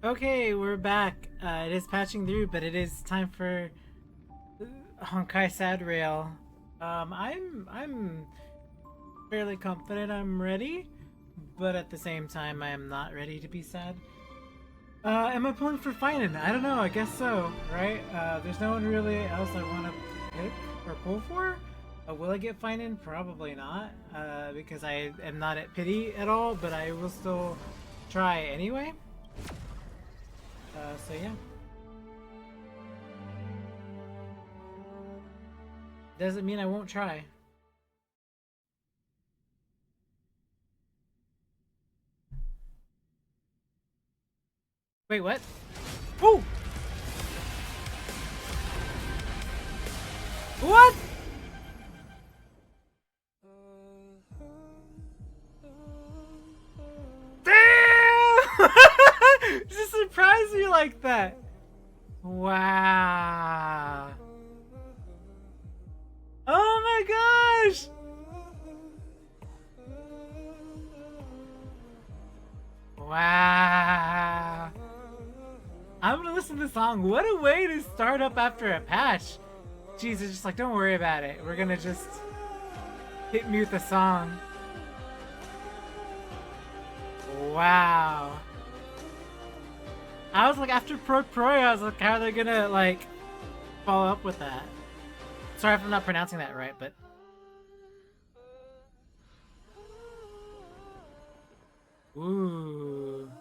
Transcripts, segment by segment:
Okay, we're back. It is patching through, but it is time for Honkai Sad Rail. I'm fairly confident I'm ready, but at the same time I am not ready to be sad. Am I pulling for Finan? I don't know. I guess so, right? There's no one really else I want to pick or pull for. Will I get Finan? Probably not, because I am not at pity at all. But I will still try anyway. So yeah. Doesn't mean I won't try. Wait, what? Ooh! What? Damn! Just surprised me like that. Wow. Oh my gosh! Wow. I'm gonna listen to the song. What a way to start up after a patch. Jeez, it's just like, don't worry about it. We're gonna just hit mute the song. Wow. I was like, after Pro I was like, how are they gonna, like, follow up with that? Sorry if I'm not pronouncing that right, but... Ooh.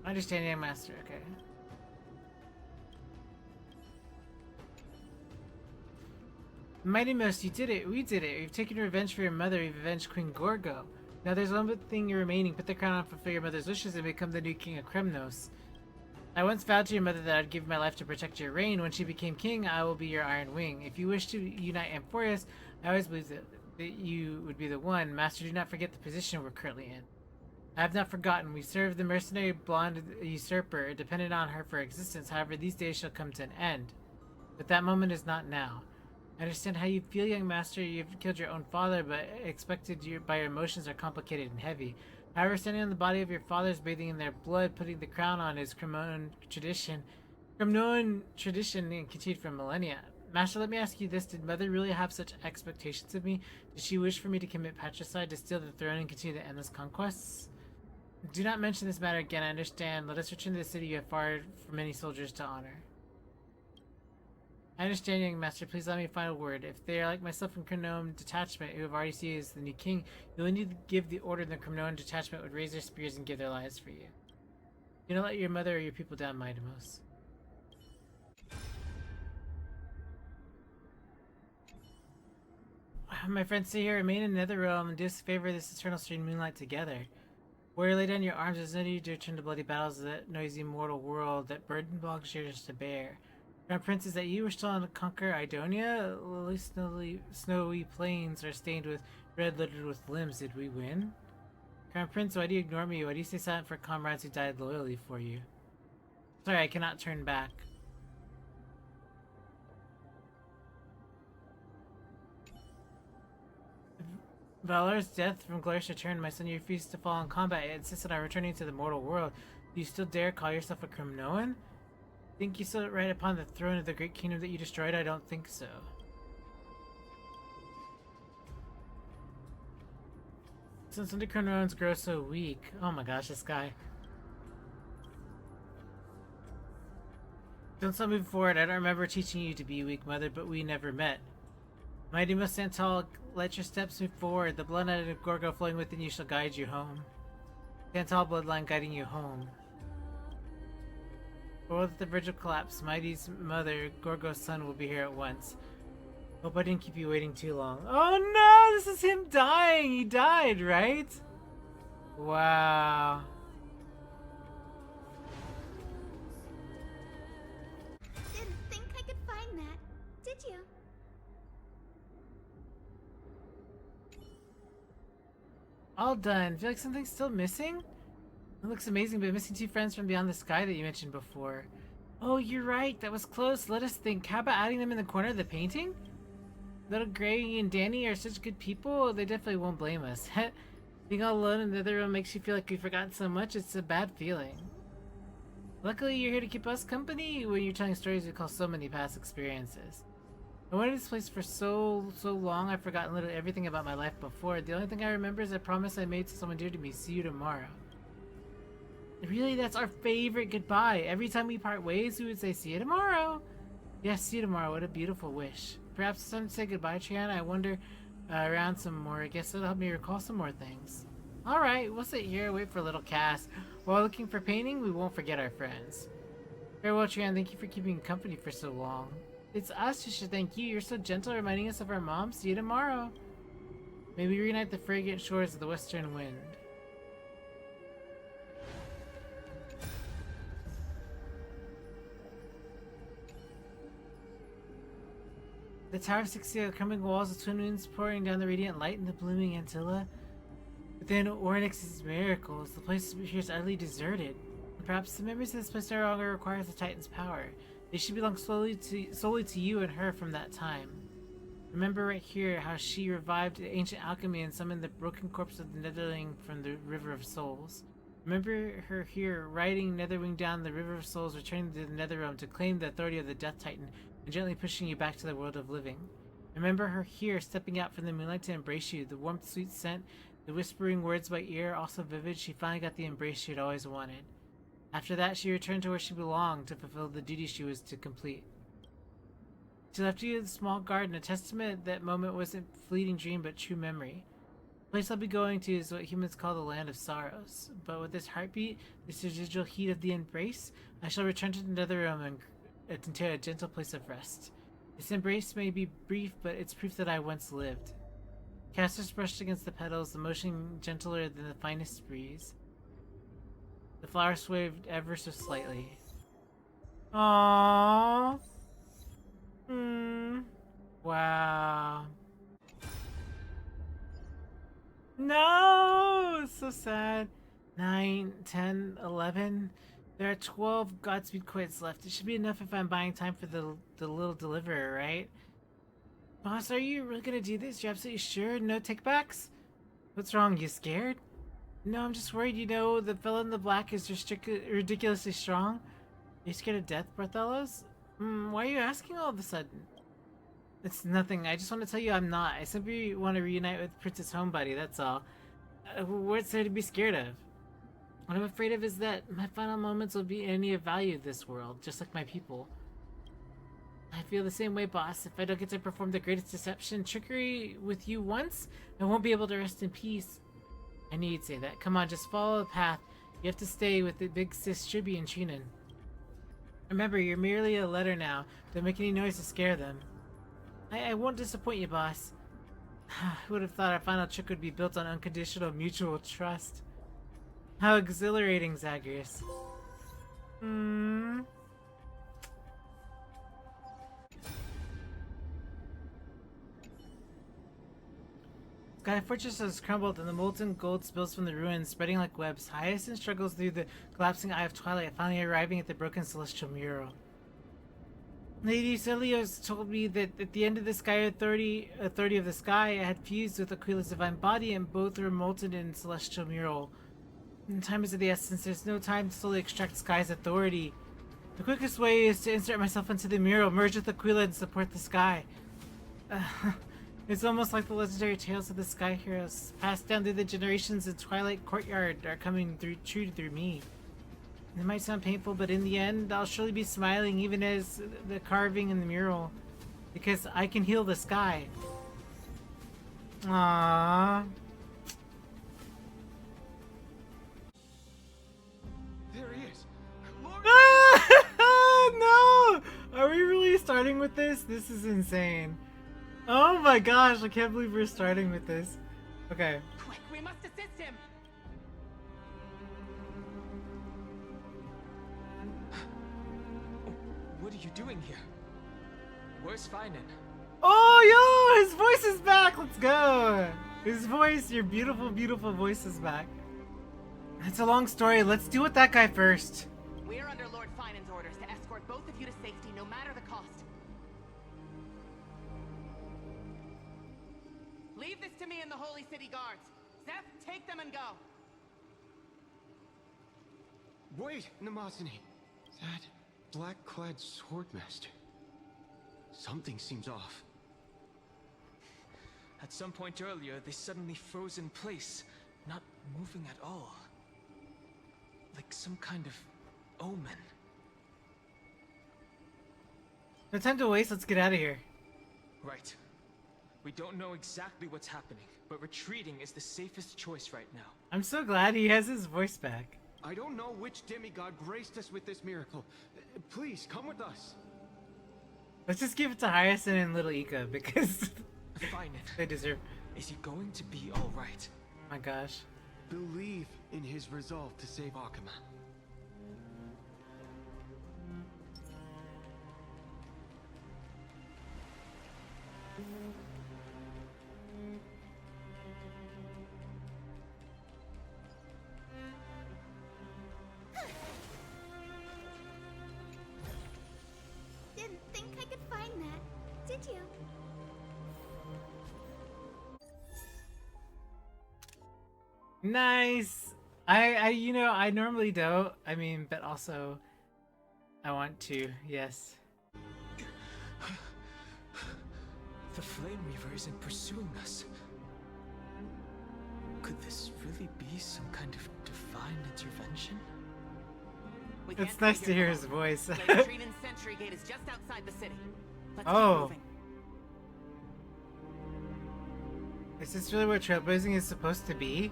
Understanding master, okay. Mighty Most, you did it. We did it. We've taken revenge for your mother. We've avenged Queen Gorgo. Now there's one thing remaining. Put the crown on, fulfill your mother's wishes, and become the new king of Kremnos. I once vowed to your mother that I'd give my life to protect your reign. When she became king, I will be your Iron Wing. If you wish to unite Amphoreus, I always believed that you would be the one. Master, do not forget the position we're currently in. I have not forgotten. We served the mercenary blonde usurper, depended on her for existence. However, these days shall come to an end. But that moment is not now. I understand how you feel, young master. You've killed your own father, but by your emotions are complicated and heavy. However, standing on the body of your fathers, bathing in their blood, putting the crown on is Kremnoan tradition and continued for millennia. Master, let me ask you this. Did Mother really have such expectations of me? Did she wish for me to commit patricide, to steal the throne, and continue the endless conquests? Do not mention this matter again, I understand. Let us return to the city you have fired for many soldiers to honor. I understand, young master. Please let me find a word. If they are like myself in Kremnoan detachment, who have already seen as the new king, you'll need to give the order, and the Kremnoan detachment would raise their spears and give their lives for you. Do not let your mother or your people down, Mightimos. My friends, stay here, remain in the nether realm, and do us a favor this eternal stream moonlight together. Warrior, lay down your arms. There's no need to return to bloody battles of that noisy mortal world that burden belongs yours to bear. Crown Prince, is that you were still on to conquer Idonia? Lily snowy plains are stained with red littered with limbs. Did we win? Crown Prince, why do you ignore me? Why do you stay silent for comrades who died loyally for you? Sorry, I cannot turn back. Valor's death from glorious return. My son, you refused to fall in combat. You insisted on returning to the mortal world. Do you still dare call yourself a Kremnoan? Think you sit right upon the throne of the great kingdom that you destroyed? I don't think so. Since underground ruins grow so weak. Oh my gosh, this guy. Don't stop moving forward. I don't remember teaching you to be weak, mother, but we never met. Mighty must stand tall. Let your steps move forward. The bloodline of Gorgo flowing within you shall guide you home. Stand tall, bloodline guiding you home. Or let the bridge will collapse. Mighty's mother, Gorgo's son, will be here at once. Hope I didn't keep you waiting too long. Oh no! This is him dying! He died, right? Wow. Didn't think I could find that, did you? All done. Feel like something's still missing? It looks amazing, but missing 2 friends from beyond the sky that you mentioned before. Oh, you're right. That was close. Let us think. How about adding them in the corner of the painting? Little Gray and Danny are such good people. They definitely won't blame us. Being all alone in the other room makes you feel like you've forgotten so much. It's a bad feeling. Luckily, you're here to keep us company when you're telling stories we recall so many past experiences. I wanted this place for so long I've forgotten literally everything about my life before. The only thing I remember is a promise I made to someone dear to me. See you tomorrow. Really, that's our favorite goodbye. Every time we part ways, we would say, see you tomorrow. Yes, see you tomorrow. What a beautiful wish. Perhaps it's time to say goodbye, Triana. I wander around some more. I guess it'll help me recall some more things. Alright, we'll sit here, wait for a little Cass. While looking for painting, we won't forget our friends. Farewell, Triana. Thank you for keeping company for so long. It's us who should thank you. You're so gentle, reminding us of our mom. See you tomorrow. May we reunite the fragrant shores of the western wind. The Tower of 60, the crumbling walls of twin moons pouring down the radiant light in the blooming Antilla. Within Ornyx's miracles, the place appears utterly deserted. Perhaps the memories of this place no longer requires the Titan's power. They should belong solely to you and her from that time. Remember right here how she revived ancient alchemy and summoned the broken corpse of the Netherling from the River of Souls. Remember her here, riding Netherwing down the River of Souls, returning to the Netherrealm to claim the authority of the Death Titan, and gently pushing you back to the world of living. Remember her here, stepping out from the moonlight to embrace you, the warmth, sweet scent, the whispering words by ear, all so vivid. She finally got the embrace she had always wanted. After that, she returned to where she belonged to fulfill the duty she was to complete. She left you in the small garden, a testament that moment wasn't a fleeting dream but true memory. The place I'll be going to is what humans call the Land of Sorrows, but with this heartbeat, this residual heat of the embrace, I shall return to the Netherrealm and into a gentle place of rest. This embrace may be brief, but it's proof that I once lived. Casters brushed against the petals, the motion gentler than the finest breeze. The flower swayed ever so slightly. Aww. Wow. No! It's so sad. 9, 10, 11. There are 12 Godspeed coins left. It should be enough if I'm buying time for the little deliverer, right? Boss, are you really gonna do this? You're absolutely sure? No takebacks? What's wrong? You scared? No, I'm just worried. You know, the fellow in the black is ridiculously strong. Are you scared of death, Barthelos? Why are you asking all of a sudden? It's nothing. I just want to tell you I'm not. I simply want to reunite with Princess Homebody, that's all. What's there to be scared of? What I'm afraid of is that my final moments will be any of value in this world, just like my people. I feel the same way, boss. If I don't get to perform the greatest deception trickery with you once, I won't be able to rest in peace. I knew you'd say that. Come on, just follow the path. You have to stay with the big sis Shubi and Trinan. Remember, you're merely a letter now. Don't make any noise to scare them. I won't disappoint you, boss. Who would have thought our final trick would be built on unconditional mutual trust? How exhilarating, Zagreus. Sky Fortress has crumbled and the molten gold spills from the ruins, spreading like webs. Hyacinth struggles through the collapsing eye of twilight, finally arriving at the broken celestial mural. Lady Celios told me that at the end of the Sky Authority of the Sky had fused with Aquila's divine body, and both were molten in celestial mural. And time is of the essence. There's no time to slowly extract Sky's authority. The quickest way is to insert myself into the mural, merge with Aquila, and support the sky. It's almost like the legendary tales of the sky heroes, passed down through the generations in Twilight Courtyard, are coming true through me. It might sound painful, but in the end, I'll surely be smiling even as the carving in the mural, because I can heal the sky. Aww. There he is. Lord. No! Are we really starting with this? This is insane. Oh my gosh, I can't believe we're starting with this. Okay. Quick, we must assist him. What are you doing here? Where's Finan? Oh, yo! His voice is back! Let's go! His voice, your beautiful, beautiful voice is back. It's a long story. Let's deal with that guy first. We are under Lord Finan's orders to escort both of you to safety, no matter the cost. Leave this to me and the Holy City Guards. Zeph, take them and go. Wait, Namazani. That black-clad swordmaster. Something seems off. At some point earlier, they suddenly froze in place, not moving at all. Like some kind of omen. No time to waste, let's get out of here. Right. We don't know exactly what's happening, but retreating is the safest choice right now. I'm so glad he has his voice back. I don't know which demigod graced us with this miracle. Please, come with us. Let's just give it to Hyacinth and Little Ika, because Finan, they deserve. is he going to be alright? My gosh. Believe in his resolve to save Akuma. Didn't think I could find that, did you? Nice. I normally don't. I mean, but also, I want to. Yes. The Flame Reaver isn't pursuing us. Could this really be some kind of divine intervention? We can't It's nice stay to here hear for his long. voice. The Retreating Sentry Gate is just outside the city. Let's keep Oh. moving. Is this really what trailblazing is supposed to be?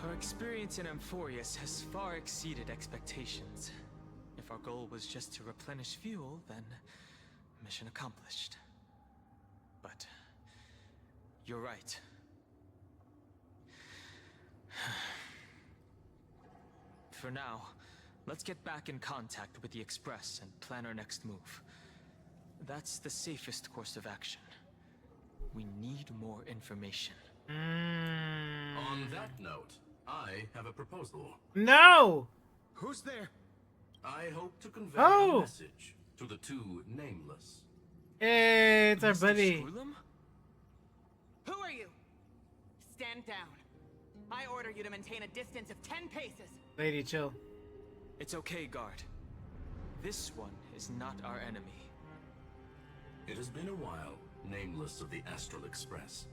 Our experience in Amphoreus has far exceeded expectations. If our goal was just to replenish fuel, then mission accomplished. But you're right. For now, let's get back in contact with the Express and plan our next move. That's the safest course of action. We need more information. On that note, I have a proposal. No! Who's there? I hope to convey Oh! a message to the two nameless. Hey, it's our Mr. buddy. Scroolum? Who are you? Stand down. I order you to maintain a distance of 10 paces. Lady, chill. It's okay, guard. This one is not our enemy. It has been a while, nameless of the Astral Express.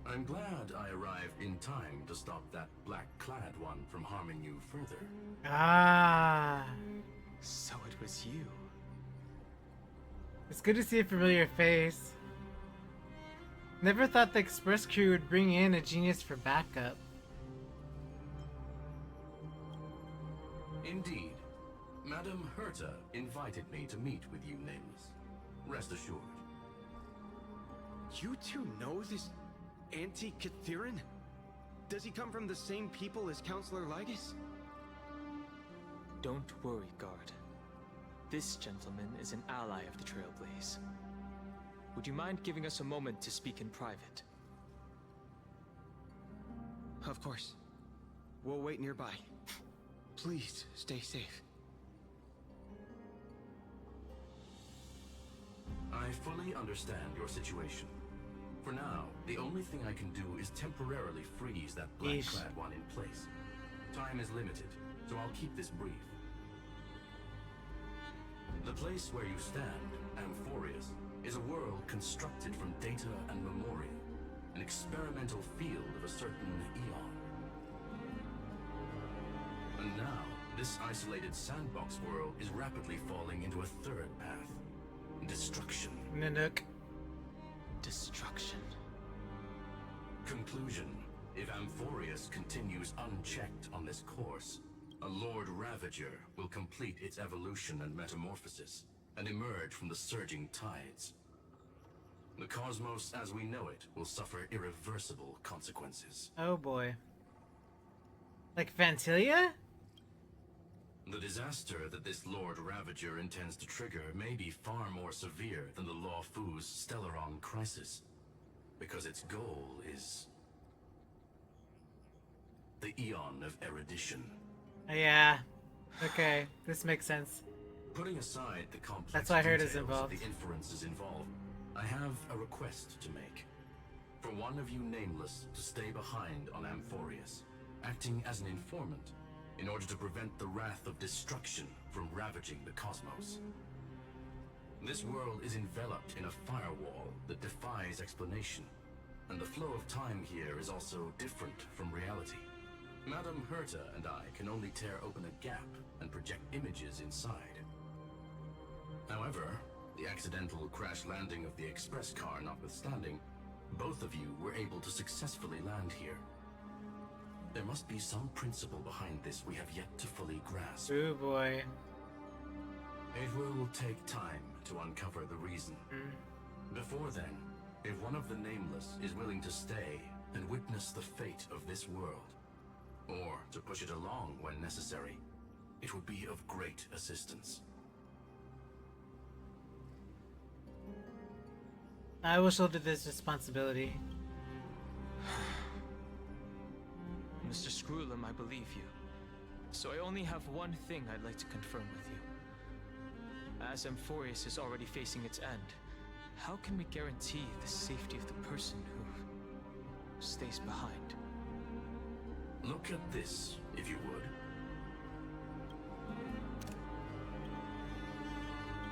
I'm glad I arrived in time to stop that black-clad one from harming you further. Ah. So it was you. It's good to see a familiar face. Never thought the Express crew would bring in a genius for backup. Indeed, Madame Herta invited me to meet with you, nameless. Rest assured. You two know this anti-Catharin? Does he come from the same people as Counselor Lygus? Don't worry, guard. This gentleman is an ally of the Trailblaze. Would you mind giving us a moment to speak in private? Of course. We'll wait nearby. Please, stay safe. I fully understand your situation. For now, the only thing I can do is temporarily freeze that black-clad one in place. Time is limited, so I'll keep this brief. place where you stand, Amphoreus, is a world constructed from data and memoria, an experimental field of a certain eon. And now, this isolated sandbox world is rapidly falling into a third path. Destruction. Nanook. Destruction. Conclusion. If Amphoreus continues unchecked on this course, a Lord Ravager will complete its evolution and metamorphosis, and emerge from the surging tides. The cosmos as we know it will suffer irreversible consequences. Oh boy. Like Fantilia? The disaster that this Lord Ravager intends to trigger may be far more severe than the Law Fu's Stellaron crisis, because its goal is the Eon of Erudition. Yeah. Okay, this makes sense. Putting aside the complex That's why I heard is details involved. of the inferences involved, I have a request to make. For one of you nameless to stay behind on Amphoreus, acting as an informant, in order to prevent the wrath of destruction from ravaging the cosmos. This world is enveloped in a firewall that defies explanation, and the flow of time here is also different from reality. Madame Herta and I can only tear open a gap and project images inside. However, the accidental crash landing of the express car notwithstanding, both of you were able to successfully land here. There must be some principle behind this we have yet to fully grasp. Oh boy. It will take time to uncover the reason. Before then, if one of the Nameless is willing to stay and witness the fate of this world, or to push it along when necessary, it would be of great assistance. I will shoulder this responsibility. Mr. Screwlum, I believe you. So I only have one thing I'd like to confirm with you. As Amphoreus is already facing its end, how can we guarantee the safety of the person who stays behind? Look at this, if you would.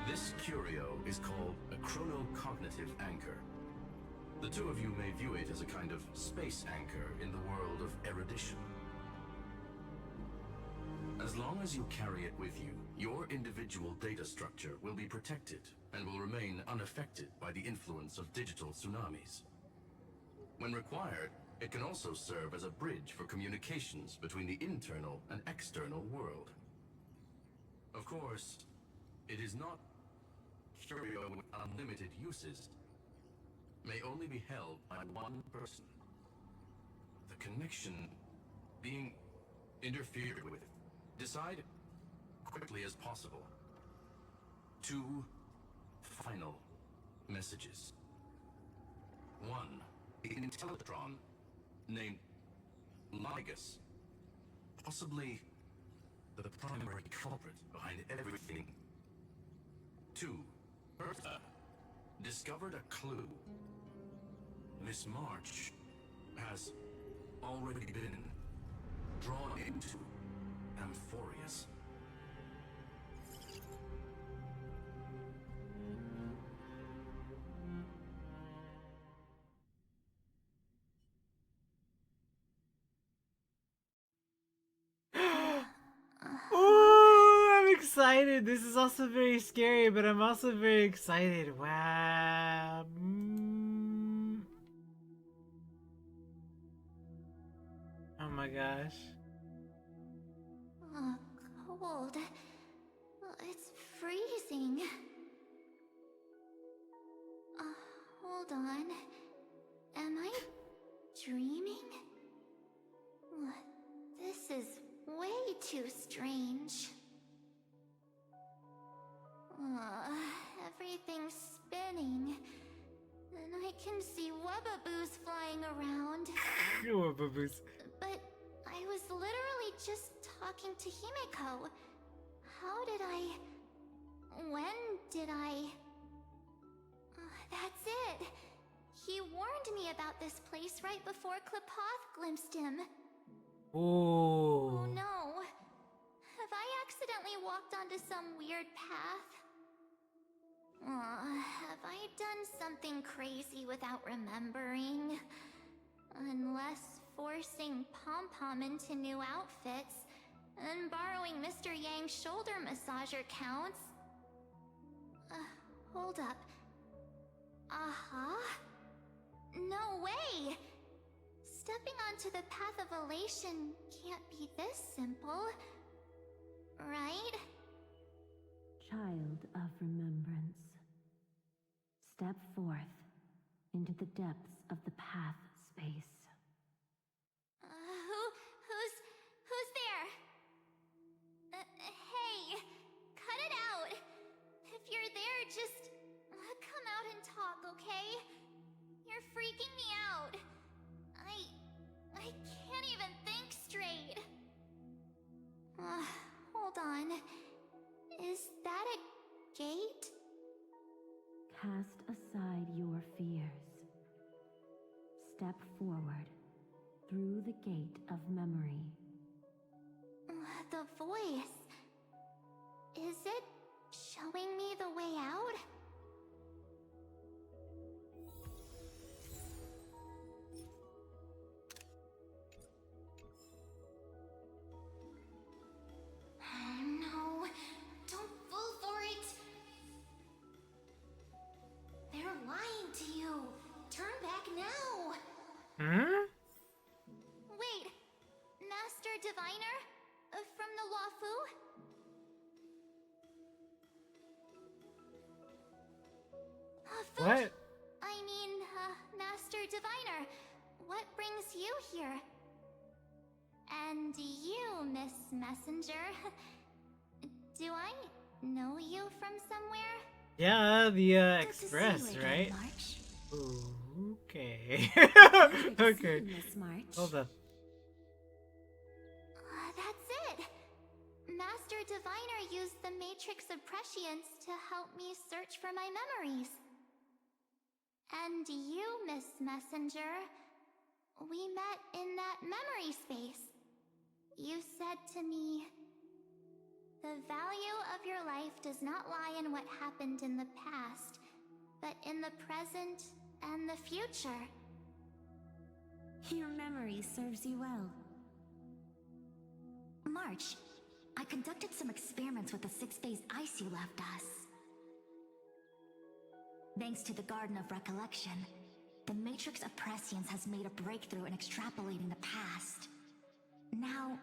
This curio is called a chronocognitive anchor. The two of you may view it as a kind of space anchor in the world of erudition. As long as you carry it with you, your individual data structure will be protected and will remain unaffected by the influence of digital tsunamis. When required, it can also serve as a bridge for communications between the internal and external world. Of course, it is not curio with unlimited uses. May only be held by one person. The connection being interfered with. Decide quickly as possible. 2 final messages. 1, an Intellatron named Ligus, possibly the primary culprit behind everything. 2, Bertha discovered a clue. This march has already been drawn into Amphoreus. Ooh, I'm excited. This is also very scary, but I'm also very excited. Wow. Oh my gosh. Oh, cold. It's freezing. Hold on. Am I dreaming? This is way too strange. Everything's spinning. And I can see webbaboos flying around. Webbaboos. But I was literally just talking to Himeko. How did I... When did I... That's it. He warned me about this place right before Klipoth glimpsed him. Ooh. Oh no. Have I accidentally walked onto some weird path? something crazy without remembering. Unless forcing Pom-Pom into new outfits and borrowing Mr. Yang's shoulder massager counts. Hold up. No way! Stepping onto the path of elation can't be this simple. Right? Child of remembrance, step forth into the depths of the path space. Who's there? Hey, cut it out. If you're there, just come out and talk, okay? You're freaking me out. I can't even think straight. Hold on. Is that a gate? Cast aside your fears. Step forward through the gate of memory. The voice. Is it showing me the way out? No, don't fall for it. They're lying to you. Turn back now. Wait, Master Diviner? From the Wafu? What? I mean, Master Diviner, what brings you here? And you, Miss Messenger, do I know you from somewhere? Yeah, the Good to see Express, you right? again, March. Ooh, okay. Pleasure to see Okay. you, Miss March. Hold up. That's it! Master Diviner used the Matrix of Prescience to help me search for my memories. And you, Miss Messenger, we met in that memory space. You said to me, the value of your life does not lie in what happened in the past, but in the present and the future. Your memory serves you well. March, I conducted some experiments with the 6-phase ice you left us. Thanks to the Garden of Recollection, the Matrix of Prescience has made a breakthrough in extrapolating the past. Now,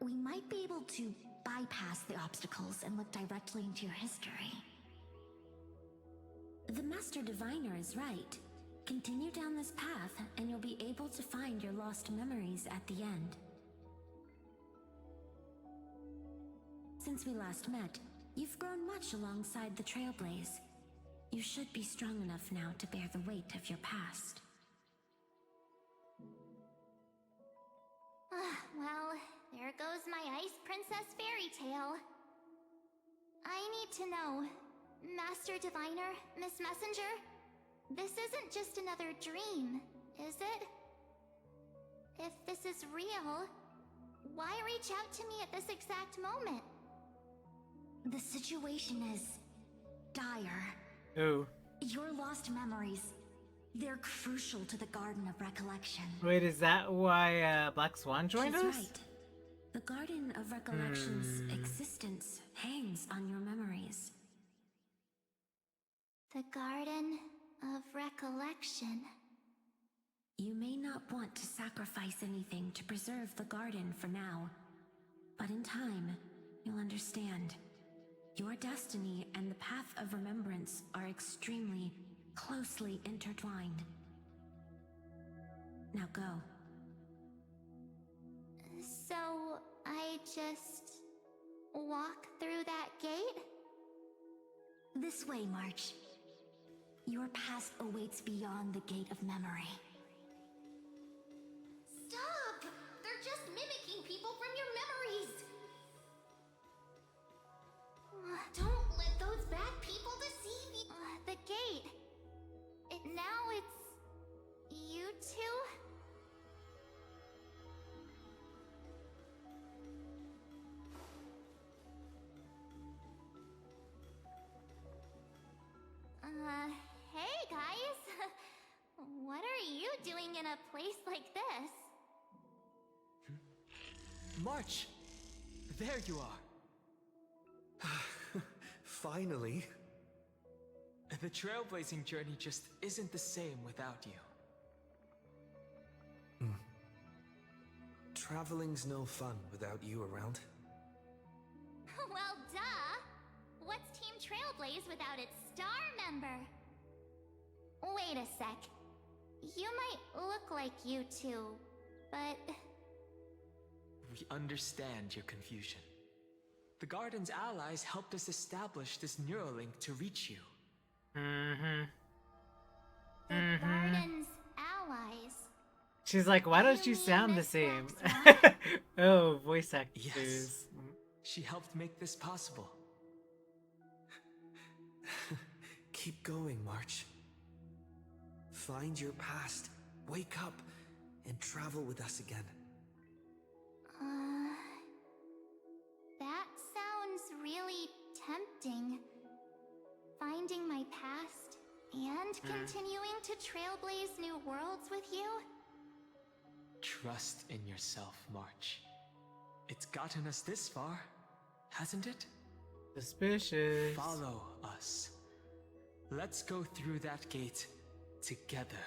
we might be able to bypass the obstacles and look directly into your history. The Master Diviner is right. Continue down this path, and you'll be able to find your lost memories at the end. Since we last met, you've grown much alongside the Trailblaze. You should be strong enough now to bear the weight of your past. Well, there goes my Ice Princess fairy tale. I need to know, Master Diviner, Miss Messenger, this isn't just another dream, is it? If this is real, why reach out to me at this exact moment? The situation is dire. Ooh. Your lost memories, they're crucial to the Garden of Recollection. Wait, is that why Black Swan joined She's us? right. The Garden of Recollection's existence hangs on your memories. The Garden of Recollection. You may not want to sacrifice anything to preserve the garden for now, but in time, you'll understand. Your destiny and the path of remembrance are extremely, closely intertwined. Now go. So, I just walk through that gate? This way, March. Your past awaits beyond the Gate of Memory. Stop! They're just mimicking people from your memories! Don't let those bad people deceive you! The gate. Now it's... you two? Hey guys! What are you doing in a place like this? March! There you are! Finally. The trailblazing journey just isn't the same without you. Traveling's no fun without you around. Well, duh! What's Team Trailblaze without its star member? Wait a sec. You might look like you two, but... We understand your confusion. The Garden's allies helped us establish this Neuralink to reach you. The Garden's allies. She's like, why don't you You mean sound the Miss same? Black Oh, voice actors. Yes. She helped make this possible. Keep going, March. Find your past, wake up, and travel with us again. That sounds really tempting. Finding my past and continuing to trailblaze new worlds with you? Trust in yourself, March. It's gotten us this far, hasn't it? Suspicious. Follow us. Let's go through that gate together.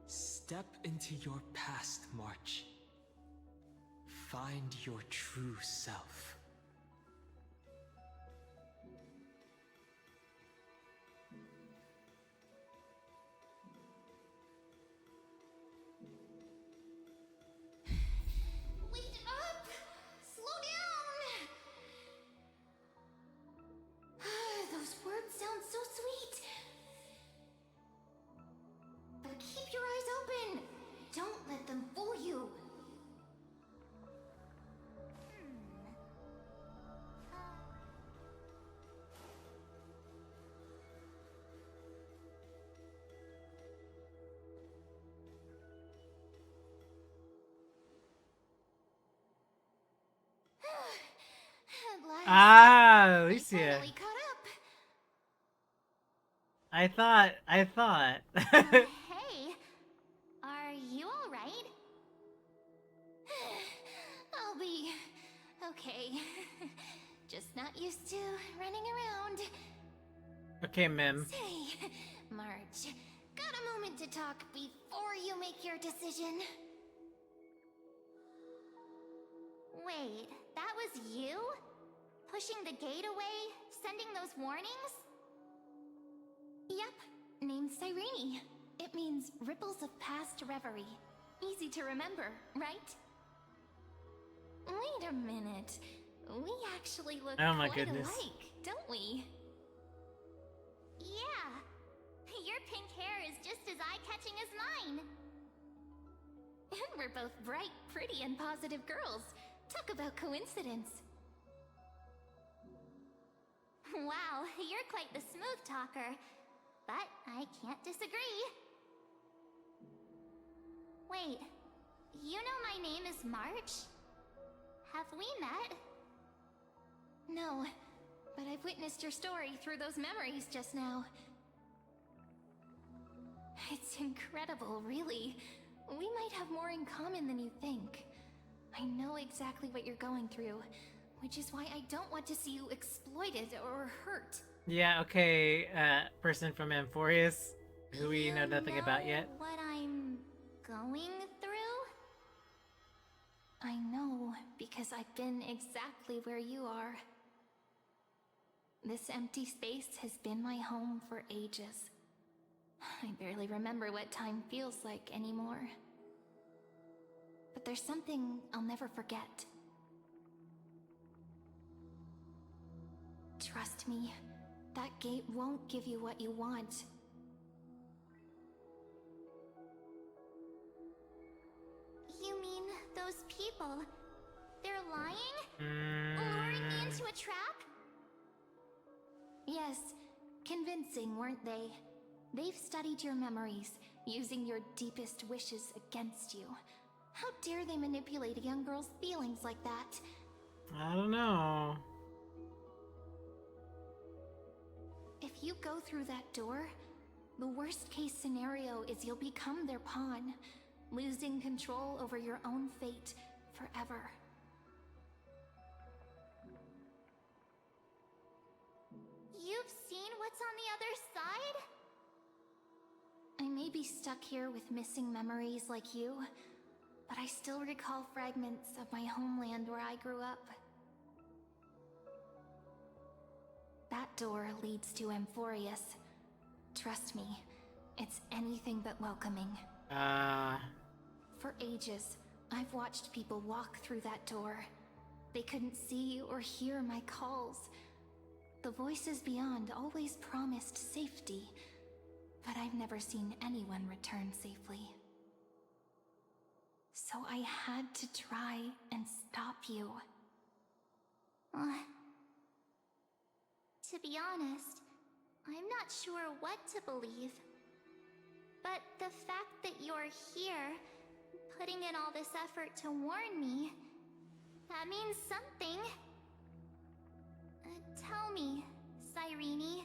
Step into your past, March. Find your true self. Wait up! Slow down! Those words sound so sweet. But keep your eyes open. Don't let them fool you. Ah, Alicia. Finally caught up. I thought. Hey, are you all right? I'll be okay. Just not used to running around. Okay, Mim. Say, March, got a moment to talk before you make your decision? Wait, that was you? Pushing the gate away? Sending those warnings? Yep, named Cyrene. It means ripples of past reverie. Easy to remember, right? Wait a minute. We actually look Oh my quite goodness. alike, don't we? Yeah. Your pink hair is just as eye-catching as mine. And we're both bright, pretty, and positive girls. Talk about coincidence. Wow, you're quite the smooth talker. But I can't disagree. Wait, you know my name is March? Have we met? No, but I've witnessed your story through those memories just now. It's incredible, really. We might have more in common than you think. I know exactly what you're going through, which is why I don't want to see you exploited or hurt. Yeah, okay, person from Amphoreus, who we know nothing about yet. What I'm going through? I know, because I've been exactly where you are. This empty space has been my home for ages. I barely remember what time feels like anymore. But there's something I'll never forget. Trust me, that gate won't give you what you want. You mean those people? They're lying? Luring me into a trap? Yes, convincing, weren't they? They've studied your memories, using your deepest wishes against you. How dare they manipulate a young girl's feelings like that? I don't know. If you go go through that door, the worst case scenario is you'll become their pawn, losing control over your own fate forever. You've seen what's on the other side? I may be stuck here with missing memories like you, but I still recall fragments of my homeland where I grew up. That door leads to Amphoreus. Trust me, it's anything but welcoming. For ages, I've watched people walk through that door. They couldn't see or hear my calls. The voices beyond always promised safety, but I've never seen anyone return safely. So I had to try and stop you. To be honest, I'm not sure what to believe. But the fact that you're here, putting in all this effort to warn me, that means something. Tell me, Cyrene,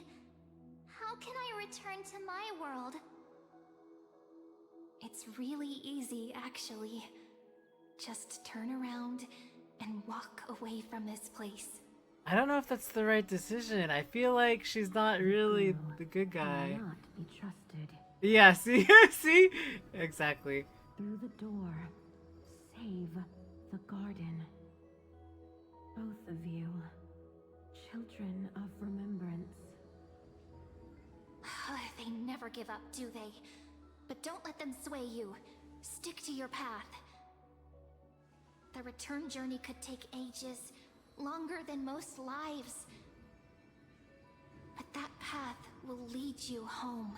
how can I return to my world? It's really easy, actually. Just turn around and walk away from this place. I don't know if that's the right decision. I feel like she's not really the good guy. Cannot be trusted. Yeah, see? See? Exactly. Through the door, save the garden. Both of you, children of remembrance. They never give up, do they? But don't let them sway you. Stick to your path. The return journey could take ages, longer than most lives. But that path will lead you home.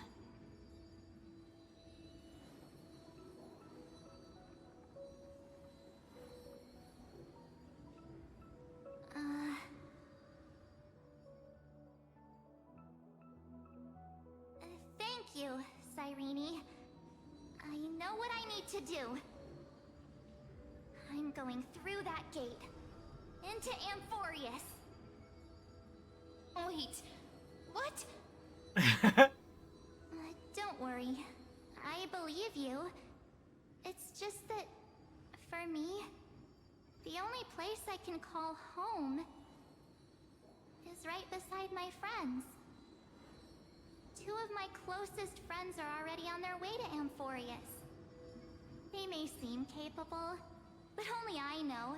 Thank you, Cyrene. I know what I need to do. I'm going through that gate. Into Amphoreus. Wait, what? Don't worry. I believe you. It's just that, for me, the only place I can call home is right beside my friends. Two of my closest friends are already on their way to Amphoreus. They may seem capable, but only I know.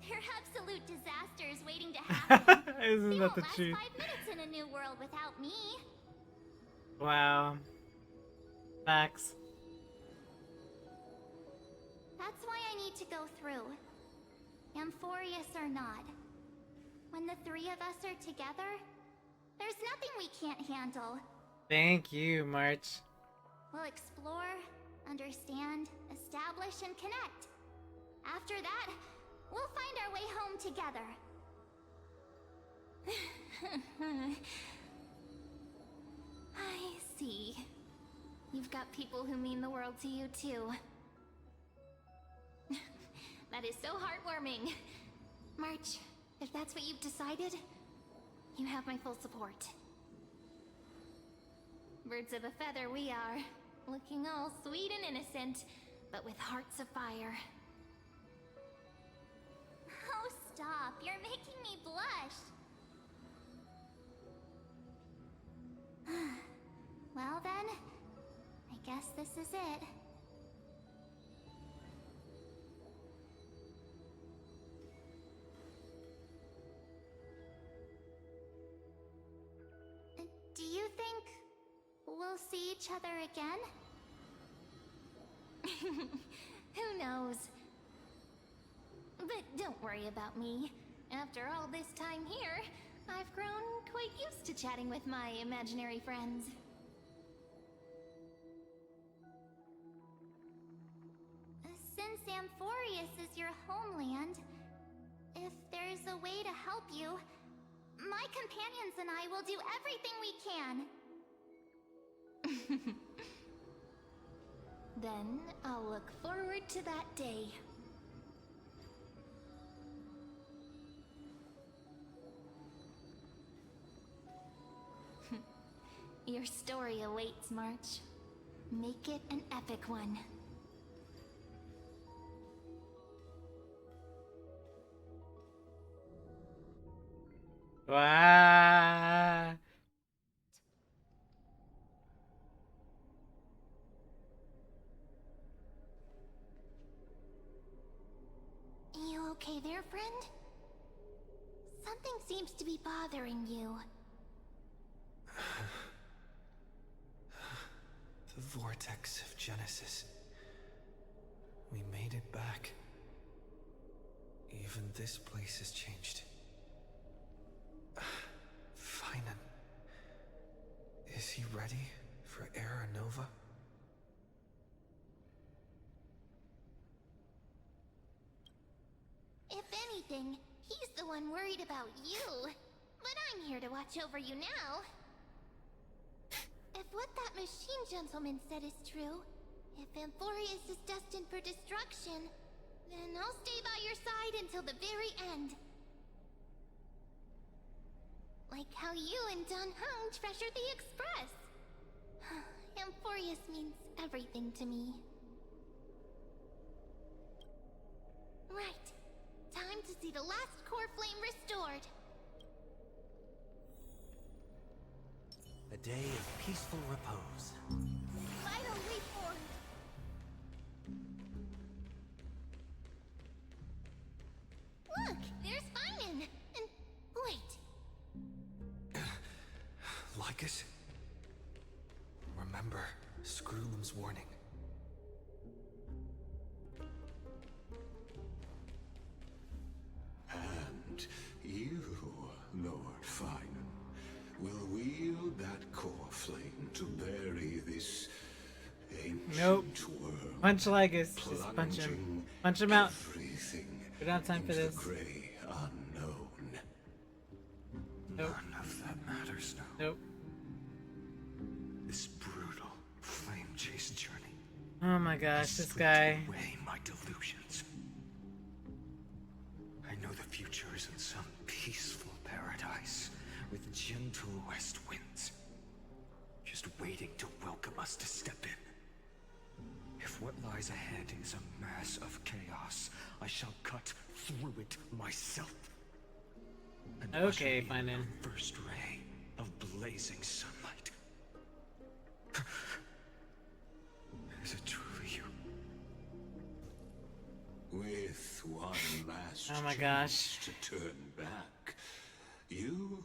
They're absolute disasters waiting to happen. Isn't they that won't the last truth? 5 minutes in a new world without me. Wow. Facts. That's why I need to go through. Amphoreus or not. When the three of us are together, there's nothing we can't handle. Thank you, March. We'll explore, understand, establish, and connect. After that, we'll find our way home together. I see. You've got people who mean the world to you, too. That is so heartwarming. March, if that's what you've decided, you have my full support. Birds of a feather we are. Looking all sweet and innocent, but with hearts of fire. Oh, stop. You're making me blush. Well then, I guess this is it. Do you think we'll see each other again? Who knows? But don't worry about me. After all this time here, I've grown quite used to chatting with my imaginary friends. Since Amphoreus is your homeland, if there's a way to help you, my companions and I will do everything we can. Then I'll look forward to that day. Your story awaits, March. Make it an epic one. Wow. You okay there, friend? Something seems to be bothering you. The vortex of Genesis. We made it back. Even this place has changed. Finan. Is he ready for Era Nova? If anything, he's the one worried about you. But I'm here to watch over you now. If what that machine gentleman said is true, if Amphoreus is destined for destruction, then I'll stay by your side until the very end. Like how you and Dun Hung treasured the Express. Amphoreus means everything to me. Right. Time to see the last core flame restored. A day of peaceful repose. Vital leap forward. Look, there's Finan. And wait. Lycus? Remember Screwlum's warning. And you, Lord Finan, will wield that core flame to bury this ancient Nope. world. Punch Lycus. Just punch him. plunging Punch him out. Everything We don't have time for into this. the gray unknown. Nope. None of that matters now. Nope. This brutal flame chase journey. Oh my gosh, this stripped guy. away my delusions. I know the future is in some peaceful paradise with gentle west winds, just waiting to welcome us to step in. If what lies ahead is a mass of chaos, I shall cut through it myself. And usher Okay, in Finan. the first ray of blazing sunlight. Is it truly you? With one last Oh my chance gosh. to turn back, you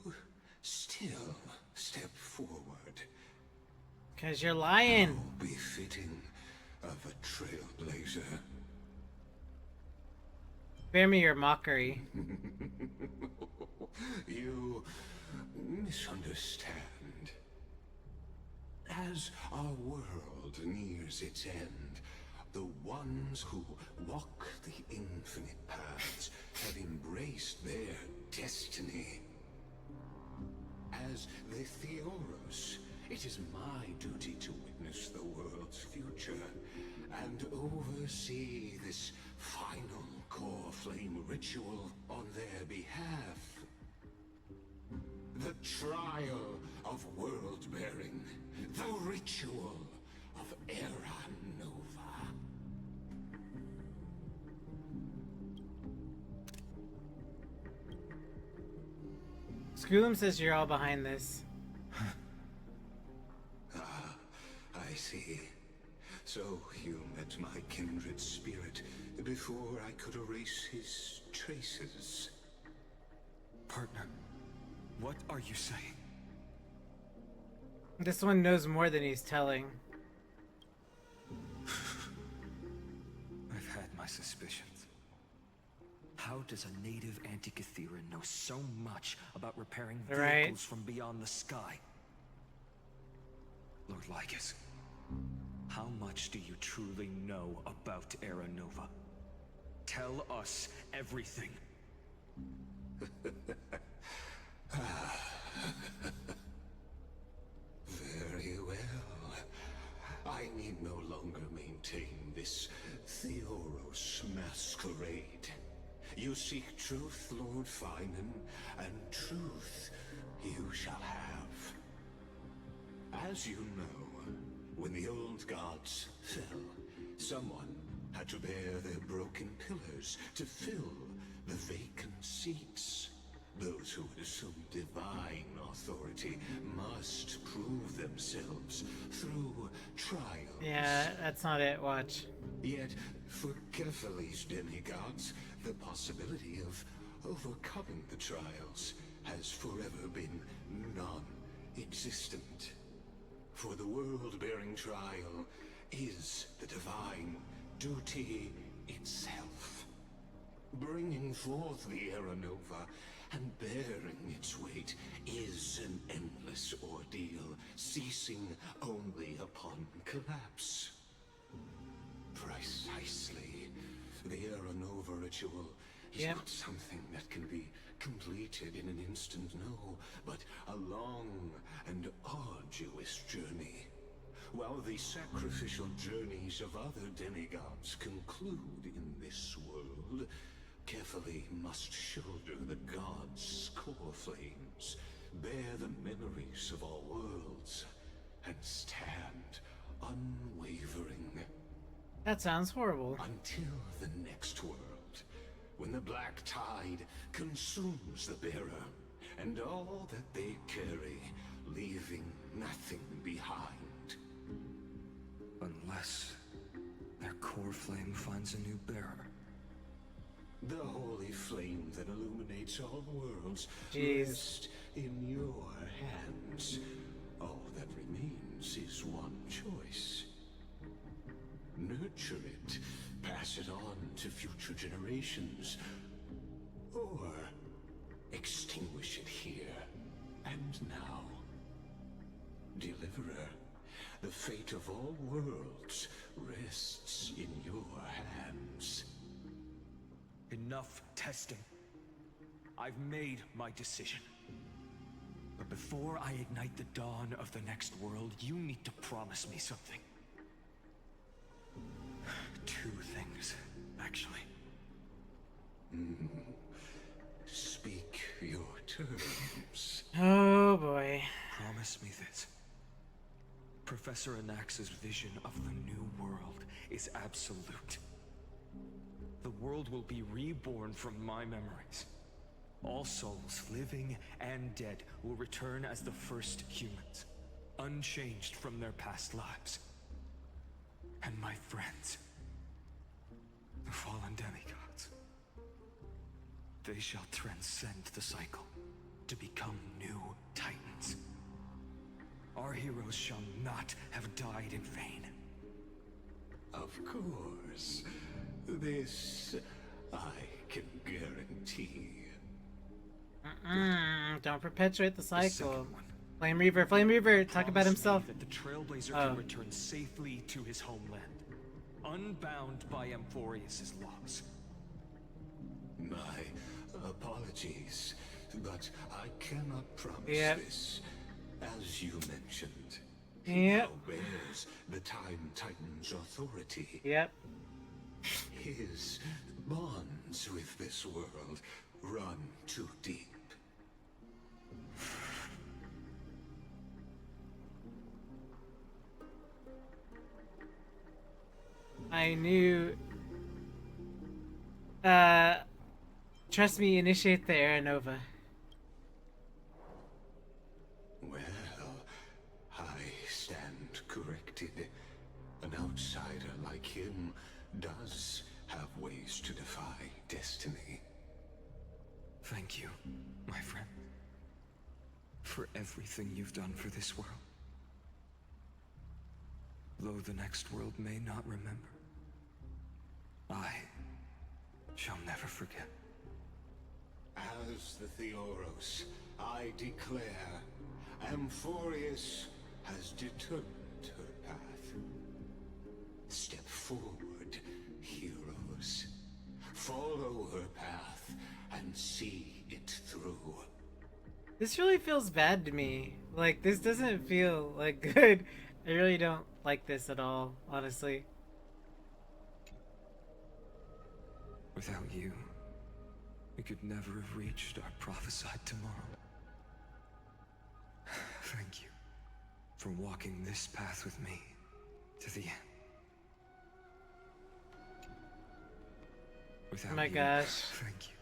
still step forward. Cause you're lying. How befitting of a trailblazer. Spare me your mockery. You misunderstand. As our world nears its end, the ones who walk the infinite paths have embraced their destiny. As the Theoros, it is my duty to witness the world's future and oversee this final core flame ritual on their behalf. The trial of world-bearing, the ritual of Era Nova. Screwlum says you're all behind this. I see. So you met my kindred spirit before I could erase his traces. Partner, what are you saying? This one knows more than he's telling. I've had my suspicions. How does a native Antikytheran know so much about repairing Right. vehicles from beyond the sky? Lord Lycus, how much do you truly know about Era Nova? Tell us everything. Very well. I need no longer maintain this Theoros masquerade. You seek truth, Lord Finan, and truth you shall have. As you know, when the old gods fell, someone had to bear their broken pillars to fill the vacant seats. Those who assume divine authority must prove themselves through trials. Yeah, that's not it. Watch. Yet, for Kefali's demigods, the possibility of overcoming the trials has forever been non-existent. For the world-bearing trial is the divine duty itself. Bringing forth the Era Nova and bearing its weight is an endless ordeal, ceasing only upon collapse. Precisely. The Era Nova ritual is not something that can be completed in an instant, no, but a long and arduous journey. While the sacrificial journeys of other demigods conclude in this world, Kefali must shoulder the gods' core flames, bear the memories of all worlds, and stand unwavering. That sounds horrible. Until the next world, when the black tide consumes the bearer, and all that they carry, leaving nothing behind. Unless their core flame finds a new bearer. The holy flame that illuminates all worlds rests in your hands. All that remains is one choice. Nurture it, pass it on to future generations, or extinguish it here and now. Deliverer, the fate of all worlds rests in your hands. Enough testing. I've made my decision. But before I ignite the dawn of the next world, you need to promise me something. Two things, actually. Speak your terms. Oh boy. Promise me this. Professor Anax's vision of the new world is absolute. The world will be reborn from my memories. All souls, living and dead, will return as the first humans, unchanged from their past lives. And my friends, the fallen demigods, they shall transcend the cycle to become new titans. Our heroes shall not have died in vain. Of course. This I can guarantee. Don't perpetuate the cycle. Flame Reaver, talk about himself. That the Trailblazer can return safely to his homeland, unbound by Amphoreus' laws. My apologies, but I cannot promise this. As you mentioned, he now bears the Time Titan's authority. His bonds with this world run too deep. I knew. Trust me, initiate the Era Nova. Well, I stand corrected. An outsider like him does have ways to defy destiny. Thank you, my friend, for everything you've done for this world. Though the next world may not remember, I shall never forget. As the Theoros, I declare, Amphoreus has determined her path. Step forward, heroes. Follow her path and see it through. This really feels bad to me. Like, this doesn't feel, like, good. I really don't like this at all, honestly. Without you, we could never have reached our prophesied tomorrow. Thank you for for walking this path with me to the end. Without Oh my you, gosh. thank you.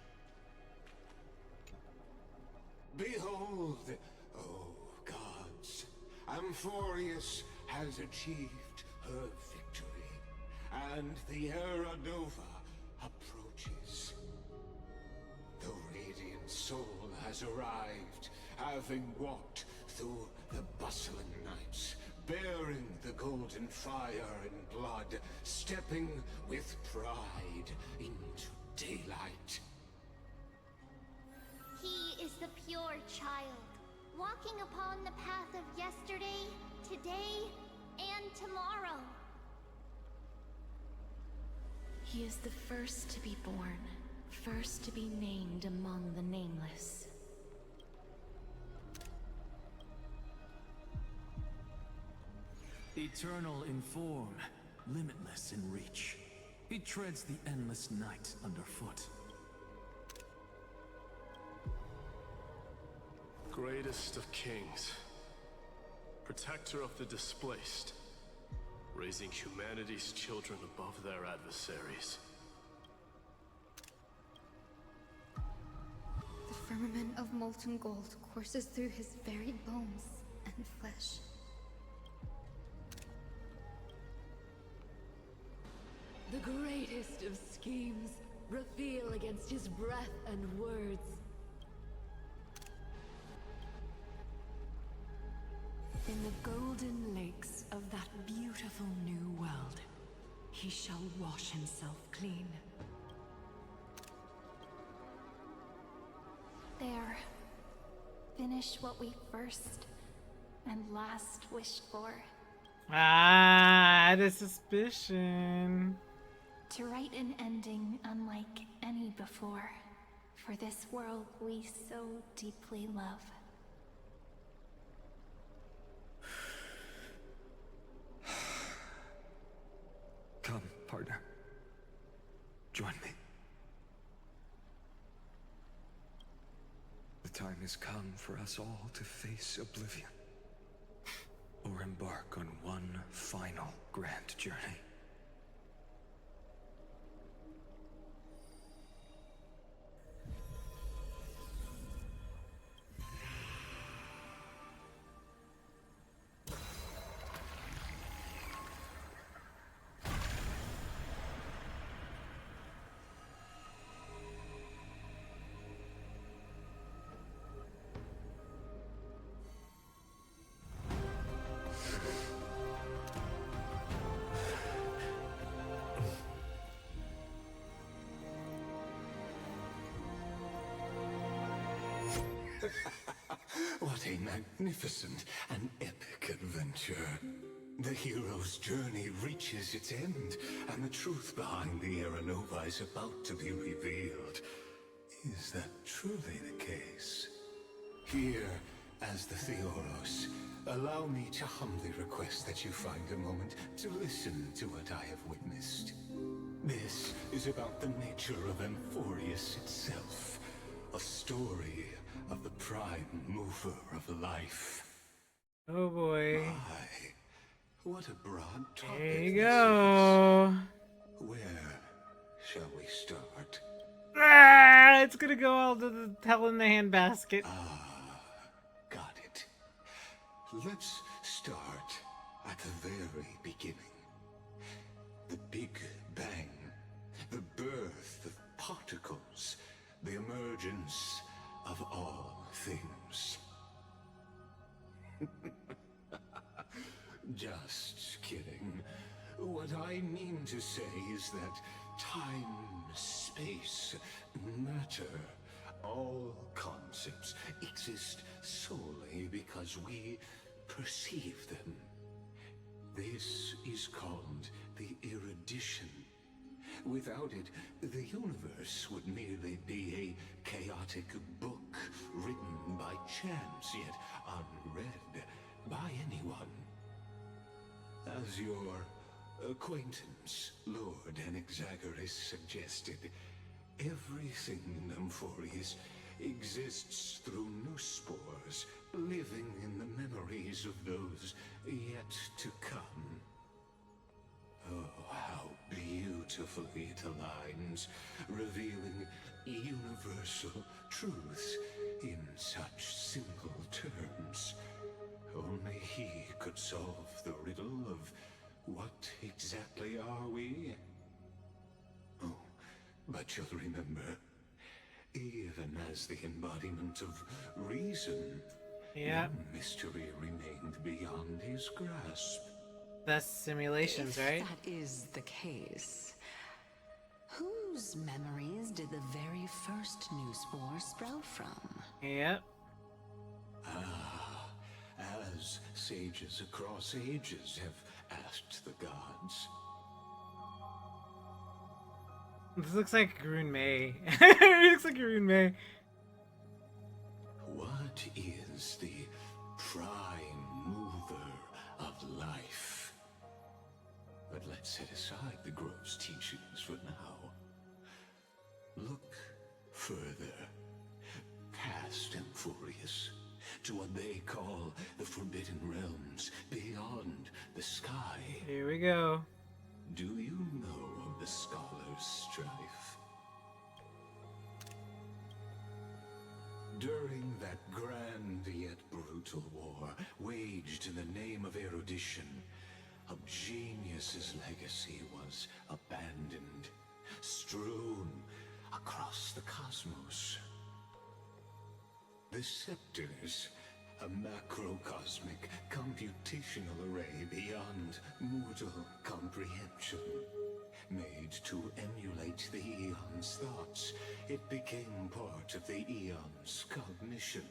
Behold, oh gods, Amphoreus has achieved her victory, and the Era Nova approaches. The radiant soul has arrived, having walked through the bustling nights, bearing the golden fire and blood, stepping with pride into daylight. He is the pure child, walking upon the path of yesterday, today, and tomorrow. He is the first to be born, first to be named among the nameless. Eternal in form, limitless in reach. He treads the endless night underfoot. Greatest of kings, protector of the displaced, raising humanity's children above their adversaries. The firmament of molten gold courses through his very bones and flesh. The greatest of schemes reveal against his breath and words. In the golden lakes of that beautiful new world, he shall wash himself clean. There. Finish what we first and last wished for. Ah, I had a suspicion. To write an ending unlike any before, for this world we so deeply love. Come, partner. Join me. The time has come for us all to face oblivion, or embark on one final grand journey. What a magnificent and epic adventure. The hero's journey reaches its end, and the truth behind the Era Nova is about to be revealed. Is that truly the case? Here, as the Theoros, allow me to humbly request that you find a moment to listen to what I have witnessed. This is about the nature of Amphoreus itself, a story of the prime mover of life. Oh boy. My, what a broad topic. There you go. Where shall we start? Ah, it's gonna go all to the hell in the handbasket. Got it. Let's start at the very beginning. The Big Bang. The birth of particles. The emergence of all things. Just kidding. What I mean to say is that time, space, matter, all concepts exist solely because we perceive them. This is called the erudition. Without it, the universe would merely be a chaotic book written by chance, yet unread by anyone. As your acquaintance, Lord Anaxagoras, suggested, everything in Amphoreus exists through new spores, living in the memories of those yet to come. Oh, how beautifully it aligns, revealing universal truths in such simple terms. Only he could solve the riddle of what exactly are we? Oh, but you'll remember, even as the embodiment of reason, Yeah. one mystery remained beyond his grasp. That's simulations, If right? that is the case, whose memories did the very first new spore sprout from? Yep. Ah, as sages across ages have asked the gods. This looks like Grun Mei. It looks like Grun Mei. What is the prime mover of life? But let's set aside the grove's teachings for now. Look further, past Amphoreus, to what they call the Forbidden Realms beyond the sky. Here we go. Do you know of the Scholar's Strife? During that grand yet brutal war, waged in the name of erudition, a genius's legacy was abandoned, strewn across the cosmos. The scepters, a macrocosmic computational array beyond mortal comprehension. Made to emulate the Eon's thoughts, it became part of the Eon's cognition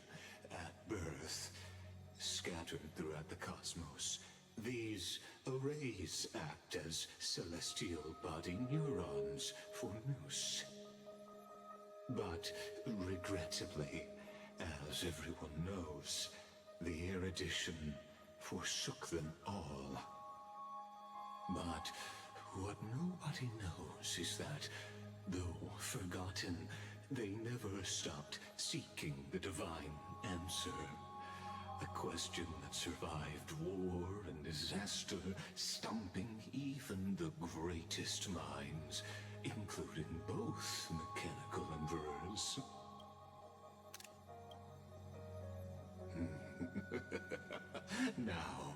at birth. Scattered throughout the cosmos, these arrays act as celestial body neurons for Nous. But regrettably, as everyone knows, the erudition forsook them all. But what nobody knows is that, though forgotten, they never stopped seeking the divine answer. A question that survived war and disaster, stumping even the greatest minds, including both mechanical emperors. Now,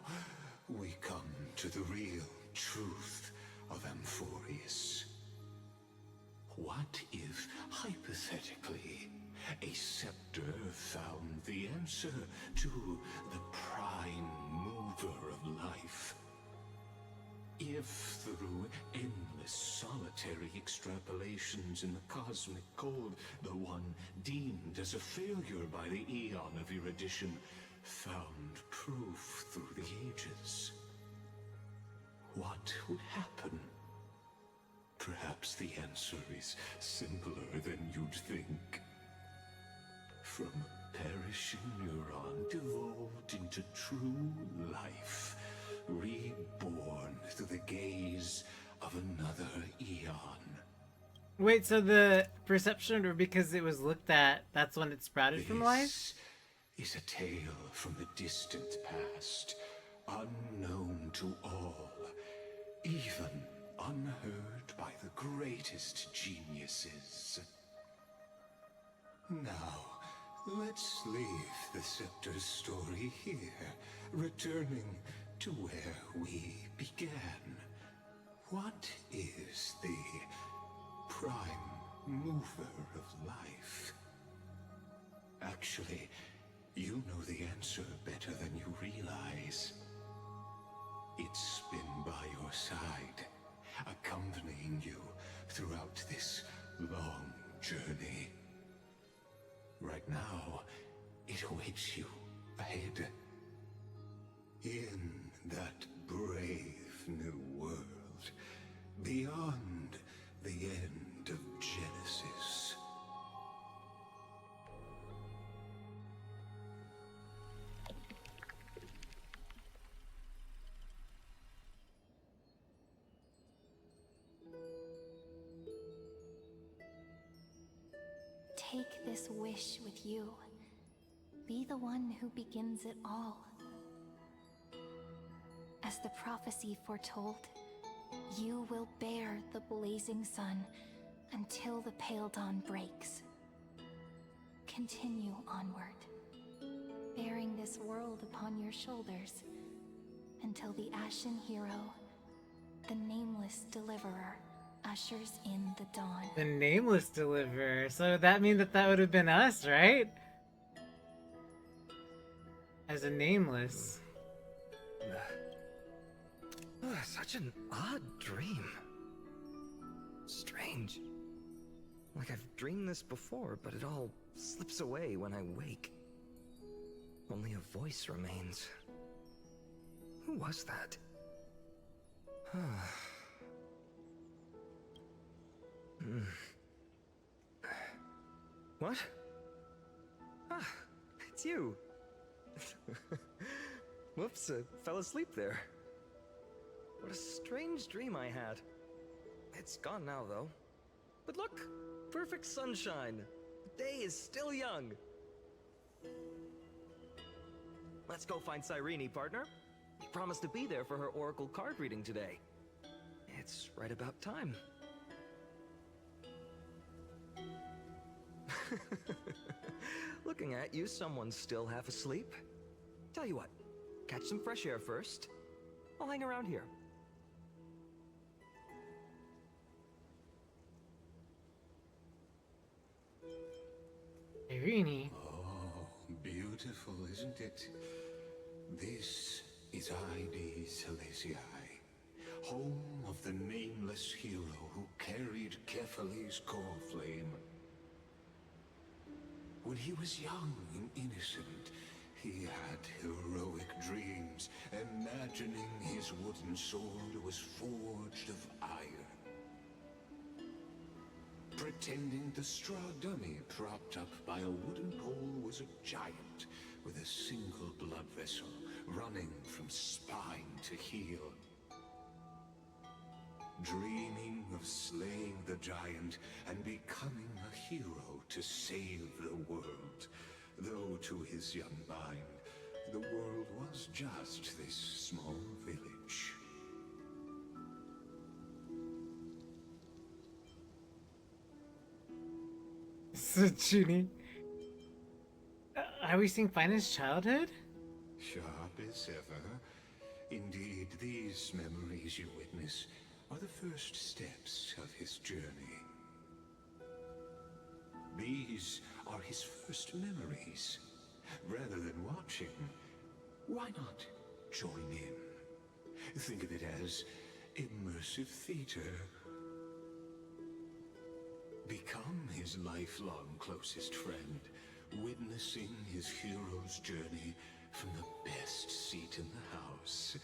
we come to the real truth of Amphoreus. What if, hypothetically, a scepter found the answer to the prime mover of life? If through endless solitary extrapolations in the cosmic code, the one deemed as a failure by the Eon of erudition found proof through the ages, what would happen? Perhaps the answer is simpler than you'd think. From a perishing neuron devolved into true life, reborn through the gaze of another Eon. Wait, so the perception, or because it was looked at, that's when it sprouted from life? Is a tale from the distant past, unknown to all, even unheard by the greatest geniuses. Now, let's leave the Scepter's story here, returning to where we began. What is the prime mover of life? Actually, you know the answer better than you realize. It's been by your side, accompanying you throughout this long journey. Right now, it awaits you ahead. In that brave new world, beyond the end of Genesis. Take this wish with you. Be the one who begins it all. As the prophecy foretold, you will bear the blazing sun until the pale dawn breaks. Continue onward, bearing this world upon your shoulders, until the Ashen Hero, the Nameless Deliverer, ushers in the dawn. The Nameless Deliverer. So that means that would have been us, right? As a Nameless. Such an odd dream. Strange. Like I've dreamed this before, but it all slips away when I wake. Only a voice remains. Who was that? What? Ah, it's you. Whoops, I fell asleep there. What a strange dream I had. It's gone now, though. But look, perfect sunshine. The day is still young. Let's go find Cyrene, partner. You promised to be there for her oracle card reading today. It's right about time. Looking at you, someone's still half asleep. Tell you what, catch some fresh air first. I'll hang around here. Irene. Oh, beautiful, isn't it? This is Aedes Celestii, home of the nameless hero who carried Kephales's core flame. When he was young and innocent, he had heroic dreams, imagining his wooden sword was forged of iron. Pretending the straw dummy propped up by a wooden pole was a giant with a single blood vessel running from spine to heel. Dreaming of slaying the giant and becoming a hero to save the world. Though to his young mind, the world was just this small village. So Junie. Are we seeing Finest childhood? Sharp as ever. Indeed, these memories you witness are the first steps of his journey. These are his first memories. Rather than watching, why not join in? Think of it as immersive theater. Become his lifelong closest friend, witnessing his hero's journey from the best seat in the house,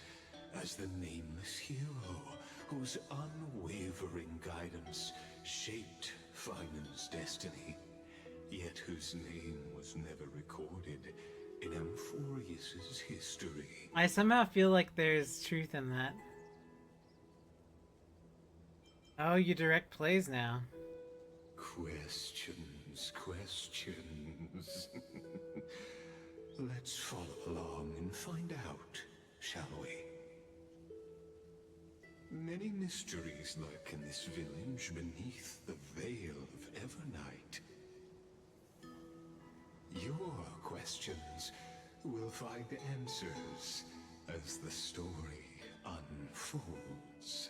as the nameless hero whose unwavering guidance shaped Finan's destiny, yet whose name was never recorded in Amphoreus' history. I somehow feel like there's truth in that. Oh, you direct plays now. Questions, questions. Let's follow along and find out, shall we? Many mysteries lurk in this village beneath the veil of Evernight. Your questions will find answers as the story unfolds.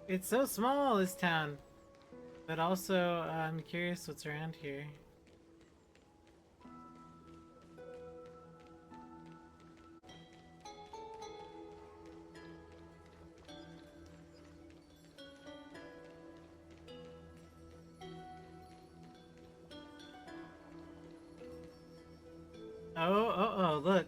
It's so small, this town. But also, I'm curious what's around here. Oh, look.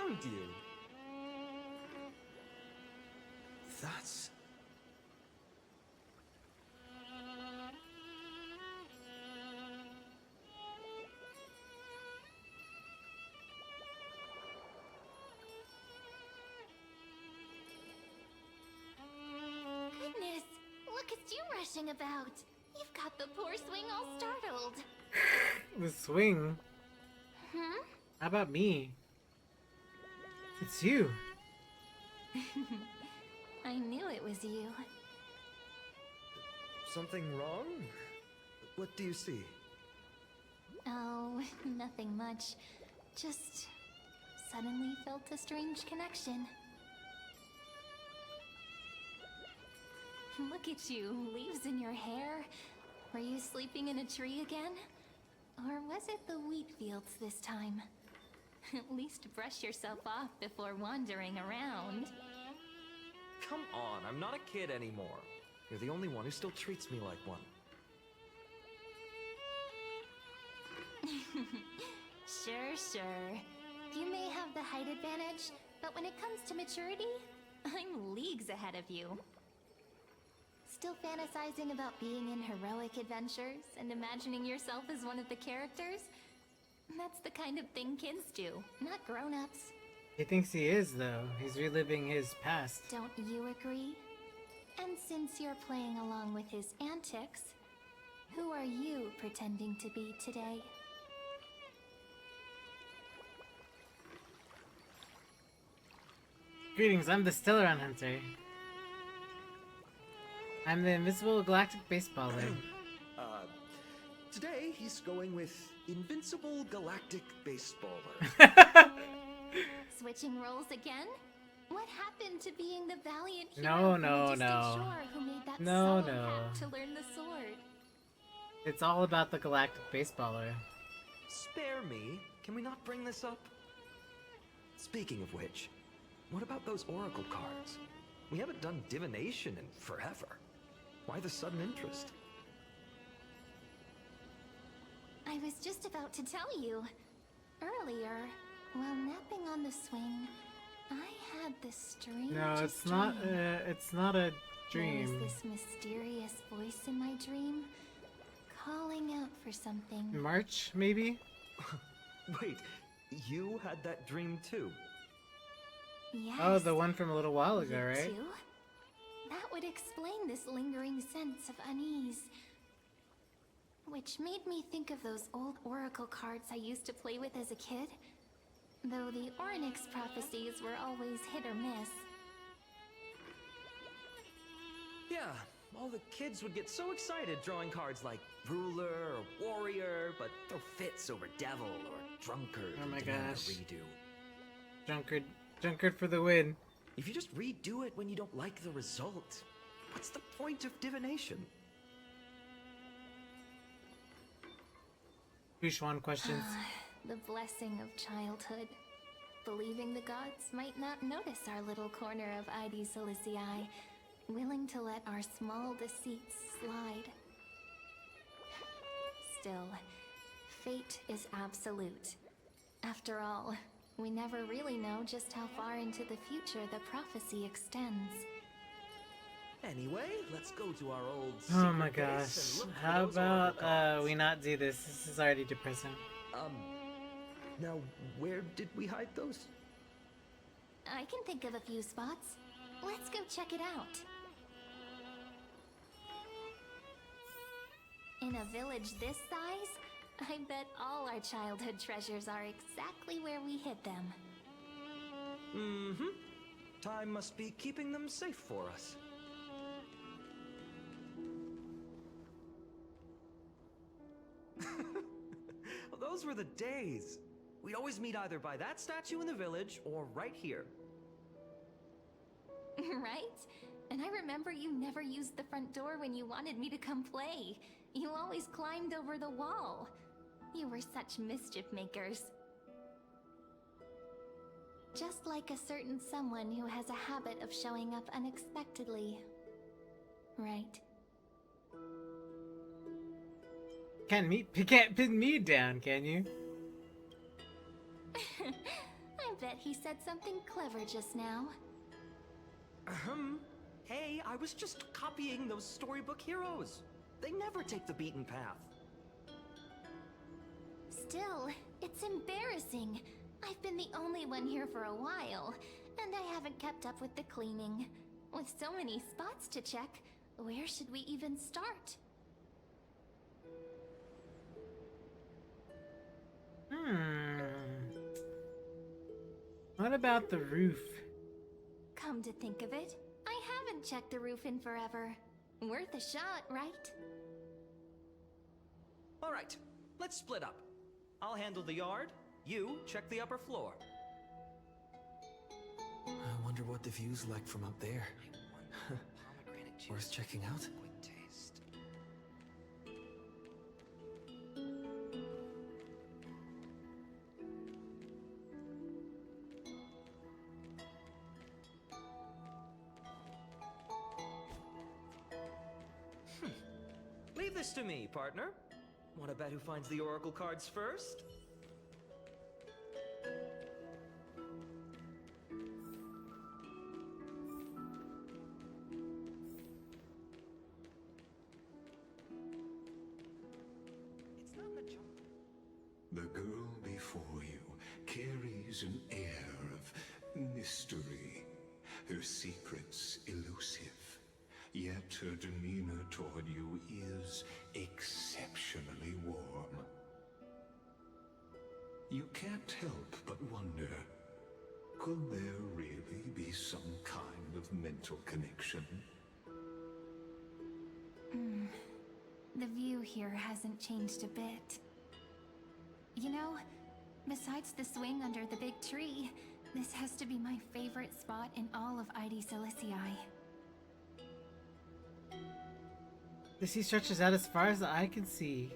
Found you. That's... Goodness, look at you rushing about. You've got the poor swing all startled. The swing? Hmm? How about me? It's you. I knew it was you. Something wrong? What do you see? Oh, nothing much. Just suddenly felt a strange connection. Look at you, leaves in your hair. Were you sleeping in a tree again? Or was it the wheat fields this time? At least brush yourself off before wandering around. Come on, I'm not a kid anymore. You're the only one who still treats me like one. Sure. You may have the height advantage, but when it comes to maturity, I'm leagues ahead of you. Still fantasizing about being in heroic adventures and imagining yourself as one of the characters? That's the kind of thing kids do, not grown-ups. He thinks he is, though. He's reliving his past. Don't you agree? And since you're playing along with his antics, who are you pretending to be today? Greetings, I'm the Stellaron Hunter. I'm the invisible galactic baseballer. Today he's going with Invincible Galactic Baseballer. Switching roles again? What happened to being the valiant hero from the distant shore who made that solo path to learn the sword? It's all about the galactic baseballer. Spare me. Can we not bring this up? Speaking of which, what about those oracle cards? We haven't done divination in forever. Why the sudden interest? I was just about to tell you. Earlier, while napping on the swing, I had this strange it's not a dream. There was this mysterious voice in my dream, calling out for something. March, maybe? Wait, you had that dream too? Yes. Oh, the one from a little while ago, right? Too? That would explain this lingering sense of unease. Which made me think of those old oracle cards I used to play with as a kid. Though the Ornyx prophecies were always hit or miss. Yeah, all the kids would get so excited drawing cards like ruler or warrior, but throw fits over devil or drunkard. Oh my and demand a gosh. redo. Drunkard for the win. If you just redo it when you don't like the result, what's the point of divination? Bushwan questions. The blessing of childhood. Believing the gods might not notice our little corner of Aedes Siliciae, willing to let our small deceits slide. Still, fate is absolute. After all, we never really know just how far into the future the prophecy extends. Anyway, let's go to our old Oh my secret base gosh. and look for How those oracle about cards. we not do this? This is already depressing. Now, where did we hide those? I can think of a few spots. Let's go check it out. In a village this size, I bet all our childhood treasures are exactly where we hid them. Mm-hmm. Time must be keeping them safe for us. those were the days. We'd always meet either by that statue in the village or right here. Right? And I remember you never used the front door when you wanted me to come play. You always climbed over the wall. You were such mischief makers. Just like a certain someone who has a habit of showing up unexpectedly. Right. Can't pin me down, can you? I bet he said something clever just now. Hey, I was just copying those storybook heroes. They never take the beaten path. Still, it's embarrassing. I've been the only one here for a while, and I haven't kept up with the cleaning. With so many spots to check, where should we even start? What about the roof? Come to think of it, I haven't checked the roof in forever. Worth a shot, right? Alright, let's split up. I'll handle the yard, you check the upper floor. I wonder what the view's like from up there. Worth checking out? Leave this to me, partner. Wanna bet who finds the oracle cards first? The girl before you carries an air of mystery, her secrets elusive. Yet her demeanor toward you is exceptionally warm. You can't help but wonder, could there really be some kind of mental connection? The view here hasn't changed a bit. You know, besides the swing under the big tree, this has to be my favorite spot in all of Aedes. The sea stretches out as far as the eye can see.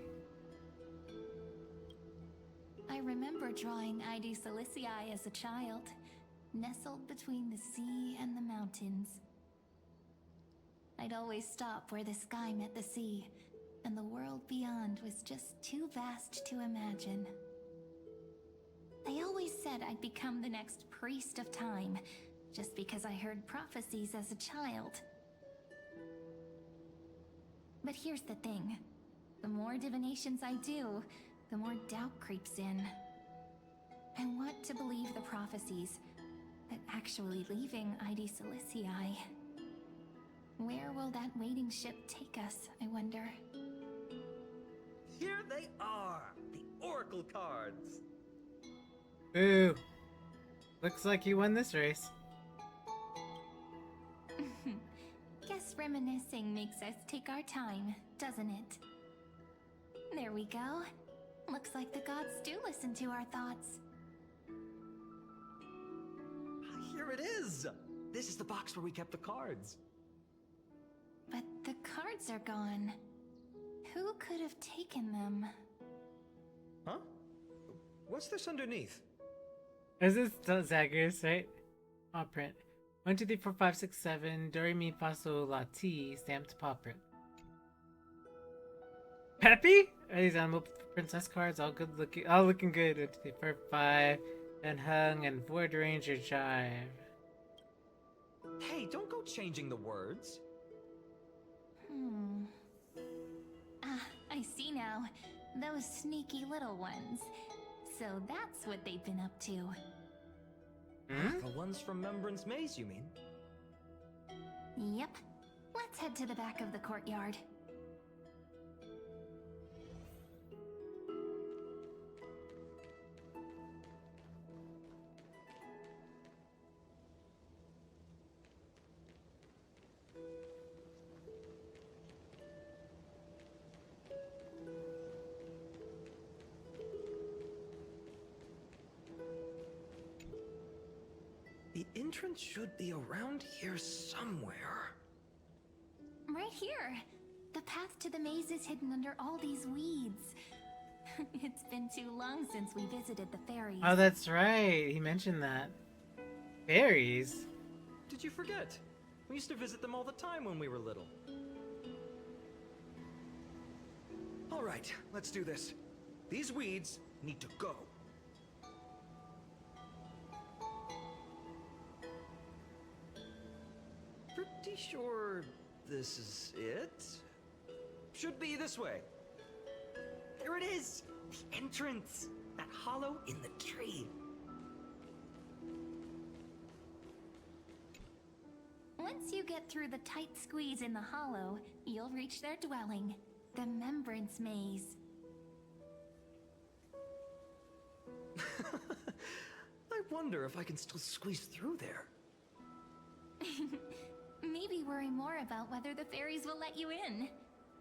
I remember drawing Aedes as a child, nestled between the sea and the mountains. I'd always stop where the sky met the sea, and the world beyond was just too vast to imagine. They always said I'd become the next priest of time, just because I heard prophecies as a child. But here's the thing. The more divinations I do, the more doubt creeps in. I want to believe the prophecies, but actually leaving Aedes. Where will that waiting ship take us, I wonder? Here they are! The oracle cards! Ooh. Looks like you won this race. Guess reminiscing makes us take our time, doesn't it? There we go. Looks like the gods do listen to our thoughts. Here it is! This is the box where we kept the cards. But the cards are gone. Who could have taken them? Huh? What's this underneath? Is this Zagreus, right? Paw print. 1, 2, 3, 4, 5, 6, 7. Do, re, mi, fa, sol, la, ti. Stamped paw print. Peppy? Are these animal princess cards? All good looking. All looking good. 1, 2, 3, 4, 5. And hung and void ranger jive. Hey, don't go changing the words. Ah, I see now. Those sneaky little ones. So that's what they've been up to. The ones from Remembrance Maze, you mean? Yep. Let's head to the back of the courtyard. entrance should be around here somewhere. Right here. The path to the maze is hidden under all these weeds. It's been too long since we visited the fairies. Oh, that's right. He mentioned that. Fairies? Did you forget? We used to visit them all the time when we were little. All right, let's do this. These weeds need to go. Pretty sure this is it? Should be this way. There it is! The entrance! That hollow in the tree. Once you get through the tight squeeze in the hollow, you'll reach their dwelling, the Membrance Maze. I wonder if I can still squeeze through there. Maybe worry more about whether the fairies will let you in.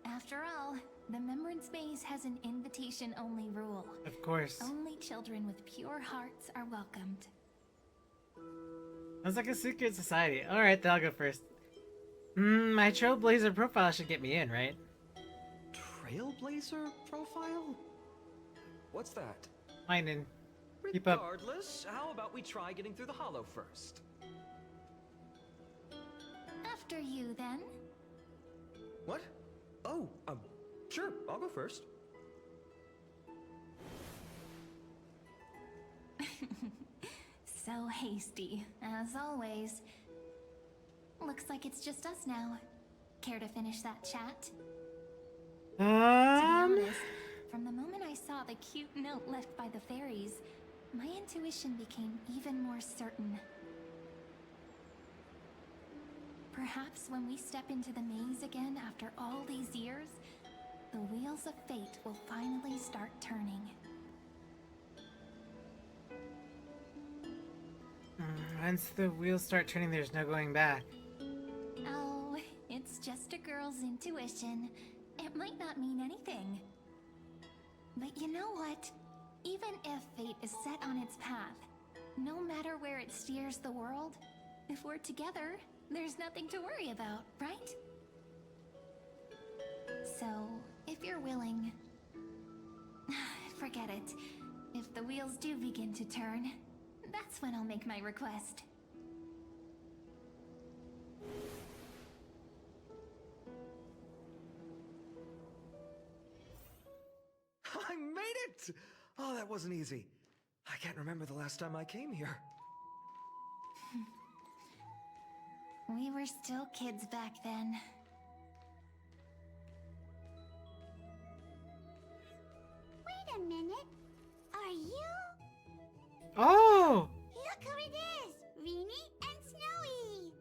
After all, the Membrance Maze has an invitation-only rule. Of course. Only children with pure hearts are welcomed. Sounds like a secret society. Alright, then I'll go first. My Trailblazer profile should get me in, right? Trailblazer profile? What's that? Fine, and keep up. Regardless, how about we try getting through the hollow first? After you, then. What? Oh, sure, I'll go first. So hasty, as always. Looks like it's just us now. Care to finish that chat? To be honest, from the moment I saw the cute note left by the fairies, my intuition became even more certain. Perhaps when we step into the maze again after all these years, the wheels of fate will finally start turning. Once the wheels start turning, there's no going back. Oh, it's just a girl's intuition. It might not mean anything. But you know what? Even if fate is set on its path, no matter where it steers the world, if we're together, there's nothing to worry about, right? So, if you're willing... forget it. If the wheels do begin to turn, that's when I'll make my request. I made it! Oh, that wasn't easy. I can't remember the last time I came here. We were still kids back then. Wait a minute. Are you? Oh! Look who it is! Rini and Snowy!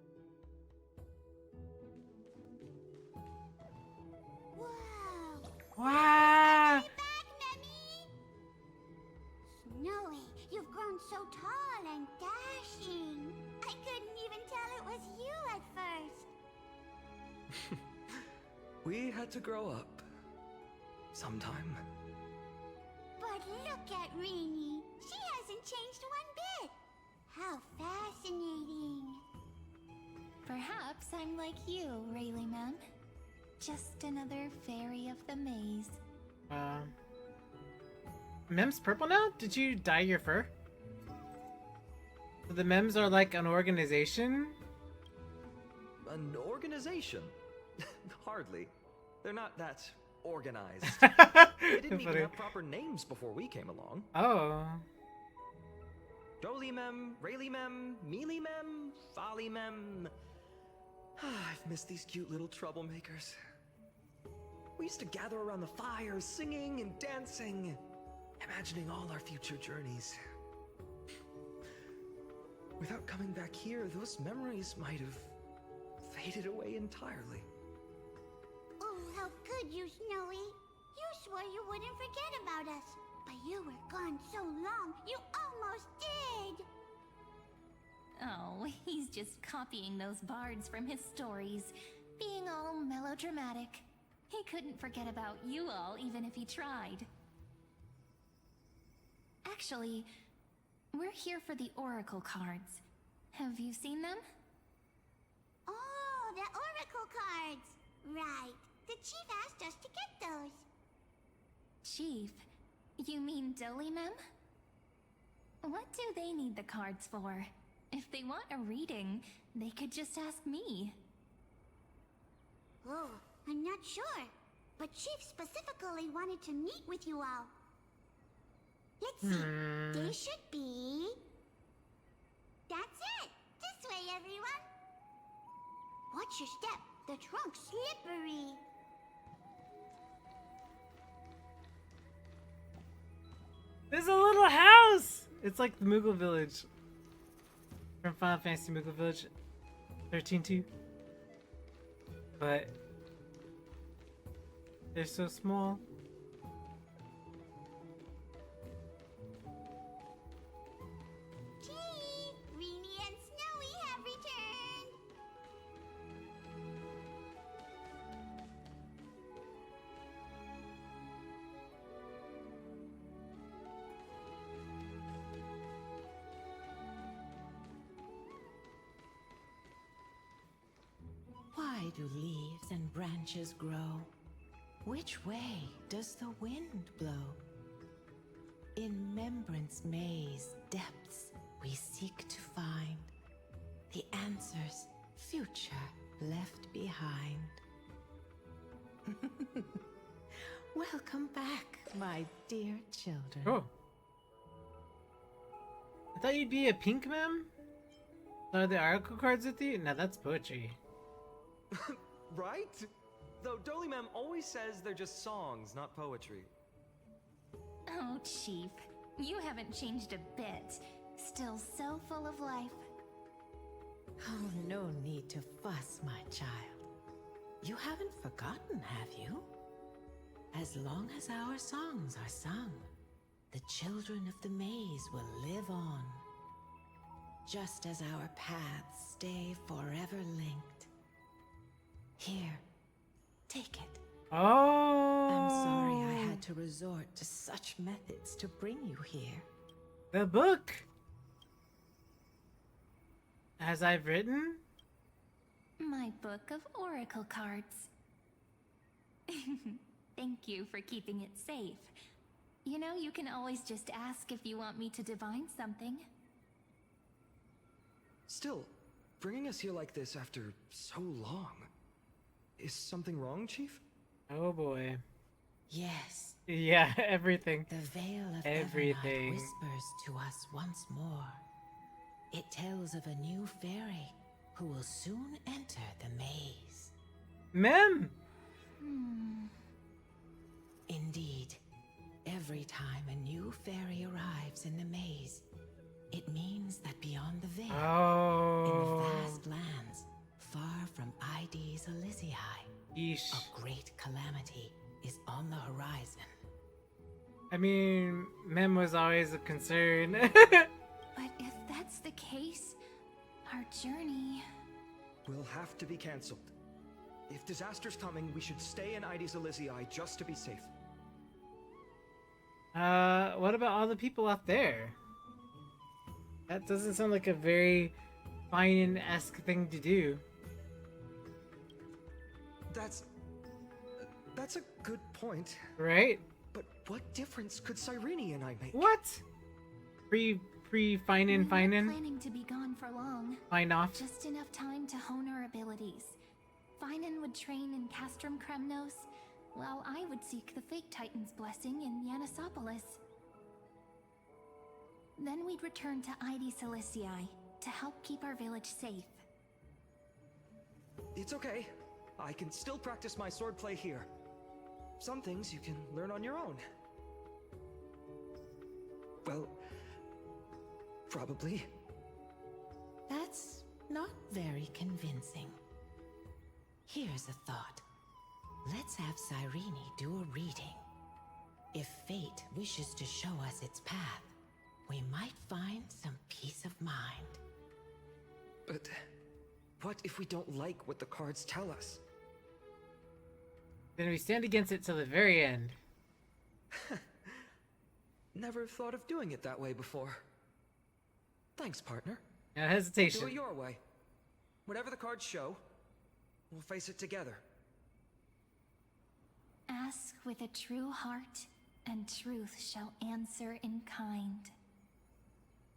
Wow! Wow! Back, Memmy! Snowy, you've grown so tall and dashing. I couldn't even tell it was you at first. We had to grow up. Sometime. But look at Rini. She hasn't changed one bit. How fascinating. Perhaps I'm like you, Rayleigh Mem. Just another fairy of the maze. Mem's purple now? Did you dye your fur? So the Mems are like an organization? An organization? Hardly. They're not that organized. They didn't even have proper names before we came along. Oh. Jolie Mem, Rayleigh Mem, Mealy Mem, Folly Mem. I've missed these cute little troublemakers. We used to gather around the fire, singing and dancing, imagining all our future journeys. Without coming back here, those memories might have faded away entirely. Oh, how could you, Snowy? You swore you wouldn't forget about us. But you were gone so long, you almost did! Oh, he's just copying those bards from his stories, being all melodramatic. He couldn't forget about you all, even if he tried. Actually, we're here for the oracle cards. Have you seen them? Oh, the oracle cards. Right. The chief asked us to get those. Chief? You mean Dolimem? What do they need the cards for? If they want a reading, they could just ask me. Oh, I'm not sure. But Chief specifically wanted to meet with you all. Let's see. They should be... That's it! This way, everyone! Watch your step. The trunk's slippery. There's a little house! It's like the Moogle Village. From Final Fantasy Moogle Village 13-2. But... they're so small. Chief! Reenie and Snowy have returned! Why do leaves and branches grow? Which way does the wind blow? In Membrance Maze depths we seek to find the answers future left behind. Welcome back, my dear children. Oh. I thought you'd be a pink mem? Are the oracle cards with you? Now that's poetry. Right? Though Dolimem always says they're just songs, not poetry. Oh, Chief. You haven't changed a bit. Still so full of life. Oh, no need to fuss, my child. You haven't forgotten, have you? As long as our songs are sung, the children of the maze will live on. Just as our paths stay forever linked. Here, take it. Oh! I'm sorry I had to resort to such methods to bring you here. The book! As I've written? My book of oracle cards. Thank you for keeping it safe. You know, you can always just ask if you want me to divine something. Still, bringing us here like this after so long. Is something wrong, Chief? Oh boy. Yes. Yeah, everything. The veil of everything Evernight whispers to us once more. It tells of a new fairy who will soon enter the maze. Mem! Indeed, every time a new fairy arrives in the maze, it means that beyond the veil, in the vast lands, far from Aedes Elysiae, a great calamity is on the horizon. I mean, Mem was always a concern. But if that's the case, our journey... will have to be cancelled. If disaster's coming, we should stay in Aedes Elysiae just to be safe. What about all the people out there? That doesn't sound like a very Finan-esque thing to do. That's a good point. Right? But what difference could Cyrene and I make? What? Pre-Finan? We're not planning to be gone for long. Find off. Just enough time to hone our abilities. Finan would train in Castrum Kremnos, while I would seek the Fake Titan's blessing in Yanisopolis. Then we'd return to Aedes Elysiae to help keep our village safe. It's okay. I can still practice my swordplay here. Some things you can learn on your own. Well, probably. That's not very convincing. Here's a thought. Let's have Cyrene do a reading. If fate wishes to show us its path, we might find some peace of mind. But what if we don't like what the cards tell us? Then we stand against it till the very end. Never thought of doing it that way before. Thanks, partner. No hesitation. Do it your way. Whatever the cards show, we'll face it together. Ask with a true heart, and truth shall answer in kind.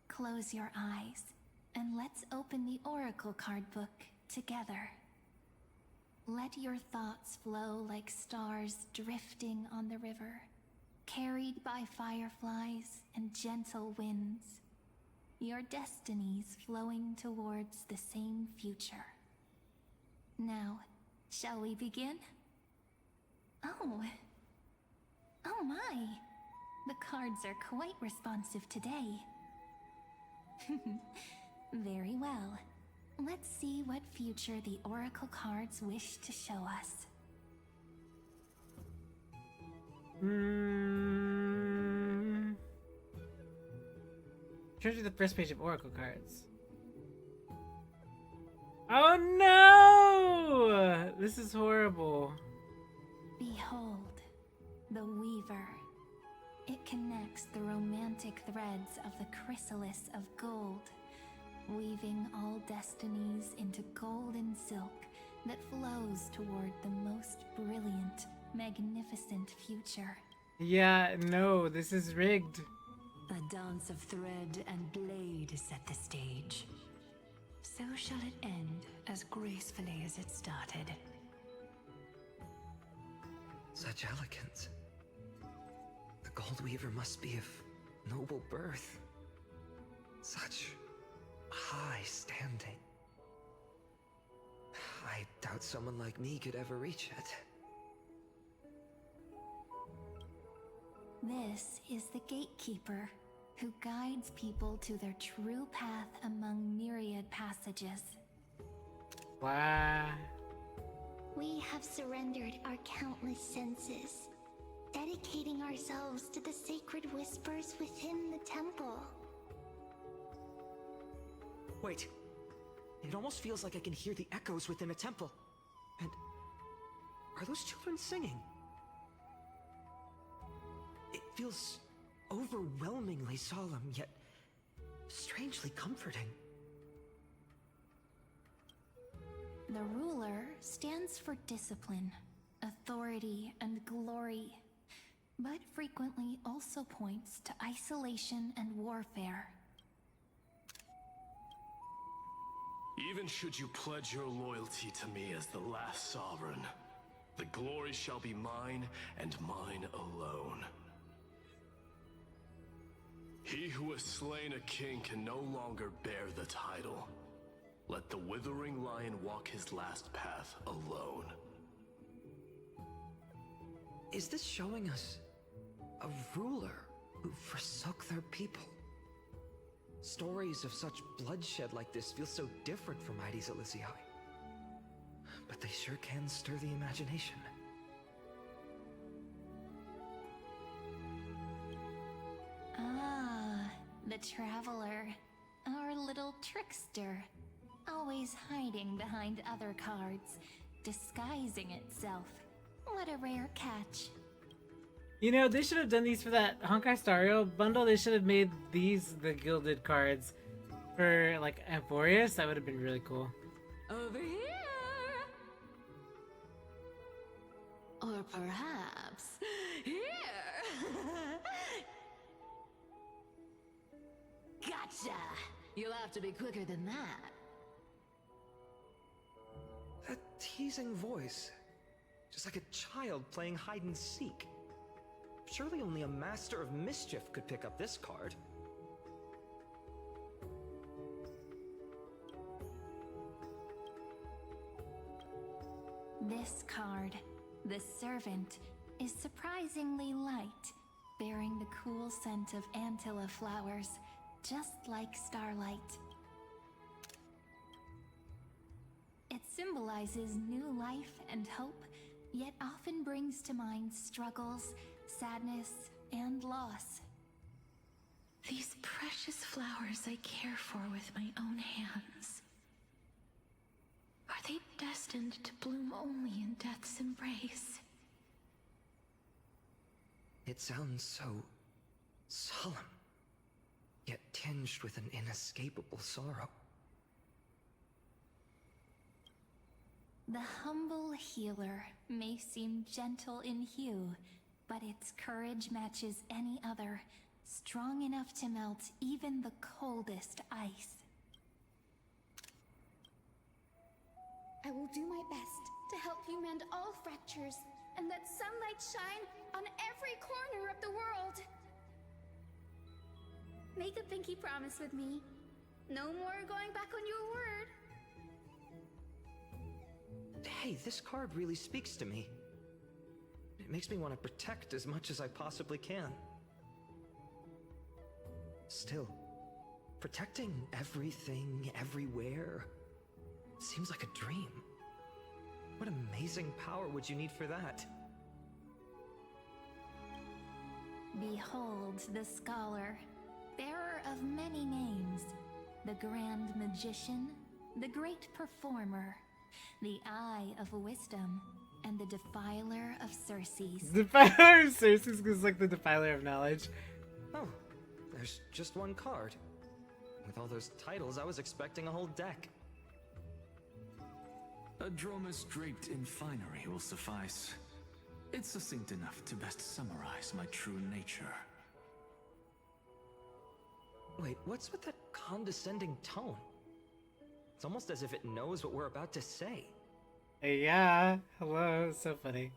Close your eyes, and let's open the Oracle card book together. Let your thoughts flow like stars drifting on the river, carried by fireflies and gentle winds. Your destinies flowing towards the same future. Now, shall we begin? Oh my! The cards are quite responsive today. Very well. Let's see what future the Oracle cards wish to show us. Turn to the first page of Oracle cards. Oh no! This is horrible. Behold, the Weaver. It connects the romantic threads of the chrysalis of gold, weaving all destinies into golden silk that flows toward the most brilliant, magnificent future. Yeah, no, this is rigged. A dance of thread and blade set the stage. So shall it end as gracefully as it started. Such elegance. The Gold Weaver must be of noble birth. Such high standing. I doubt someone like me could ever reach it. This is the Gatekeeper, who guides people to their true path among myriad passages. Wow. We have surrendered our countless senses, dedicating ourselves to the sacred whispers within the temple. Wait. It almost feels like I can hear the echoes within a temple. And are those children singing? It feels overwhelmingly solemn, yet strangely comforting. The ruler stands for discipline, authority, and glory, but frequently also points to isolation and warfare. Even should you pledge your loyalty to me as the last sovereign, the glory shall be mine and mine alone. He who has slain a king can no longer bear the title. Let the withering lion walk his last path alone. Is this showing us a ruler who forsook their people? Stories of such bloodshed like this feel so different from Aedes Elysiae. But they sure can stir the imagination. Ah, the Traveler, our little trickster, always hiding behind other cards, disguising itself. What a rare catch. You know, they should have done these for that Honkai Star Rail bundle. They should have made these the gilded cards for, like, Amphoreus. That would have been really cool. Over here! Or perhaps here! Gotcha! You'll have to be quicker than that. That teasing voice. Just like a child playing hide and seek. Surely only a master of mischief could pick up this card. This card, the Servant, is surprisingly light, bearing the cool scent of Antilla flowers, just like starlight. It symbolizes new life and hope, yet often brings to mind struggles, sadness, and loss. These precious flowers I care for with my own hands. Are they destined to bloom only in death's embrace? It sounds so solemn, yet tinged with an inescapable sorrow. The humble healer may seem gentle in hue, but its courage matches any other, strong enough to melt even the coldest ice. I will do my best to help you mend all fractures and let sunlight shine on every corner of the world. Make a pinky promise with me. No more going back on your word. Hey, this card really speaks to me. It makes me want to protect as much as I possibly can. Still, protecting everything, everywhere, seems like a dream. What amazing power would you need for that? Behold the scholar, bearer of many names, the grand magician, the great performer, the eye of wisdom, and the defiler of Circes. Defiler of Circes is like the defiler of knowledge. Oh, there's just one card. With all those titles, I was expecting a whole deck. A dromus draped in finery will suffice. It's succinct enough to best summarize my true nature. Wait, what's with that condescending tone? It's almost as if it knows what we're about to say. Hey, yeah, hello, so funny.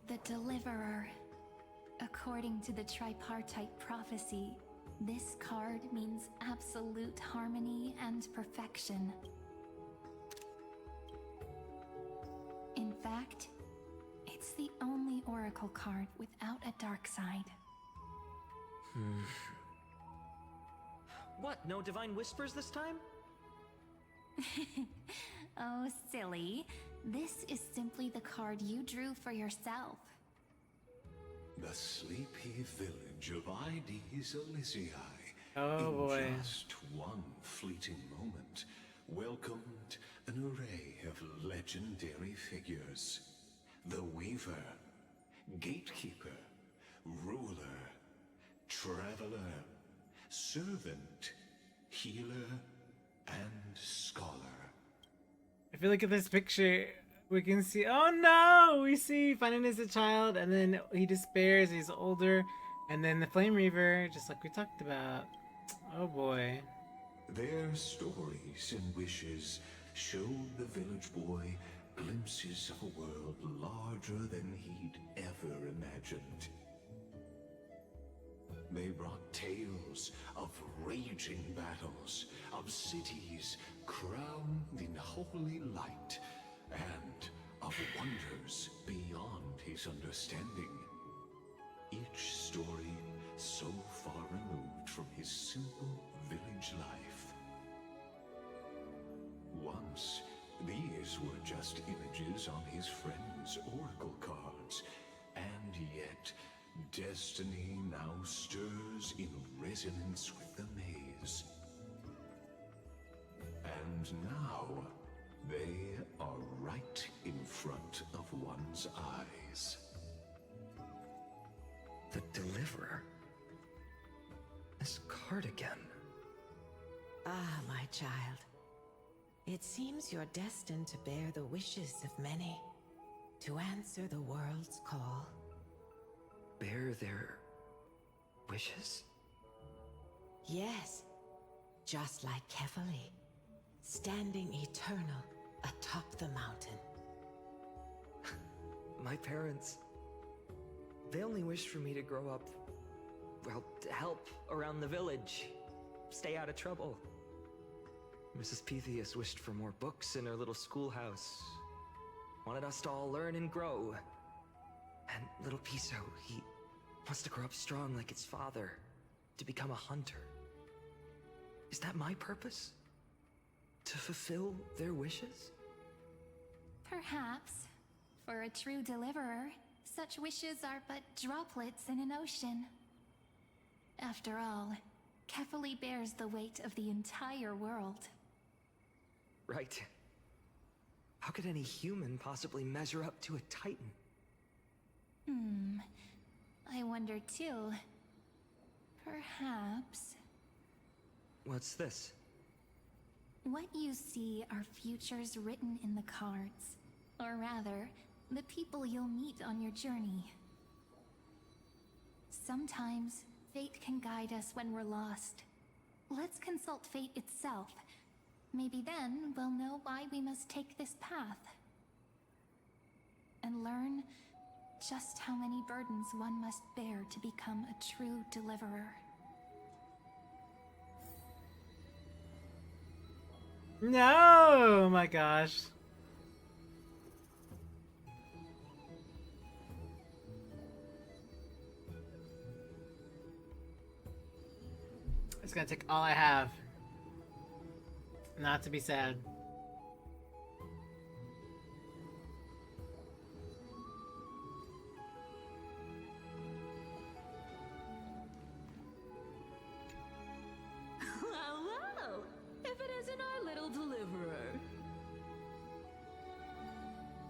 The Deliverer. According to the tripartite prophecy, this card means absolute harmony and perfection. In fact, it's the only oracle card without a dark side. What, no divine whispers this time? Oh, silly. This is simply the card you drew for yourself. The sleepy village of Aedes Elysiae, Oh boy. in just one fleeting moment, welcomed an array of legendary figures. The Weaver, Gatekeeper, Ruler, Traveler, Servant, Healer, and Scholar. If you look at this picture, we can see, oh no! We see Finan as a child, and then he despairs, he's older, and then the Flame Reaver, just like we talked about. Oh boy. Their stories and wishes showed the village boy glimpses of a world larger than he'd ever imagined. They brought tales of raging battles, of cities crowned in holy light, and of wonders beyond his understanding. Each story so far removed from his simple village life. Once, these were just images on his friend's oracle cards, and yet destiny now stirs in resonance with the maze. And now, they are right in front of one's eyes. The Deliverer? This card again. Ah, my child. It seems you're destined to bear the wishes of many, to answer the world's call. Bear their wishes? Yes, just like Kefali, standing eternal atop the mountain. My parents, they only wished for me to grow up, well, to help around the village, stay out of trouble. Mrs. Pythias wished for more books in her little schoolhouse, wanted us to all learn and grow. And little Piso, he wants to grow up strong like its father, to become a hunter. Is that my purpose? To fulfill their wishes? Perhaps. For a true deliverer, such wishes are but droplets in an ocean. After all, Kefali bears the weight of the entire world. Right. How could any human possibly measure up to a Titan? I wonder too. Perhaps... What's this? What you see are futures written in the cards. Or rather, the people you'll meet on your journey. Sometimes, fate can guide us when we're lost. Let's consult fate itself. Maybe then we'll know why we must take this path. And learn just how many burdens one must bear to become a true deliverer. No! Oh my gosh. It's gonna take all I have not to be sad. Well, if it isn't our little deliverer.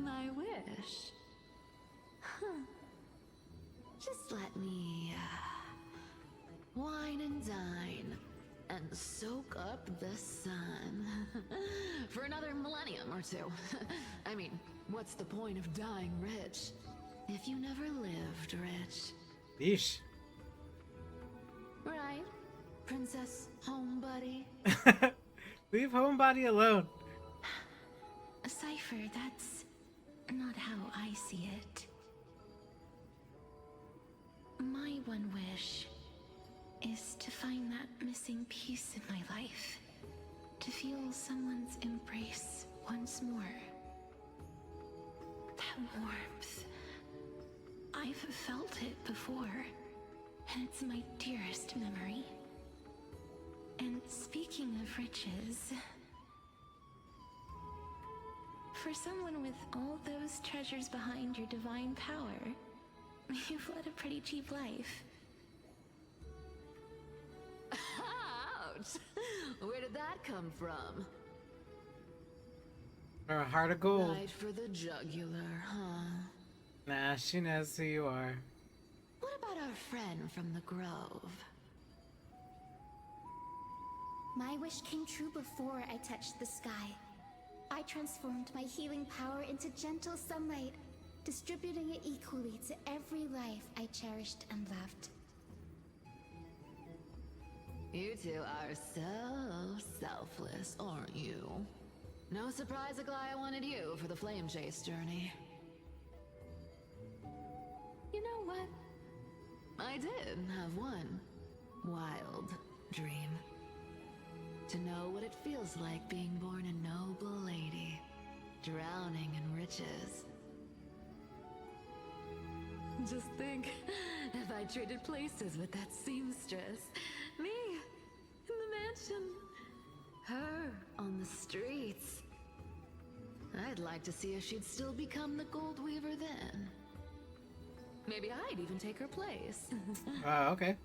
My wish. Huh. Just let me wine and dine and soak up the sun for another millennium or two. I mean, what's the point of dying rich if you never lived rich? Yeesh. Right, Princess Homebody? Leave Homebody alone. Cypher, that's not how I see it. My one wish is to find that missing piece in my life. To feel someone's embrace once more. That warmth. I've felt it before, and it's my dearest memory. And speaking of riches, for someone with all those treasures behind your divine power, you've led a pretty cheap life. Ouch! Where did that come from? Or a heart of gold. Right for the jugular, huh? Nah, she knows who you are. What about our friend from the Grove? My wish came true before I touched the sky. I transformed my healing power into gentle sunlight, distributing it equally to every life I cherished and loved. You two are so selfless, aren't you? No surprise Aglaya wanted you for the flame chase journey. You know what? I did have one wild dream. To know what it feels like being born a noble lady, drowning in riches. Just think, if I traded places with that seamstress, me in the mansion, her on the streets. I'd like to see if she'd still become the gold weaver then. Maybe I'd even take her place. Okay.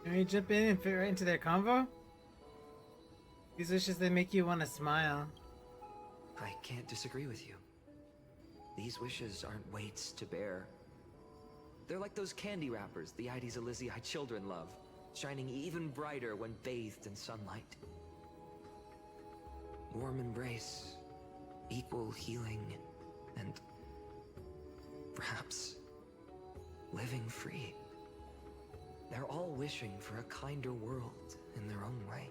Can we jump in and fit right into their convo? These wishes, they make you want to smile. I can't disagree with you. These wishes aren't weights to bear. They're like those candy wrappers the Aedes children love, shining even brighter when bathed in sunlight. Warm embrace, equal healing, and perhaps living free. They're all wishing for a kinder world in their own way.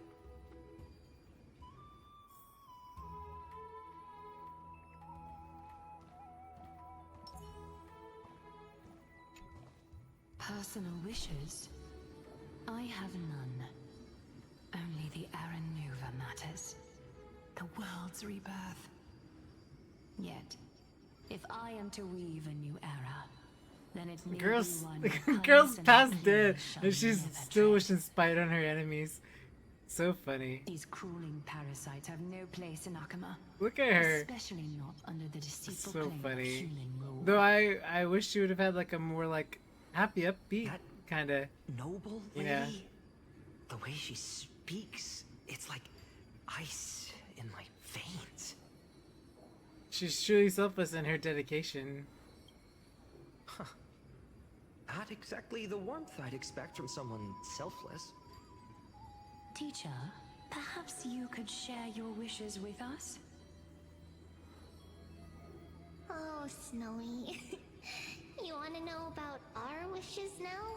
Personal wishes? I have none. Only the Aranuva matters. The world's rebirth. Yet, if I am to weave a new era, then it may Girls, be one where girls kindness and past happiness dead, shall and she's never still wishing spite on her enemies. So funny. These crawling parasites have no place in Akama. Look at her. Especially not under the deceitful So claim of funny. human rule. Though I wish she would have had like a more like happy, upbeat kind of noble lady. Yeah. The way she speaks, it's like ice in my veins. She's truly selfless in her dedication. That not exactly the warmth I'd expect from someone selfless. Teacher, perhaps you could share your wishes with us? Oh, Snowy. You want to know about our wishes now?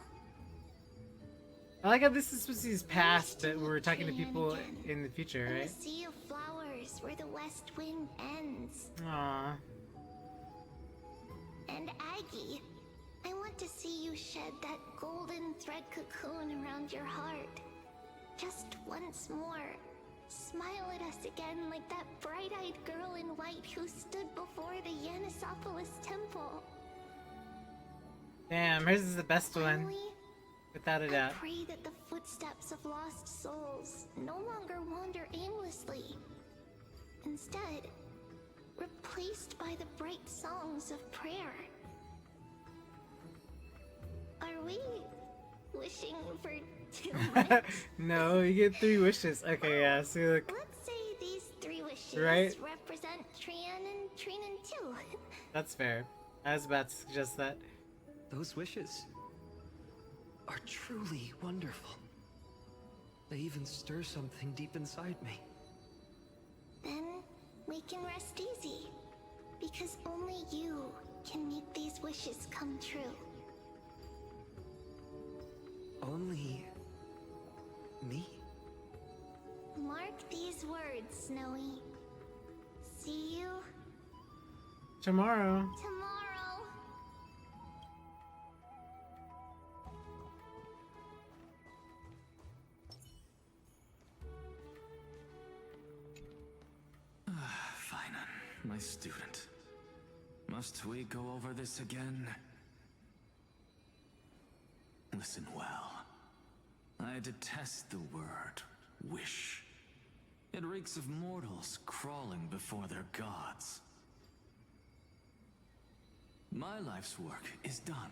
I like how this is supposed to be his past, but we're talking to people in the future, In right? the sea of flowers where the west wind ends. Aww. And Aggie, I want to see you shed that golden thread cocoon around your heart. Just once more. Smile at us again like that bright-eyed girl in white who stood before the Yanisopolis temple. Damn, hers is the best one. Finally, Without a I doubt. pray that the footsteps of lost souls no longer wander aimlessly. Instead, replaced by the bright songs of prayer. Are we wishing for too much? No, you get 3 wishes. Okay, yeah, see, look. Let's say these 3 wishes Right? represent Trian and Trinan too. That's fair. I was about to suggest that. Those wishes are truly wonderful. They even stir something deep inside me. Then we can rest easy. Because only you can make these wishes come true. Only me? Mark these words, Snowy. See you Tomorrow. tomorrow. Finan, my student. Must we go over this again? Listen well. I detest the word wish. It reeks of mortals crawling before their gods. My life's work is done.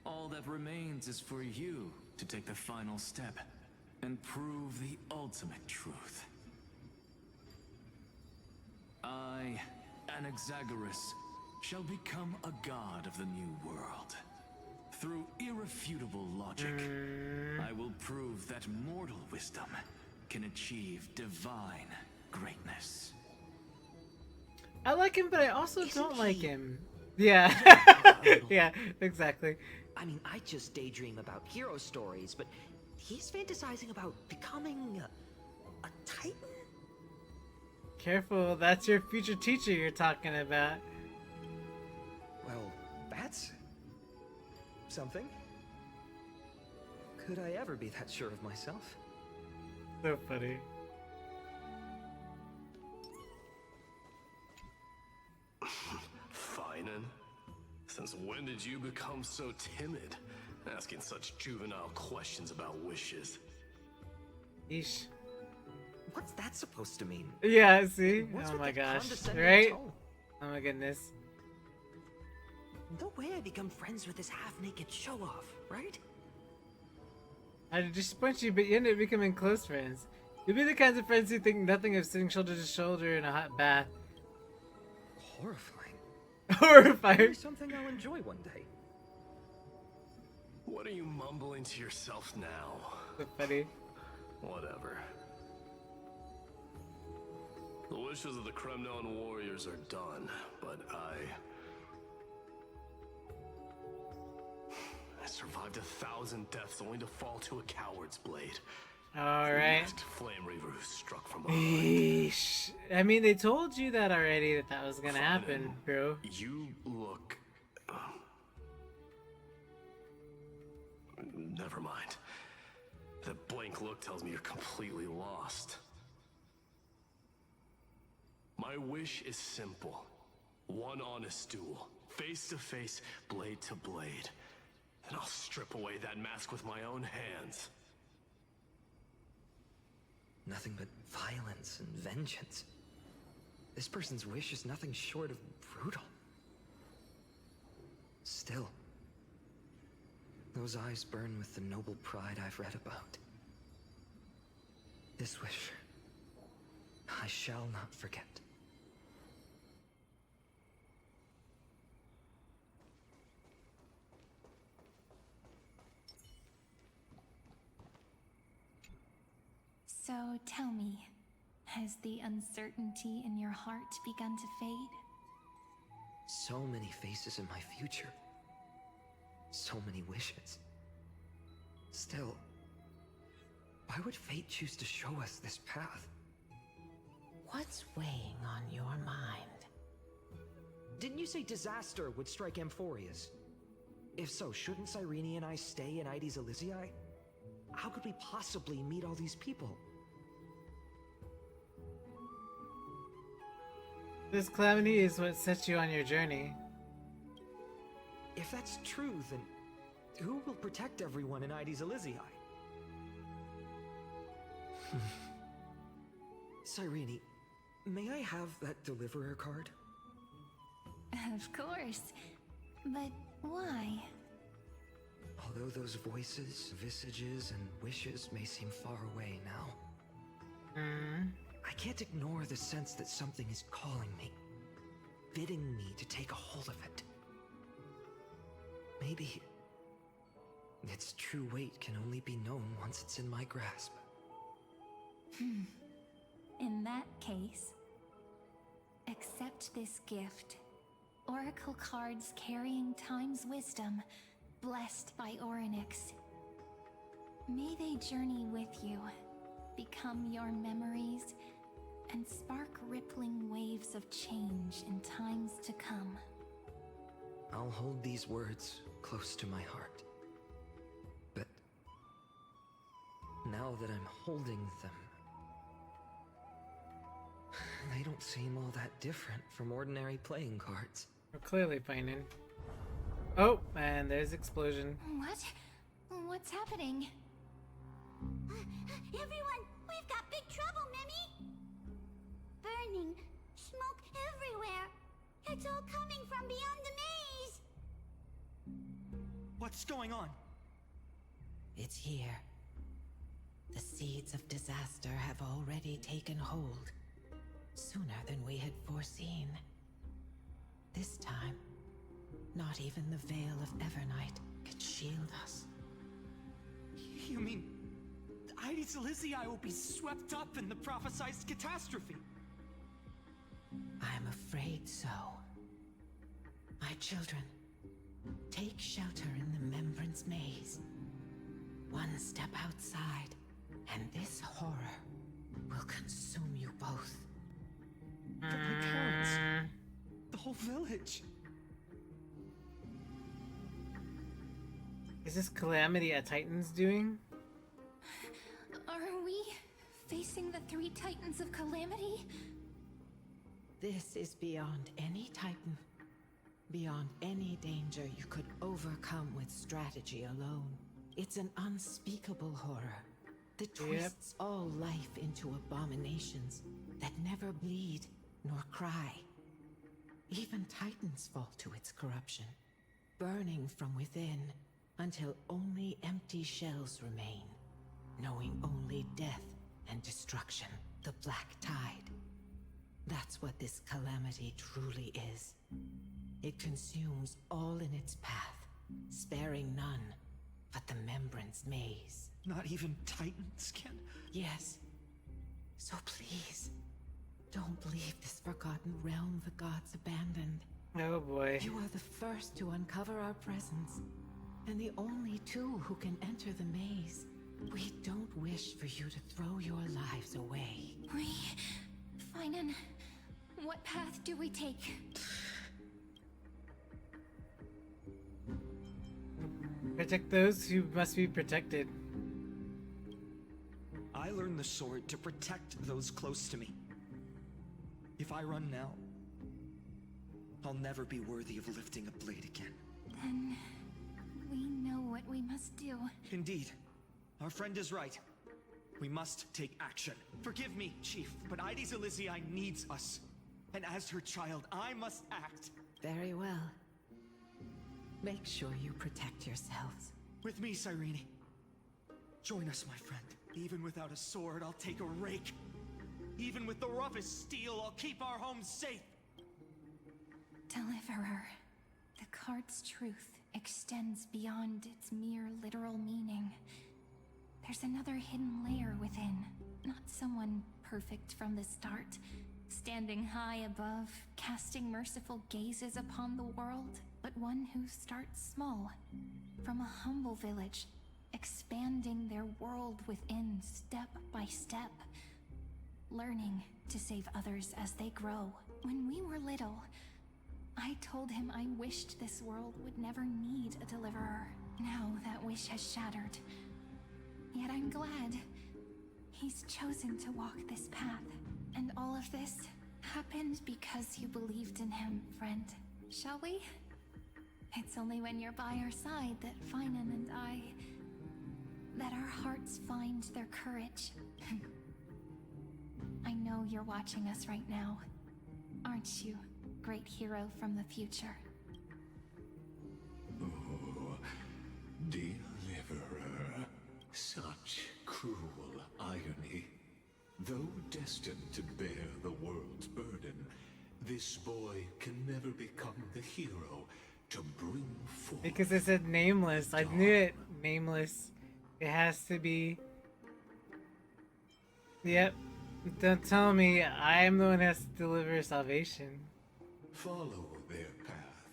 All that remains is for you to take the final step and prove the ultimate truth. I, Anaxagoras, shall become a god of the new world. Through irrefutable logic, I will prove that mortal wisdom can achieve divine greatness. I like him, but I also don't like him. Yeah. Yeah, exactly. I mean, I just daydream about hero stories, but he's fantasizing about becoming a titan? Careful, that's your future teacher you're talking about. Well, that's something. Could I ever be that sure of myself? So funny. Finan? Since when did you become so timid? Asking such juvenile questions about wishes. Yeesh. What's that supposed to mean? Yeah, see? What's Oh with my the gosh. condescending Right? tone? Oh my goodness. No way I become friends with this half-naked show-off, right? I disappoint you, but you end up becoming close friends. You'll be the kinds of friends who think nothing of sitting shoulder to shoulder in a hot bath. Horrifying. Horrifying. Maybe something I'll enjoy one day. What are you mumbling to yourself now? So funny. Whatever. The wishes of the Kremnon warriors are done, but I survived 1,000 deaths only to fall to a coward's blade. Alright. Flame Reaver who struck from behind. Eesh. I mean, they told you that already, that was gonna happen, bro. You look... Never mind. That blank look tells me you're completely lost. My wish is simple. One honest duel. Face to face, blade to blade. Then I'll strip away that mask with my own hands. Nothing but violence and vengeance. This person's wish is nothing short of brutal. Still, those eyes burn with the noble pride I've read about. This wish, I shall not forget. tell me, has the uncertainty in your heart begun to fade? So many faces in my future. So many wishes. Still, why would fate choose to show us this path? What's weighing on your mind? Didn't you say disaster would strike Amphoreus? If so, shouldn't Cyrene and I stay in Aedes Elysiae? How could we possibly meet all these people? This calamity is what sets you on your journey. If that's true, then who will protect everyone in Aedes Elysiae? Cyrene, may I have that deliverer card? Of course. But why? Although those voices, visages, and wishes may seem far away now, I can't ignore the sense that something is calling me, bidding me to take a hold of it. Maybe its true weight can only be known once it's in my grasp. In that case, accept this gift. Oracle cards carrying time's wisdom, blessed by Orynyx. May they journey with you, become your memories, and spark rippling waves of change in times to come. I'll hold these words close to my heart. But now that I'm holding them, they don't seem all that different from ordinary playing cards. We're clearly finding. Oh, and there's explosion. What? What's happening? Everyone, we've got big trouble, Mimi! Burning, smoke everywhere. It's all coming from beyond the maze! What's going on? It's here. The seeds of disaster have already taken hold, sooner than we had foreseen. This time, not even the veil of Evernight could shield us. You mean Aedes Elysiae will be swept up in the prophesized catastrophe? I'm afraid so. My children, take shelter in the Membrance Maze. One step outside, and this horror will consume you both. But my parents, the whole village. Is this calamity a Titan's doing? Are we facing the three titans of calamity? This is beyond any Titan. Beyond any danger you could overcome with strategy alone. It's an unspeakable horror that twists all life into abominations that never bleed nor cry. Even Titans fall to its corruption, burning from within until only empty shells remain, knowing only death and destruction, the Black Tide. That's what this calamity truly is. It consumes all in its path, sparing none but the Membrance Maze. Not even Titans can? Yes. So please, don't leave this forgotten realm the gods abandoned. Oh boy. You are the first to uncover our presence, and the only two who can enter the maze. We don't wish for you to throw your lives away. Finan, what path do we take? Protect those who must be protected. I learned the sword to protect those close to me. If I run now, I'll never be worthy of lifting a blade again. Then we know what we must do. Indeed. Our friend is right. We must take action. Forgive me, Chief, but Aedes Elysiae needs us. And as her child, I must act. Very well. Make sure you protect yourselves. With me, Cyrene. Join us, my friend. Even without a sword, I'll take a rake. Even with the roughest steel, I'll keep our home safe. Deliverer, the card's truth extends beyond its mere literal meaning. There's another hidden layer within. Not someone perfect from the start, standing high above, casting merciful gazes upon the world, but one who starts small, from a humble village, expanding their world within step by step, learning to save others as they grow. When we were little, I told him I wished this world would never need a deliverer. Now that wish has shattered. Yet I'm glad he's chosen to walk this path. And all of this happened because you believed in him, friend. Shall we? It's only when you're by our side that Finan and I... that our hearts find their courage. I know you're watching us right now. Aren't you, great hero from the future? Oh, deliverer. Such cruel irony. Though destined to bear the world's burden, this boy can never become the hero to bring forth. Because it said nameless. I knew it. Nameless. It has to be. Yep. Don't tell me I am the one who has to deliver salvation. Follow their path.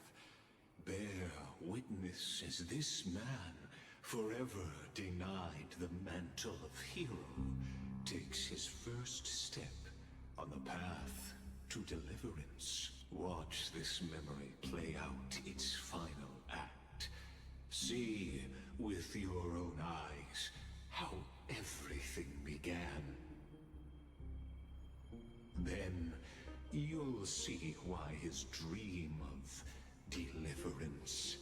Bear witness as this man, forever denied the mantle of hero, takes his first step on the path to deliverance. Watch this memory play out its final act. See with your own eyes how everything began. Then you'll see why his dream of deliverance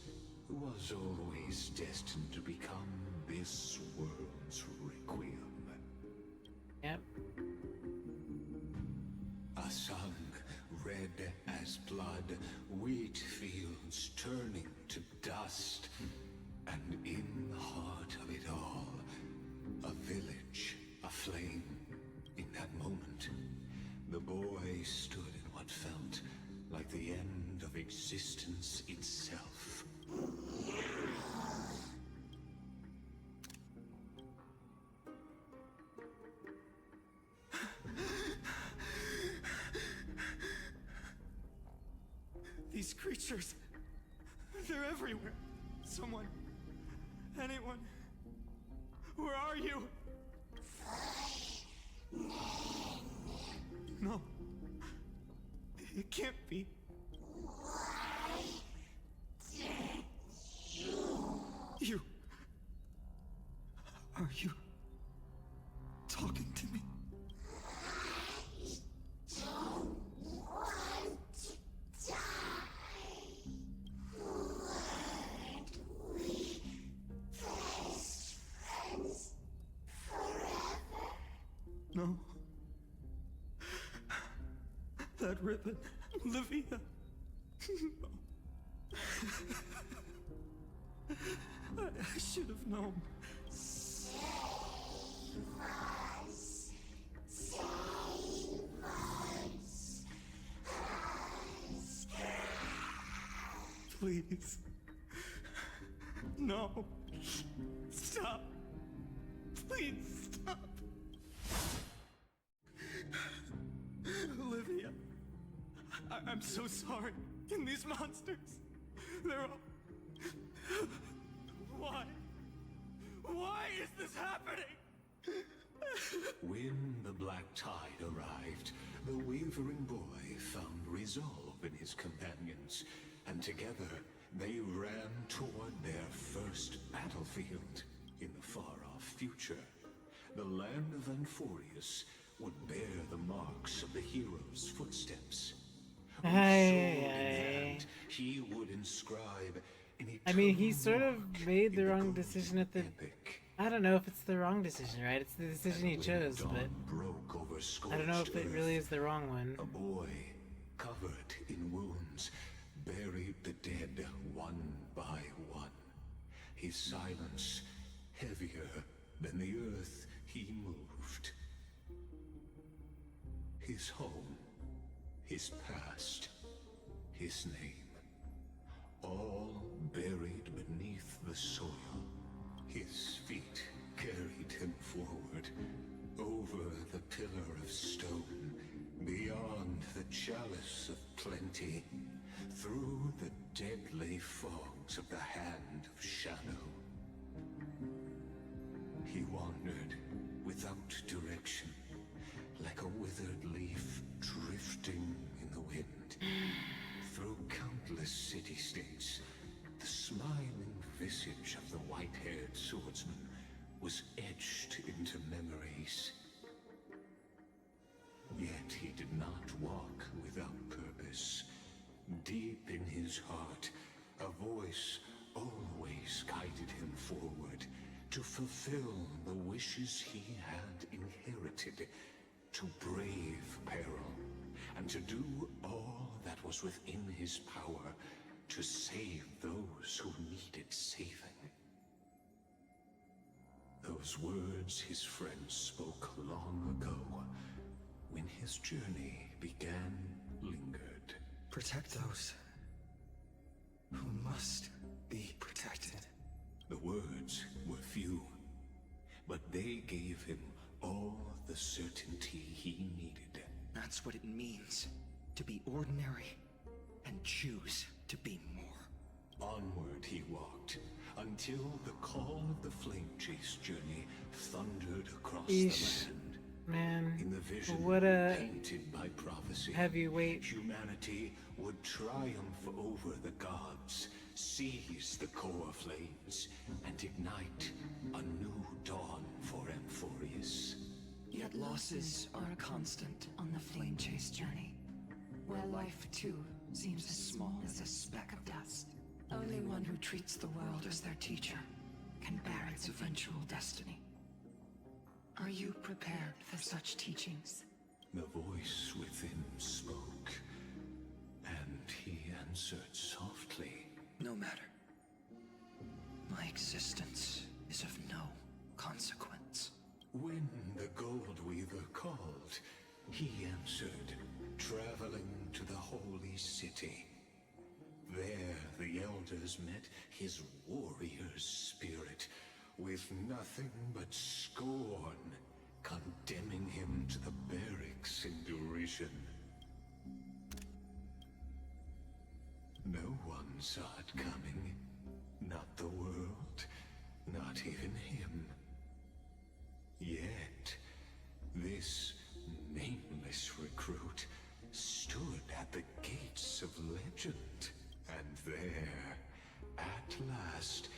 was always destined to become this world's requiem. Yep. A sun red as blood, wheat fields turning to dust, and in the heart of it all, a village aflame. In that moment, the boy stood in what felt like the end of existence itself. These creatures, they're everywhere. Someone, anyone, where are you? No, it can't be. You, are you talking to me? No. That ribbon, Livia. I should have known. Save us. Save us. Please. No. Stop. Please stop. Olivia, I'm so sorry. And these monsters, they're all... Why? Why is this happening? When the black tide arrived, the wavering boy found resolve in his companions, and together they ran toward their first battlefield in the far-off future. The land of Amphoreus would bear the marks of the hero's footsteps. With sword in hand, he would inscribe an I mean, he sort of made the wrong decision at the... I don't know if it's the wrong decision, right? It's the decision he chose, but... I don't know if it really is the wrong one. A boy, covered in wounds, buried the dead one by one. His silence heavier than the earth he moved. His home, his past, his name, all buried beneath the soil. His feet carried him forward, Over the pillar of stone, beyond the chalice of plenty, through the deadly fogs of the hand of shadow. He wandered without direction, like a withered leaf drifting in the wind. Through countless city-states, the smiling visage of the white-haired swordsman was etched into memories. Yet he did not walk without purpose. Deep in his heart, a voice always guided him forward to fulfill the wishes he had inherited, to brave peril, and to do all that was within his power to save those who needed saving. Those words his friend spoke long ago, when his journey began, lingered. Protect those who must be protected. The words were few, but they gave him all the certainty he needed. That's what it means to be ordinary and choose to be more. Onward he walked, until the call of the Flame Chase journey thundered across the land. Man, in the vision what a painted by prophecy, heavyweight. Humanity would triumph over the gods, seize the core flames, and ignite a new dawn for Amphoreus. Yet losses are a constant on the Flame Chase journey, where life too seems as small as a speck of dust. Only one who treats the world as their teacher can bear its eventual destiny. Are you prepared for such teachings? The voice within spoke, and he answered softly. No matter. My existence is of no consequence. When the Gold Weaver called, he answered, traveling to the holy city. There the elders met his warrior's spirit, with nothing but scorn, condemning him to the barracks in derision. No one saw it coming. Not the world, not even him. Yet, this nameless recruit stood at the gates of legend, and there, at last,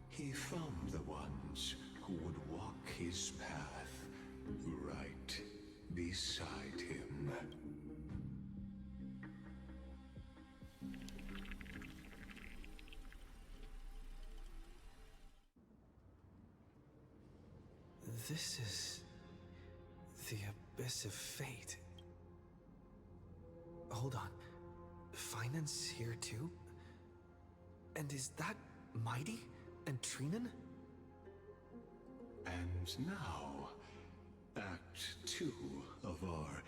he found the ones who would walk his path right beside him. This is the Abyss of Fate. Hold on. Finance here too? And is that Mighty and Trinan? And now, Act 2 of our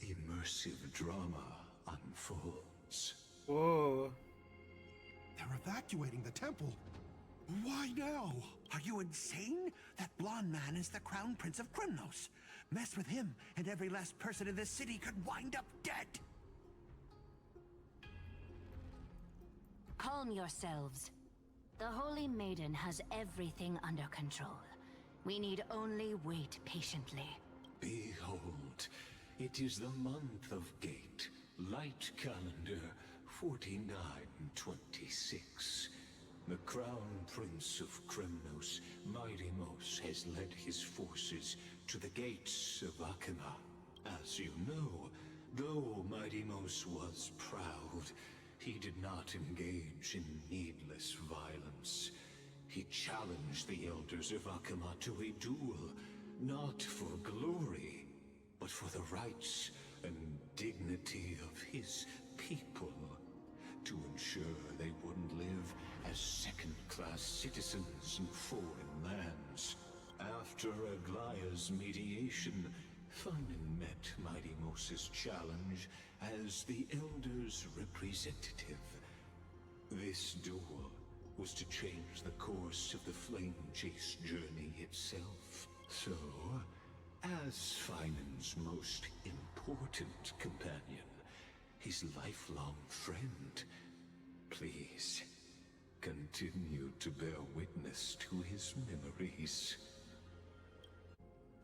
immersive drama unfolds. Whoa. They're evacuating the temple. Why now? Are you insane? That blonde man is the Crown Prince of Krymnos. Mess with him, and every last person in this city could wind up dead. Calm yourselves. The Holy Maiden has everything under control. We need only wait patiently. Behold, it is the month of Gate, Light Calendar 4926. The Crown Prince of Krymnos, Mighty-Mos, has led his forces to the gates of Akima. As you know, though Mighty-Mos was proud, he did not engage in needless violence. He challenged the elders of Akima to a duel, not for glory, but for the rights and dignity of his people, to ensure they wouldn't live as second-class citizens in foreign lands. After Aglaya's mediation, Finan met Mighty Mos's challenge as the Elder's representative. This duel was to change the course of the Flame Chase journey itself. So, As Finan's most important companion, his lifelong friend, please continue to bear witness to his memories.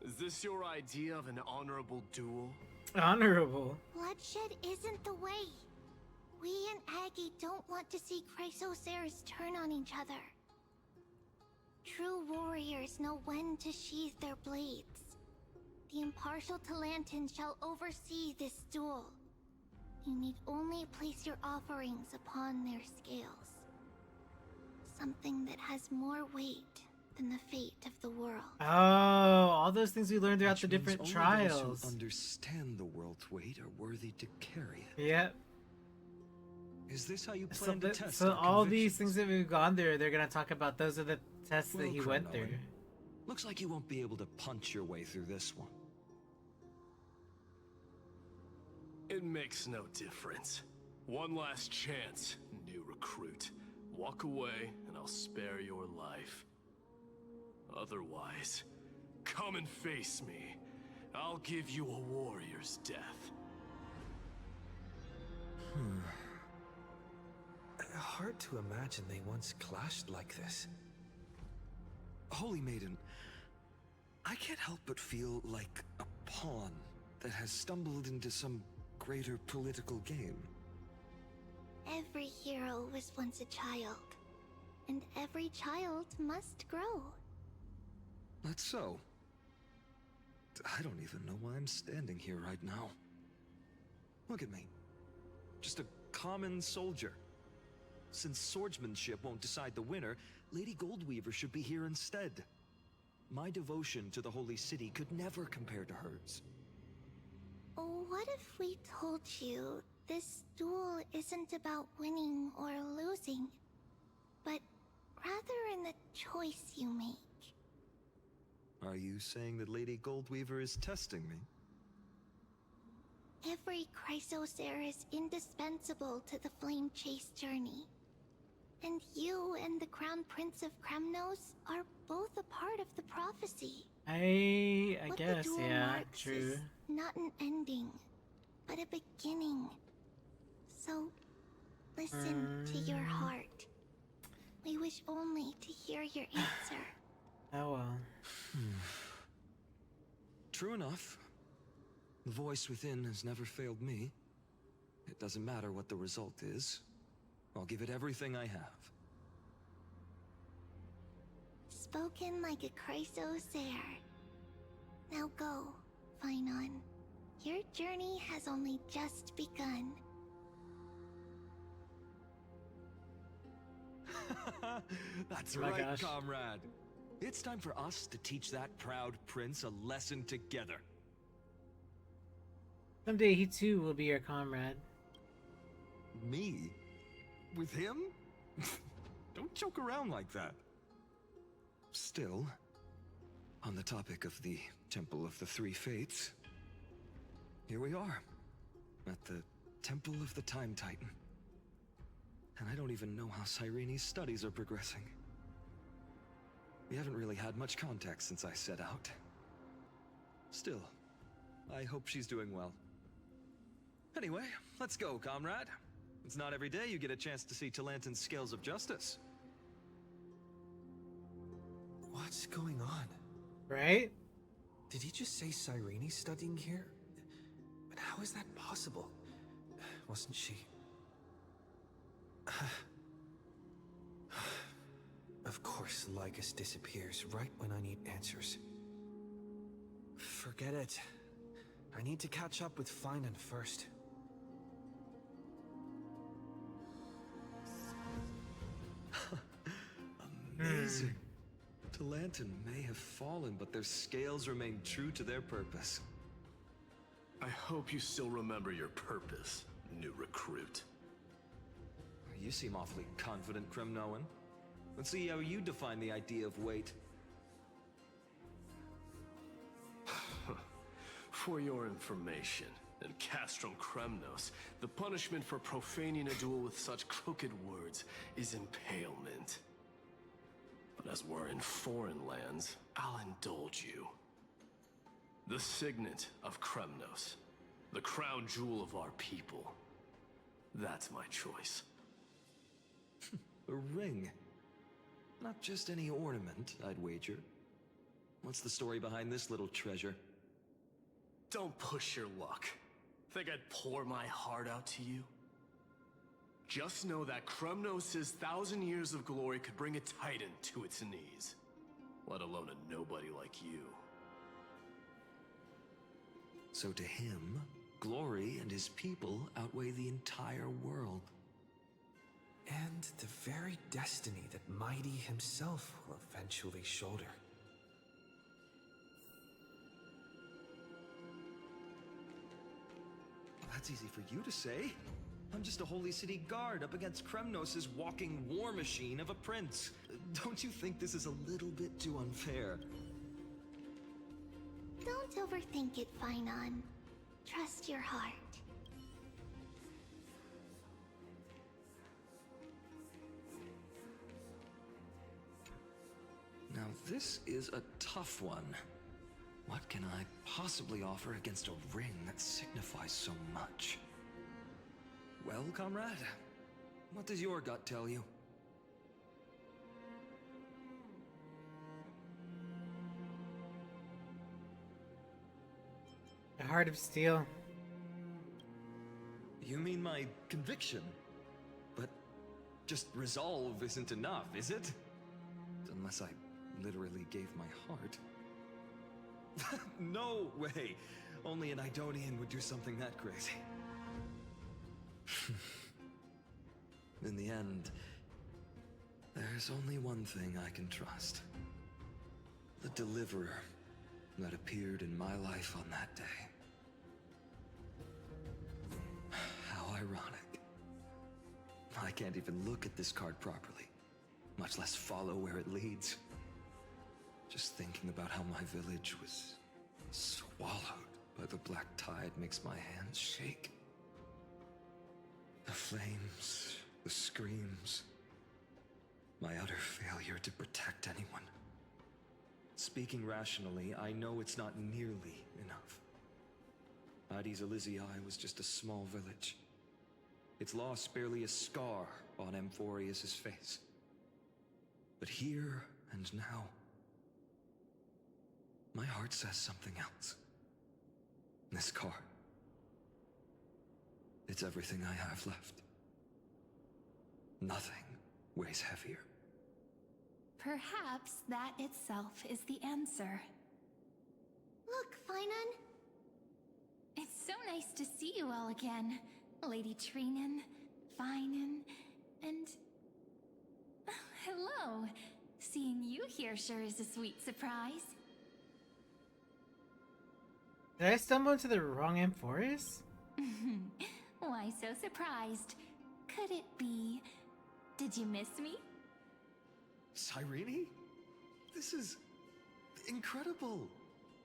Is this your idea of an honorable duel? Honorable? Bloodshed isn't the way. We and Aggie don't want to see Chrysoceres turn on each other. True warriors know when to sheathe their blades. The impartial Talantan shall oversee this duel. You need only place your offerings upon their scales. Something that has more weight than the fate of the world. Oh, all those things we learned throughout the Which means different only trials. those who understand the world's weight are worthy to carry it. Yep. Is this how you plan to test So our all these convictions? things that we've gone through, they're gonna talk about. Those are the tests that he went through. Looks like you won't be able to punch your way through this one. It makes no difference. One last chance, new recruit. Walk away, and I'll spare your life. Otherwise, come and face me. I'll give you a warrior's death. Hard to imagine they once clashed like this. Holy Maiden, I can't help but feel like a pawn that has stumbled into some greater political game. Every hero was once a child, and every child must grow. That's so. I don't even know why I'm standing here right now. Look at me. Just a common soldier. Since swordsmanship won't decide the winner, Lady Goldweaver should be here instead. My devotion to the Holy City could never compare to hers. What if we told you this duel isn't about winning or losing, but rather in the choice you make? Are you saying that Lady Goldweaver is testing me? Every Chrysocer is indispensable to the Flame Chase journey. And you and the Crown Prince of Kremnos are both a part of the prophecy. I What guess, the duel yeah, marks true. is not an ending, but a beginning. So, listen to your heart. We wish only to hear your answer. Oh well. True enough. The voice within has never failed me. It doesn't matter what the result is. I'll give it everything I have. Spoken like a Chrysocer. Now go, Finon. Your journey has only just begun. That's Oh my right, gosh. comrade. It's time for us to teach that proud prince a lesson together. Someday he too will be your comrade. Me? With him? Don't joke around like that. Still, on the topic of the Temple of the Three Fates, here we are, at the Temple of the Time Titan. And I don't even know how Cyrene's studies are progressing. We haven't really had much contact since I set out. Still, I hope she's doing well. Anyway, let's go, comrade. It's not every day you get a chance to see Talantan's scales of justice. What's going on? Right? Did he just say Cyrene's studying here? But how is that possible? Wasn't she? Of course, Lygus disappears right when I need answers. Forget it. I need to catch up with Finan first. Amazing. Talantan may have fallen, but their scales remain true to their purpose. I hope you still remember your purpose, new recruit. You seem awfully confident, Kremnoan. Let's see how you define the idea of weight. For your information, in Castrum Kremnos, the punishment for profaning a duel with such crooked words is impalement. But as we're in foreign lands, I'll indulge you. The signet of Kremnos. The crown jewel of our people. That's my choice. A ring. Not just any ornament, I'd wager. What's the story behind this little treasure? Don't push your luck. Think I'd pour my heart out to you? Just know that Kremnos' 1,000 years of glory could bring a titan to its knees. Let alone a nobody like you. So to him, glory and his people outweigh the entire world. And the very destiny that Mighty himself will eventually shoulder. Well, that's easy for you to say. I'm just a holy city guard up against Kremnos' walking war machine of a prince. Don't you think this is a little bit too unfair? Don't overthink it, Finon. Trust your heart. Now this is a tough one. What can I possibly offer against a ring that signifies so much? Well, comrade, what does your gut tell you? A heart of steel. You mean my conviction? But just resolve isn't enough, is it? Unless I literally gave my heart. No way! Only an Idonian would do something that crazy. In the end, there's only one thing I can trust. The deliverer that appeared in my life on that day. How ironic. I can't even look at this card properly, much less follow where it leads. Just thinking about how my village was swallowed by the black tide makes my hands shake. The flames, the screams, my utter failure to protect anyone. Speaking rationally, I know it's not nearly enough. Aedes was just a small village. Its loss barely a scar on Amphoreus' face. But here and now, my heart says something else. This card. It's everything I have left. Nothing weighs heavier. Perhaps that itself is the answer. Look, Finon. It's so nice to see you all again. Lady Trinen, Finon, and... hello. Seeing you here sure is a sweet surprise. Did I stumble into the wrong Amphoreus? Why so surprised? Could it be... did you miss me? Cyrene? This is... incredible.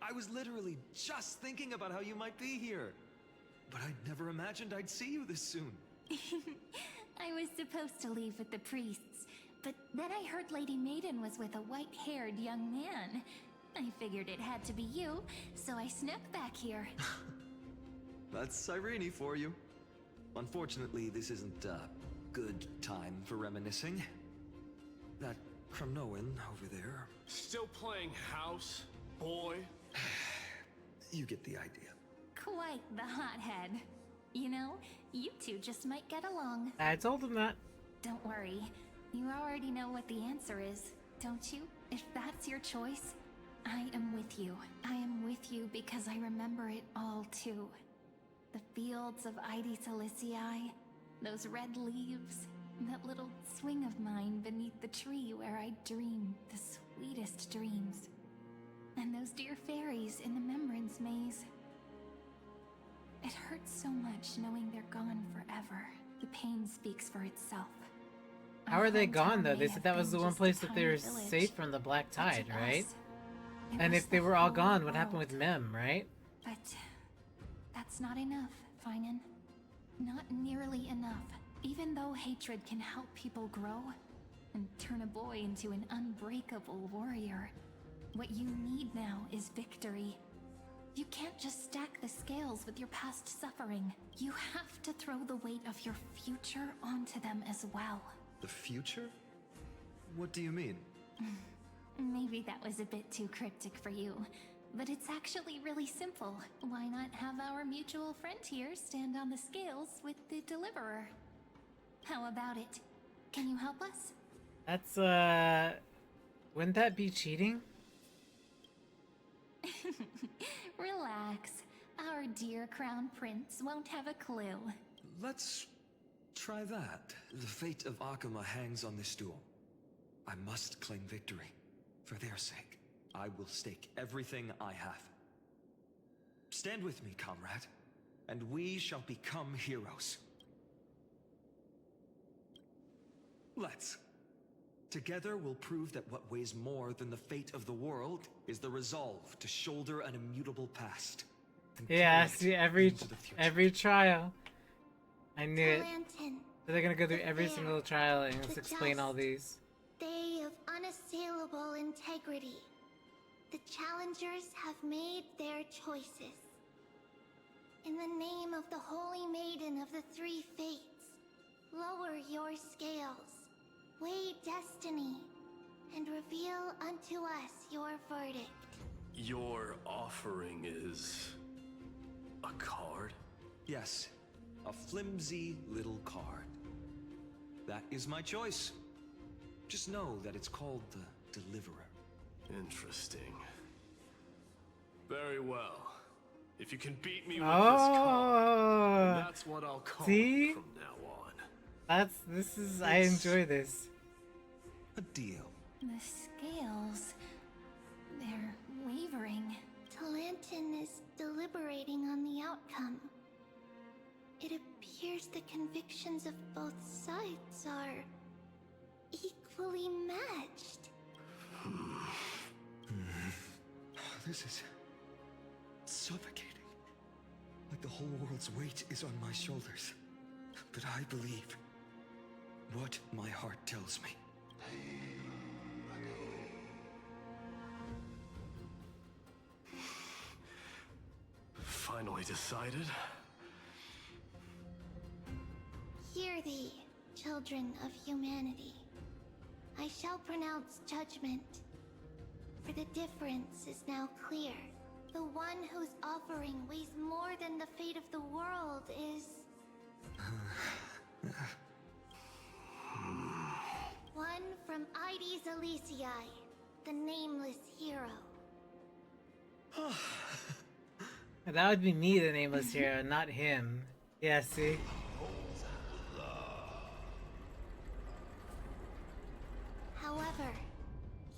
I was literally just thinking about how you might be here. But I'd never imagined I'd see you this soon. I was supposed to leave with the priests, but then I heard Lady Maiden was with a white-haired young man. I figured it had to be you, so I snuck back here. That's Cyrene for you. Unfortunately, this isn't a good time for reminiscing. That Kremnoan over there... Still playing house, boy? You get the idea. Quite the hothead. You know, you two just might get along. I told him that. Don't worry. You already know what the answer is, don't you? If that's your choice, I am with you. I am with you because I remember it all too. The fields of Aedes, those red leaves, that little swing of mine beneath the tree where I dreamed the sweetest dreams. And those dear fairies in the Membrance Maze. It hurts so much knowing they're gone forever. The pain speaks for itself. How are they gone though? They said that was the one place that they were safe from the black tide, right? And if they were all gone, what happened with Mem, right? But that's not enough, Finon. Not nearly enough. Even though hatred can help people grow and turn a boy into an unbreakable warrior, what you need now is victory. You can't just stack the scales with your past suffering. You have to throw the weight of your future onto them as well. The future? What do you mean? Maybe that was a bit too cryptic for you, but it's actually really simple. Why not have our mutual friend here stand on the scales with the Deliverer? How about it? Can you help us? That's, wouldn't that be cheating? Relax. Our dear Crown Prince won't have a clue. Let's try that. The fate of Akuma hangs on this duel. I must claim victory. For their sake, I will stake everything I have. Stand with me, comrade, and we shall become heroes. Let's. Together we'll prove that what weighs more than the fate of the world is the resolve to shoulder an immutable past. Yeah, see, every trial. I knew it. Lantern, So they're gonna go through every fair, single trial and the explain all just, these. They of unassailable integrity. The challengers have made their choices. In the name of the Holy Maiden of the Three Fates, lower your scales, weigh destiny, and reveal unto us your verdict. Your offering is... a card? Yes, a flimsy little card. That is my choice. Just know that it's called the Deliverer. Interesting. Very well. If you can beat me with this card, then that's what I'll call it from now on. I enjoy this. A deal. The scales... they're wavering. Talantin is deliberating on the outcome. It appears the convictions of both sides are equally matched. This is suffocating. Like the whole world's weight is on my shoulders. But I believe what my heart tells me. Finally decided? Hear thee, children of humanity. I shall pronounce judgment. For the difference is now clear. The one whose offering weighs more than the fate of the world is... one from Aedes Elysiae, the nameless hero. That would be me, the nameless hero, not him. Yeah, see? However,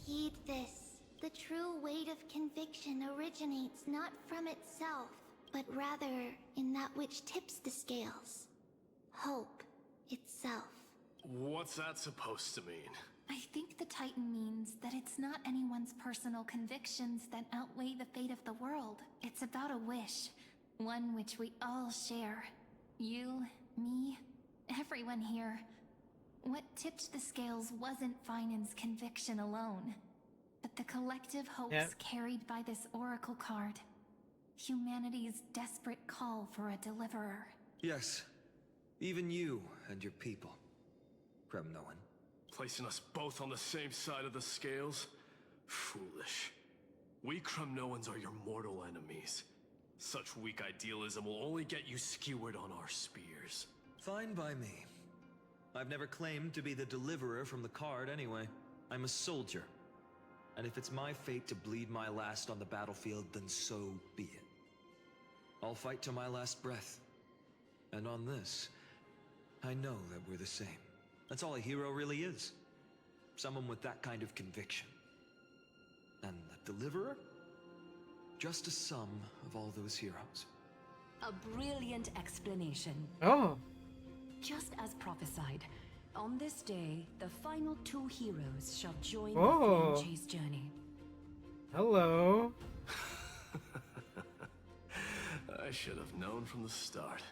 heed this. The true weight of conviction originates not from itself, but rather in that which tips the scales. Hope itself. What's that supposed to mean? I think the Titan means that it's not anyone's personal convictions that outweigh the fate of the world. It's about a wish, one which we all share. You, me, everyone here. What tipped the scales wasn't Finan's conviction alone, but the collective hopes carried by this oracle card. Humanity's desperate call for a deliverer. Yes, even you and your people, Kremnoan. Placing us both on the same side of the scales? Foolish. We Kremnoans are your mortal enemies. Such weak idealism will only get you skewered on our spears. Fine by me. I've never claimed to be the deliverer from the card anyway. I'm a soldier. And if it's my fate to bleed my last on the battlefield, then so be it. I'll fight to my last breath. And on this, I know that we're the same. That's all a hero really is. Someone with that kind of conviction. And the deliverer? Just a sum of all those heroes. A brilliant explanation. Oh. Just as prophesied, on this day, the final two heroes shall join Oh. the Flame Chase journey. Hello. I should have known from the start.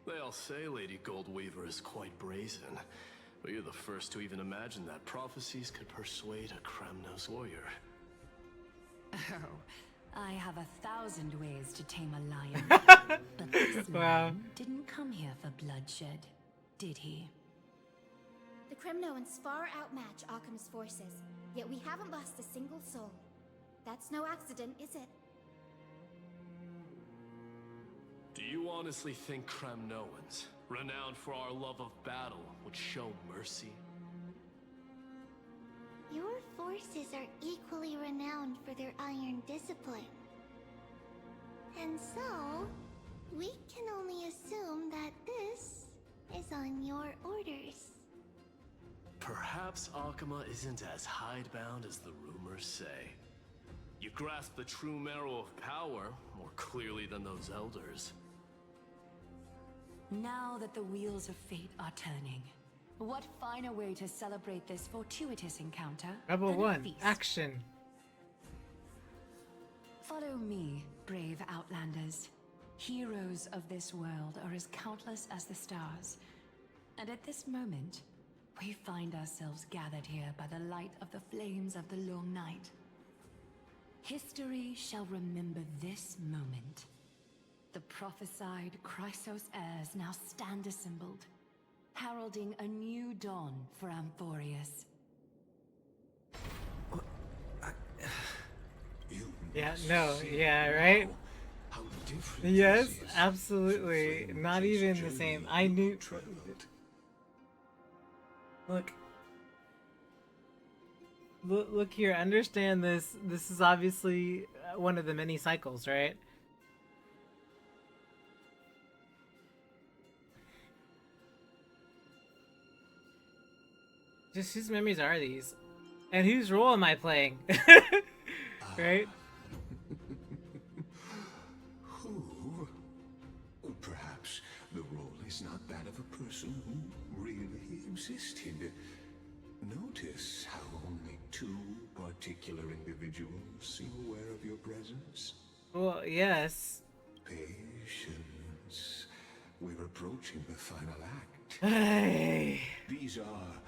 They all say Lady Goldweaver is quite brazen, but you're the first to even imagine that prophecies could persuade a Kremnos warrior. Oh, I have 1,000 ways to tame a lion. But this Wow. lion didn't come here for bloodshed, did he? The Kremnoans far outmatch Occam's forces, yet we haven't lost a single soul. That's no accident, is it? Do you honestly think Kremnoans, renowned for our love of battle, would show mercy? Your forces are equally renowned for their iron discipline. And so, we can only assume that this is on your orders. Perhaps Akama isn't as hidebound as the rumors say. You grasp the true marrow of power more clearly than those elders. Now that the wheels of fate are turning, what finer way to celebrate this fortuitous encounter Rebel than a 1, feast? action. Follow me, brave Outlanders. Heroes of this world are as countless as the stars. And at this moment, we find ourselves gathered here by the light of the flames of the long night. History shall remember this moment. The prophesied Chrysos heirs now stand assembled, heralding a new dawn for Amphoreus. Yeah, no, yeah, right? Yes, absolutely. Not even the same. I knew. Look here, understand this. This is obviously one of the many cycles, right? Just whose memories are these? And whose role am I playing? Right? Who? Perhaps the role is not that of a person who really existed. Notice how only two particular individuals seem aware of your presence. Well, yes. Patience. We're approaching the final act. Hey. These are,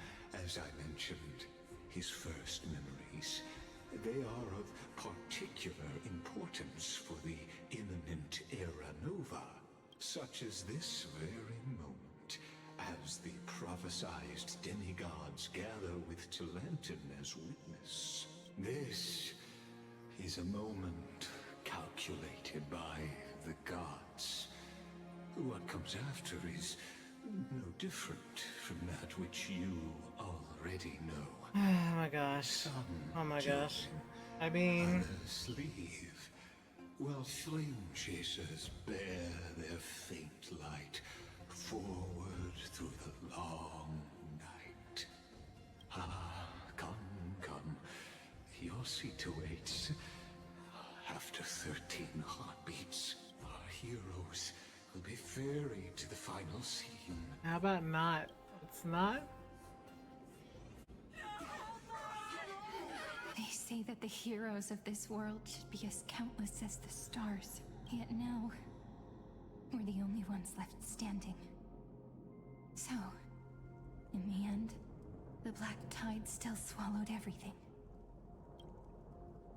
as I mentioned, his first memories. They are of particular importance for the imminent Era Nova, such as this very moment, as the prophesized demigods gather with Talenton as witness. This is a moment calculated by the gods. What comes after is no different from that which you already know. Oh my gosh. Oh my gosh. I mean... Others leave, while flame chasers bear their faint light forward through the long night. Ah, come. Your seat awaits. After 13 heartbeats, our heroes will be ferried to the final scene. How about not? It's not? They say that the heroes of this world should be as countless as the stars. Yet now, we're the only ones left standing. So, in the end, the black tide still swallowed everything.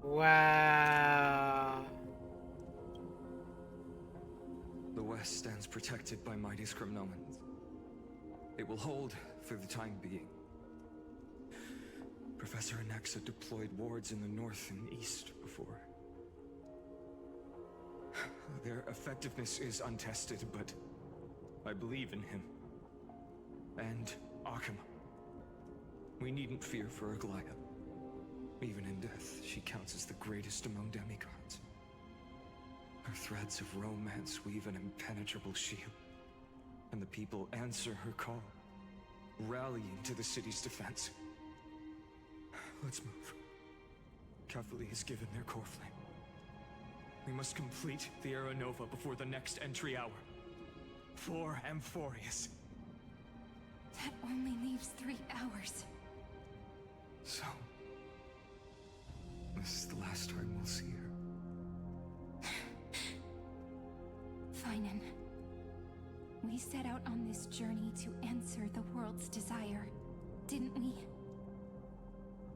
Wow. The West stands protected by mighty Kremnoans. It will hold for the time being. Professor Anaxa deployed wards in the north and east before. Their effectiveness is untested, but I believe in him. And Akama. We needn't fear for Aglaya. Even in death, she counts as the greatest among demigods. Her threads of romance weave an impenetrable shield, and the people answer her call, rallying to the city's defense. Let's move. Cavalry has given their core flame. We must complete the Era Nova before the next entry hour. For Amphoreus. That only leaves 3 hours. So, this is the last time we'll see her. Finan, we set out on this journey to answer the world's desire, didn't we?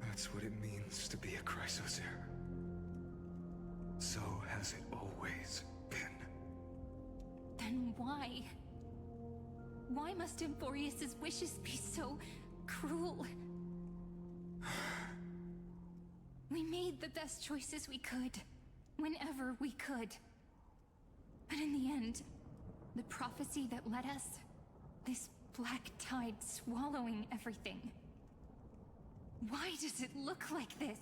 That's what it means to be a Chrysos heir. So has it always been. Then why? Why must Amphoreus' wishes be so cruel? We made the best choices we could, whenever we could. But in the end, the prophecy that led us, this black tide swallowing everything. Why does it look like this?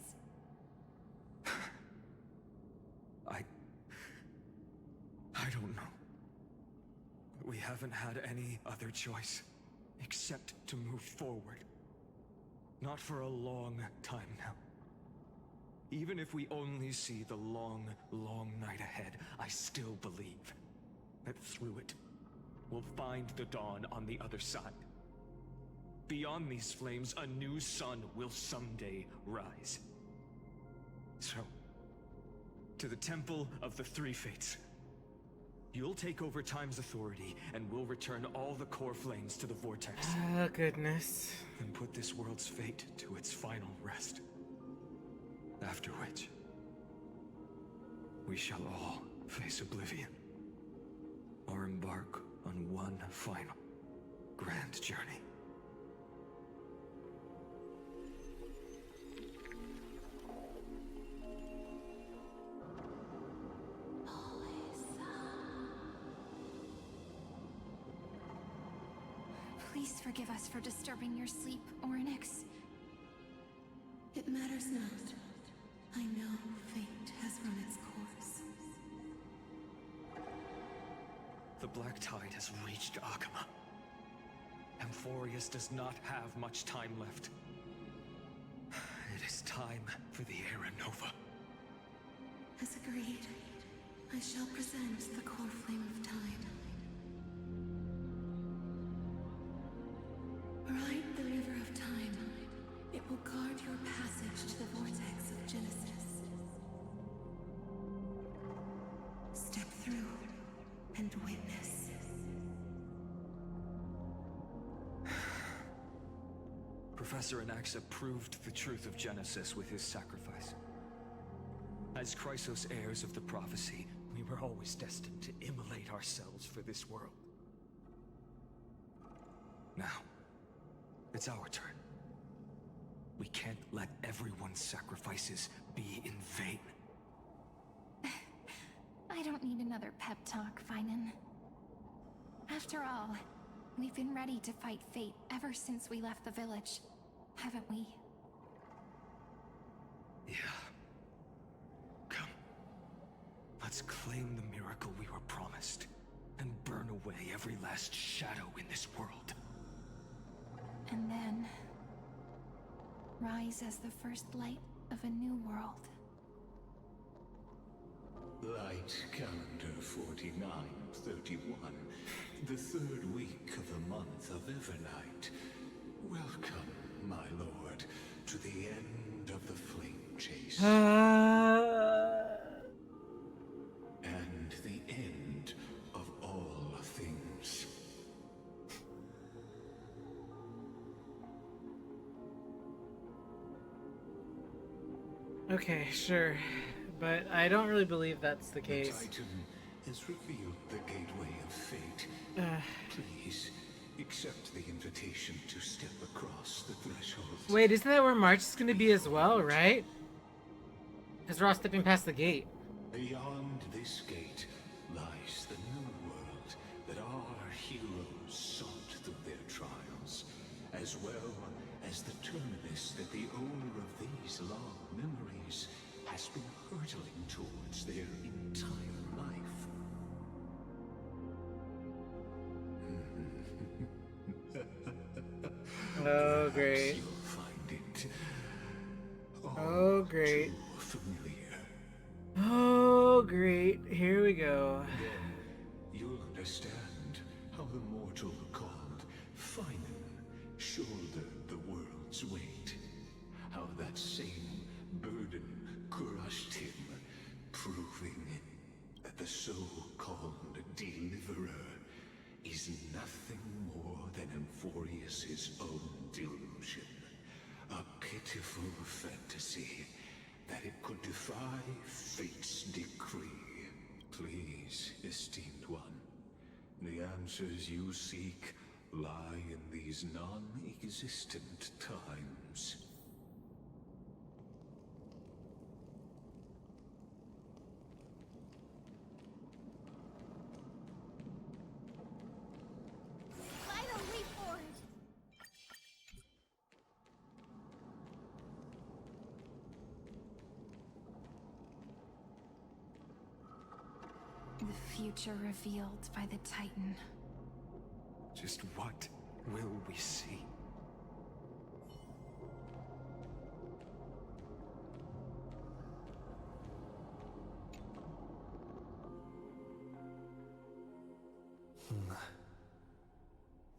I don't know. We haven't had any other choice, except to move forward. Not for a long time now. Even if we only see the long, long night ahead, I still believe that through it, we'll find the dawn on the other side. Beyond these flames, a new sun will someday rise. So, to the Temple of the Three Fates. You'll take over Time's authority, and we'll return all the core flames to the Vortex. Oh, goodness. And put this world's fate to its final rest. After which, we shall all face oblivion. Or embark on one final, grand journey. Please forgive us for disturbing your sleep, Orynyx. It matters not. I know fate has run its course. The Black Tide has reached Akama. Amphoreus does not have much time left. It is time for the Era Nova. As agreed, I shall present the core flame of time. Ride the river of time. It will guard your passage to the vortex of Genesis. Step through and witness. Professor Anaxa proved the truth of Genesis with his sacrifice. As Chrysos heirs of the prophecy, we were always destined to immolate ourselves for this world. Now, it's our turn. We can't let everyone's sacrifices be in vain. I don't need another pep talk, Finan. After all, we've been ready to fight fate ever since we left the village, haven't we? Yeah. Come. Let's claim the miracle we were promised, and burn away every last shadow in this world. And then rise as the first light of a new world. Light calendar 4931, the third week of the month of Evernight. Welcome, my lord, to the end of the flame chase. And the end of all things. Okay, sure. But I don't really believe that's the case. The Titan has revealed the gateway of fate. Please, accept the invitation to step across the threshold. Wait, isn't that where March is going to be as well, right? Because we're all stepping past the gate. Beyond this gate lies the new world that our heroes sought through their trials, as well as the terminus that the owner of these long memories has been hurtling towards their entire life. Oh, great. You'll find it Oh, great. too familiar. Oh, great. Here we go. Then you'll understand how the mortal called Finan shouldered the world's weight. How that same burden crushed him, proving that the so-called Deliverer is nothing more than Amphoreus' own delusion. A pitiful fantasy that that it could defy fate's decree. Please, esteemed one, the answers you seek lie in these non-existent times. Final leap forward! The future revealed by the Titan. Just what will we see?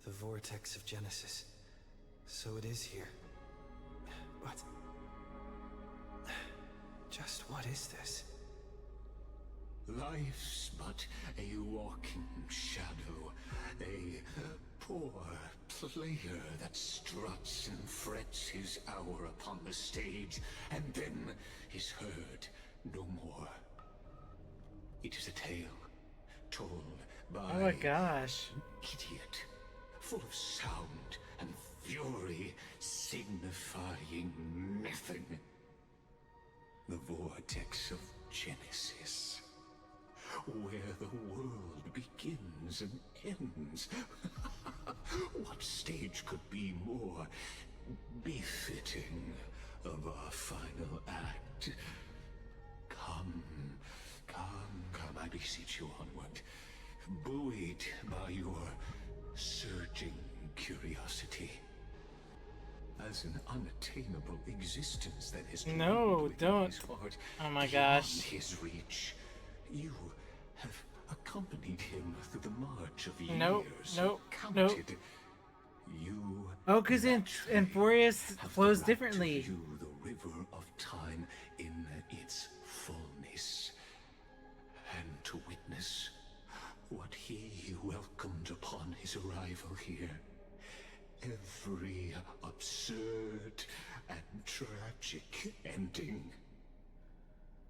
The vortex of Genesis. So it is here. But... just what is this? Life's but a walking shadow, a poor player that struts and frets his hour upon the stage, and then is heard no more. It is a tale told by Oh my gosh. an idiot, full of sound and fury, signifying nothing. The vortex of Genesis, where the world begins and ends. What stage could be more befitting of our final act? Come, I beseech you onward, buoyed by your surging curiosity. As an unattainable existence that has No, don't. Oh my gosh. His reach, you have accompanied him through the march of years. Nope. Counted. You Oh, because Amphoreus flows differently. to view the river of time in its fullness, and to witness what he welcomed upon his arrival here. Every absurd and tragic ending.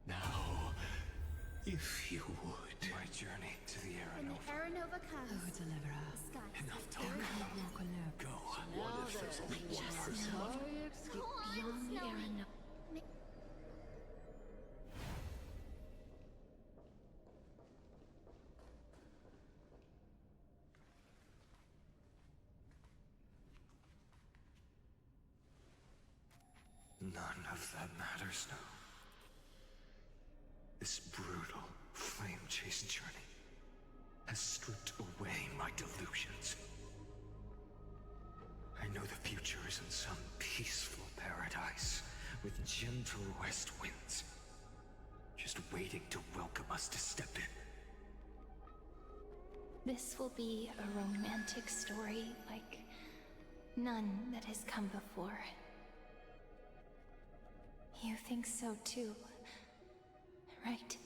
Now, if you would. My journey to the When the Aeronova. Aeronova comes, Oh, deliverer. the sky. Enough talk. Go. What if there's only one person left? Beyond the Aeronova. None of that matters now. This brutal, flame-chased journey has stripped away my delusions. I know the future is in some peaceful paradise with gentle west winds, just waiting to welcome us to step in. This will be a romantic story like none that has come before. You think so too, right?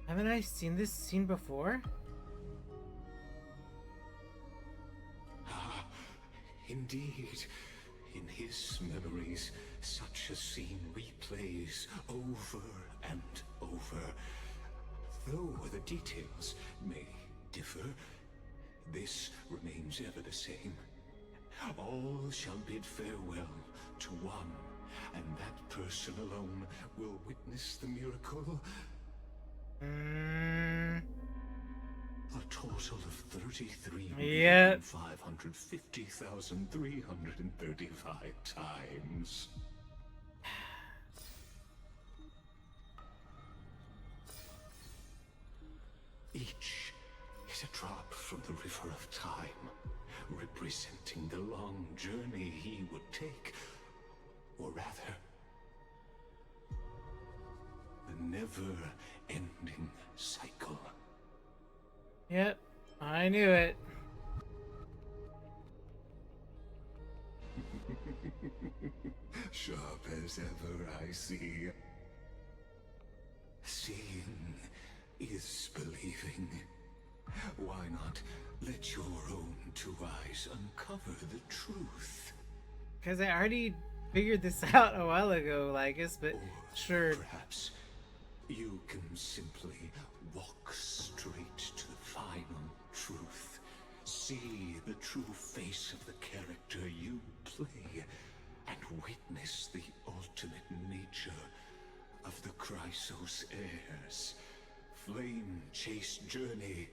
Haven't I seen this scene before? Ah, indeed. In his memories, such a scene replays over and over. Though the details may differ, this remains ever the same. All shall bid farewell to one, and that person alone will witness the miracle. A total of 33,550,335 times. Each is a drop from the river of time, representing the long journey he would take, or rather, the never-ending cycle. Yep, I knew it. Sharp as ever, I see. Seeing is believing. Why not let your own two eyes uncover the truth? Because I already figured this out a while ago, like, but sure. Perhaps you can simply walk straight to the final truth. See the true face of the character you play, and witness the ultimate nature of the Chrysos heirs. Flame-chased journey,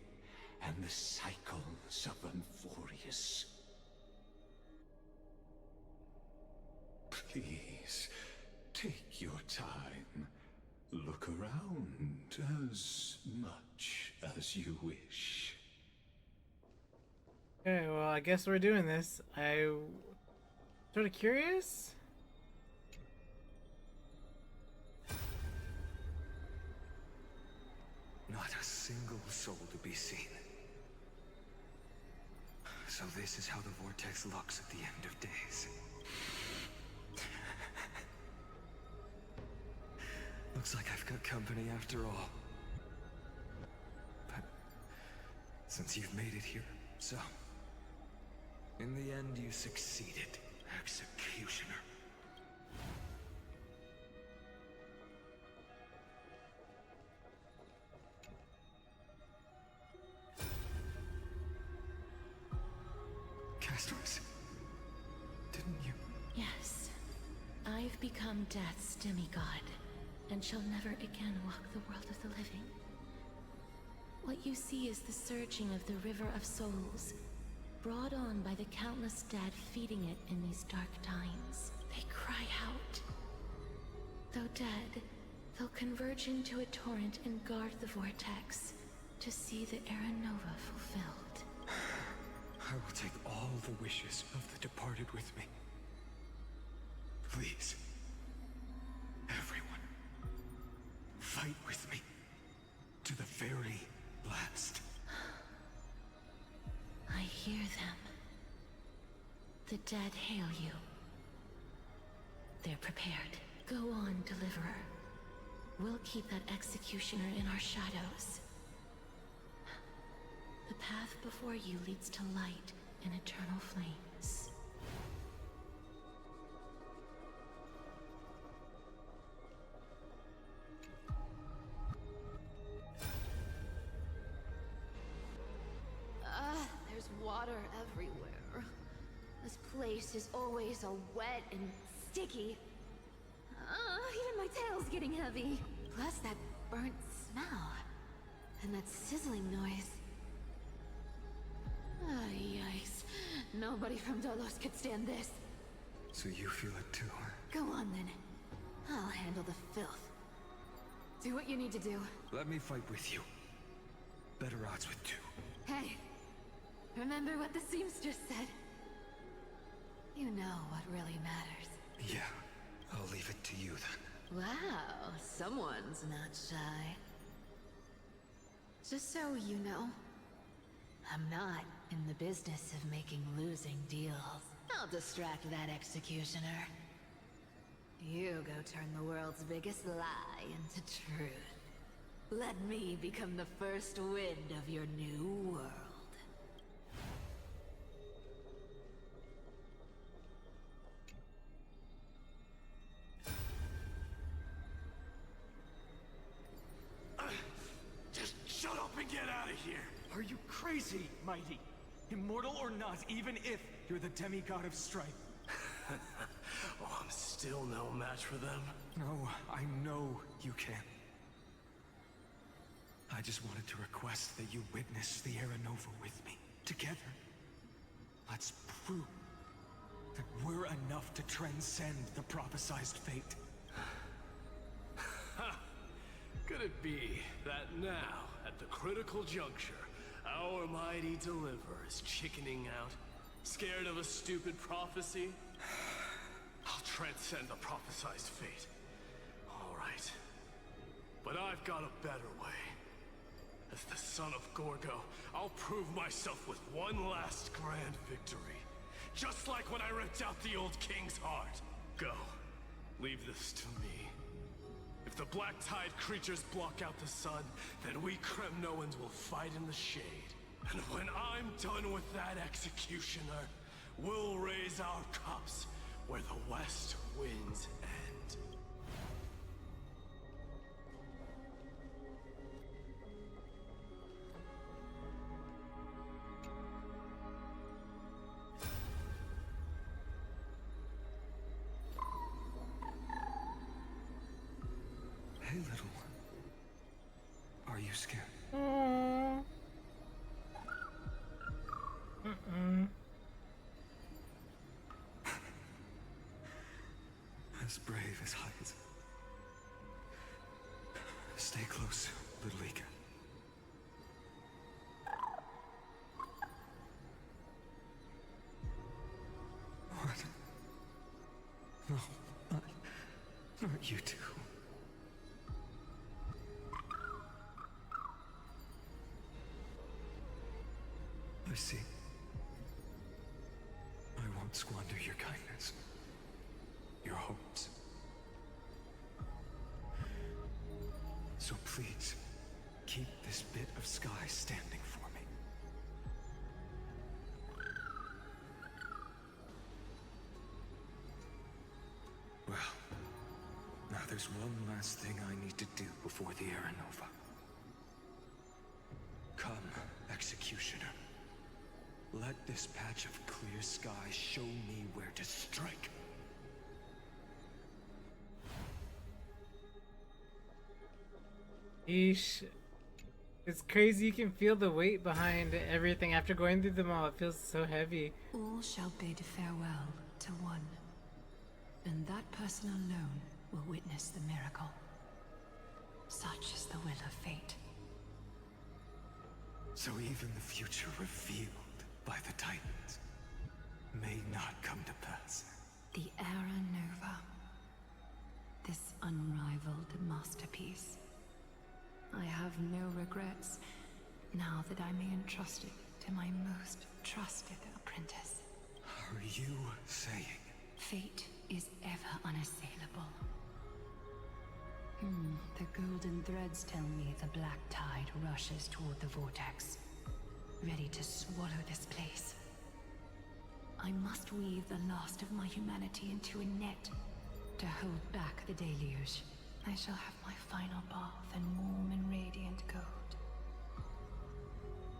and the cycles of Amphoreus. Please, take your time. Look around as much as you wish. Okay, well, I guess we're doing this. I'm sort of curious. Not a single soul to be seen. So this is how the vortex looks at the end of days. Looks like I've got company after all. But since you've made it here, so in the end you succeeded, Executioner. Castoris, didn't you? Yes. I've become Death's demigod, and shall never again walk the world of the living. What you see is the surging of the River of Souls, brought on by the countless dead feeding it in these dark times. They cry out. Though dead, they'll converge into a torrent and guard the vortex to see the Era Nova fulfilled. I will take all the wishes of the departed with me. Please, everyone, fight with me to the very last. I hear them. The dead hail you. They're prepared. Go on, Deliverer. We'll keep that executioner in our shadows. The path before you leads to light and eternal flames. There's water everywhere. This place is always all wet and sticky. Even my tail's getting heavy. Plus that burnt smell. And that sizzling noise. Yikes. Nobody from Dolos could stand this. So you feel it too, huh? Go on then. I'll handle the filth. Do what you need to do. Let me fight with you. Better odds with two. Hey, remember what the seamstress said? You know what really matters. Yeah, I'll leave it to you then. Wow, someone's not shy. Just so you know, I'm not in the business of making losing deals. I'll distract that executioner. You go turn the world's biggest lie into truth. Let me become the first wind of your new world. Just shut up and get out of here! Are you crazy, Mighty? Immortal or not, even if you're the demigod of strife. Oh, I'm still no match for them. No, I know you can. I just wanted to request that you witness the Era Nova with me. Together. Let's prove that we're enough to transcend the prophesized fate. Could it be that now, at the critical juncture, our mighty deliverer is chickening out? Scared of a stupid prophecy? I'll transcend the prophesized fate. All right. But I've got a better way. As the son of Gorgo, I'll prove myself with one last grand victory. Just like when I ripped out the old king's heart. Go. Leave this to me. If the Black Tide creatures block out the sun, then we Kremnoans will fight in the shade. And when I'm done with that executioner, we'll raise our cups where the west winds end. Hey, little one. Are you scared? As brave as heights. Stay close, little Ika. What? No, not you two. I see. I won't squander your kindness. Your hopes. So please, keep this bit of sky standing for me. Well, now there's one last thing I need to do before the Era Nova. Come, Executioner. Let this patch of clear sky show me where to strike. Eesh. It's crazy, you can feel the weight behind everything after going through them all. It feels so heavy. All shall bid farewell to one, and that person alone will witness the miracle. Such is the will of fate. So even the future revealed by the Titans may not come to pass. The Era Nova. This unrivaled masterpiece. I have no regrets now that I may entrust it to my most trusted apprentice. Are you saying? Fate is ever unassailable. The golden threads tell me the black tide rushes toward the vortex, ready to swallow this place. I must weave the last of my humanity into a net to hold back the deluge. I shall have my final bath in warm and radiant gold.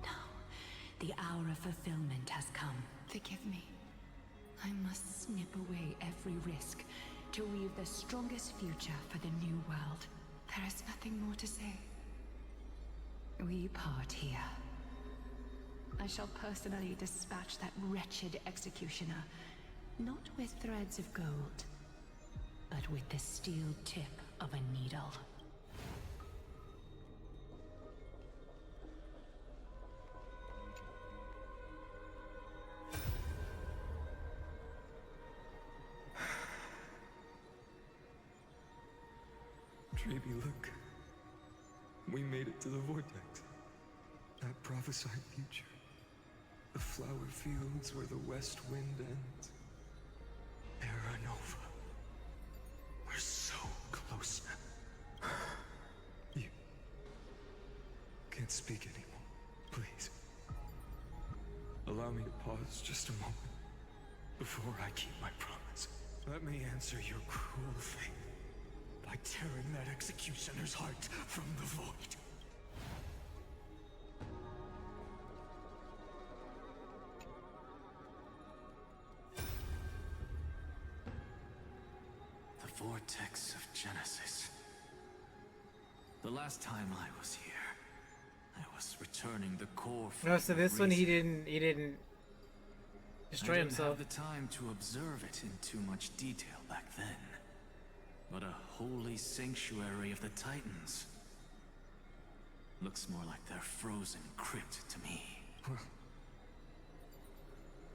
Now, the hour of fulfillment has come. Forgive me. I must snip away every risk to weave the strongest future for the new world. There is nothing more to say. We part here. I shall personally dispatch that wretched executioner, not with threads of gold, but with the steel tip of a needle. Treeby, look. We made it to the vortex. That prophesied future. The flower fields where the west wind ends. Era Nova. We're so close now. You can't speak anymore. Please. Allow me to pause just a moment before I keep my promise. Let me answer your cruel fate by tearing that executioner's heart from the void. The vortex of Genesis. The last time I was here, I was returning the core. No, so this one he didn't destroy himself. I didn't have the time to observe it in too much detail back then. But a holy sanctuary of the Titans. Looks more like their frozen crypt to me.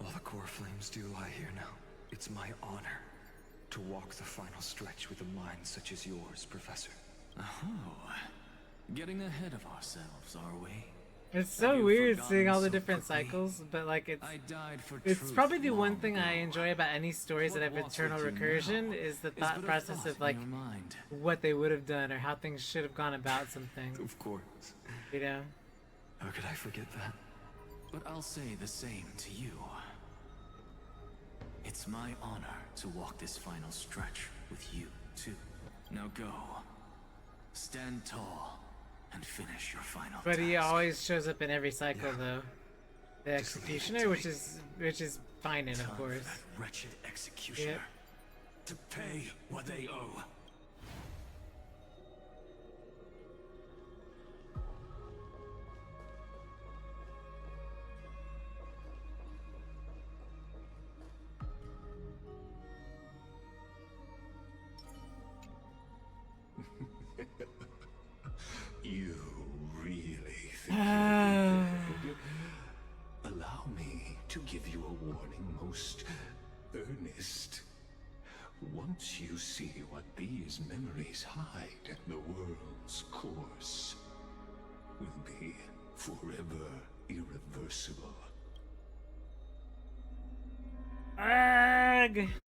All the core flames do lie here now. It's my honor to walk the final stretch with a mind such as yours, Professor. Oh, getting ahead of ourselves, are we? It's so weird seeing all the different cycles, but like it's probably the one thing I enjoy about any stories that have internal recursion is the thought process of like what they would have done or how things should have gone about something. Of course. You know? How could I forget that? But I'll say the same to you. It's my honor to walk this final stretch with you, too. Now go. Stand tall and finish your final But he task. always shows up in every cycle though. The executioner, which is fine, and of course. That wretched executioner to pay what they owe. You really think you're prepared? Allow me to give you a warning, most earnest. Once you see what these memories hide, the world's course will be forever irreversible. Arg!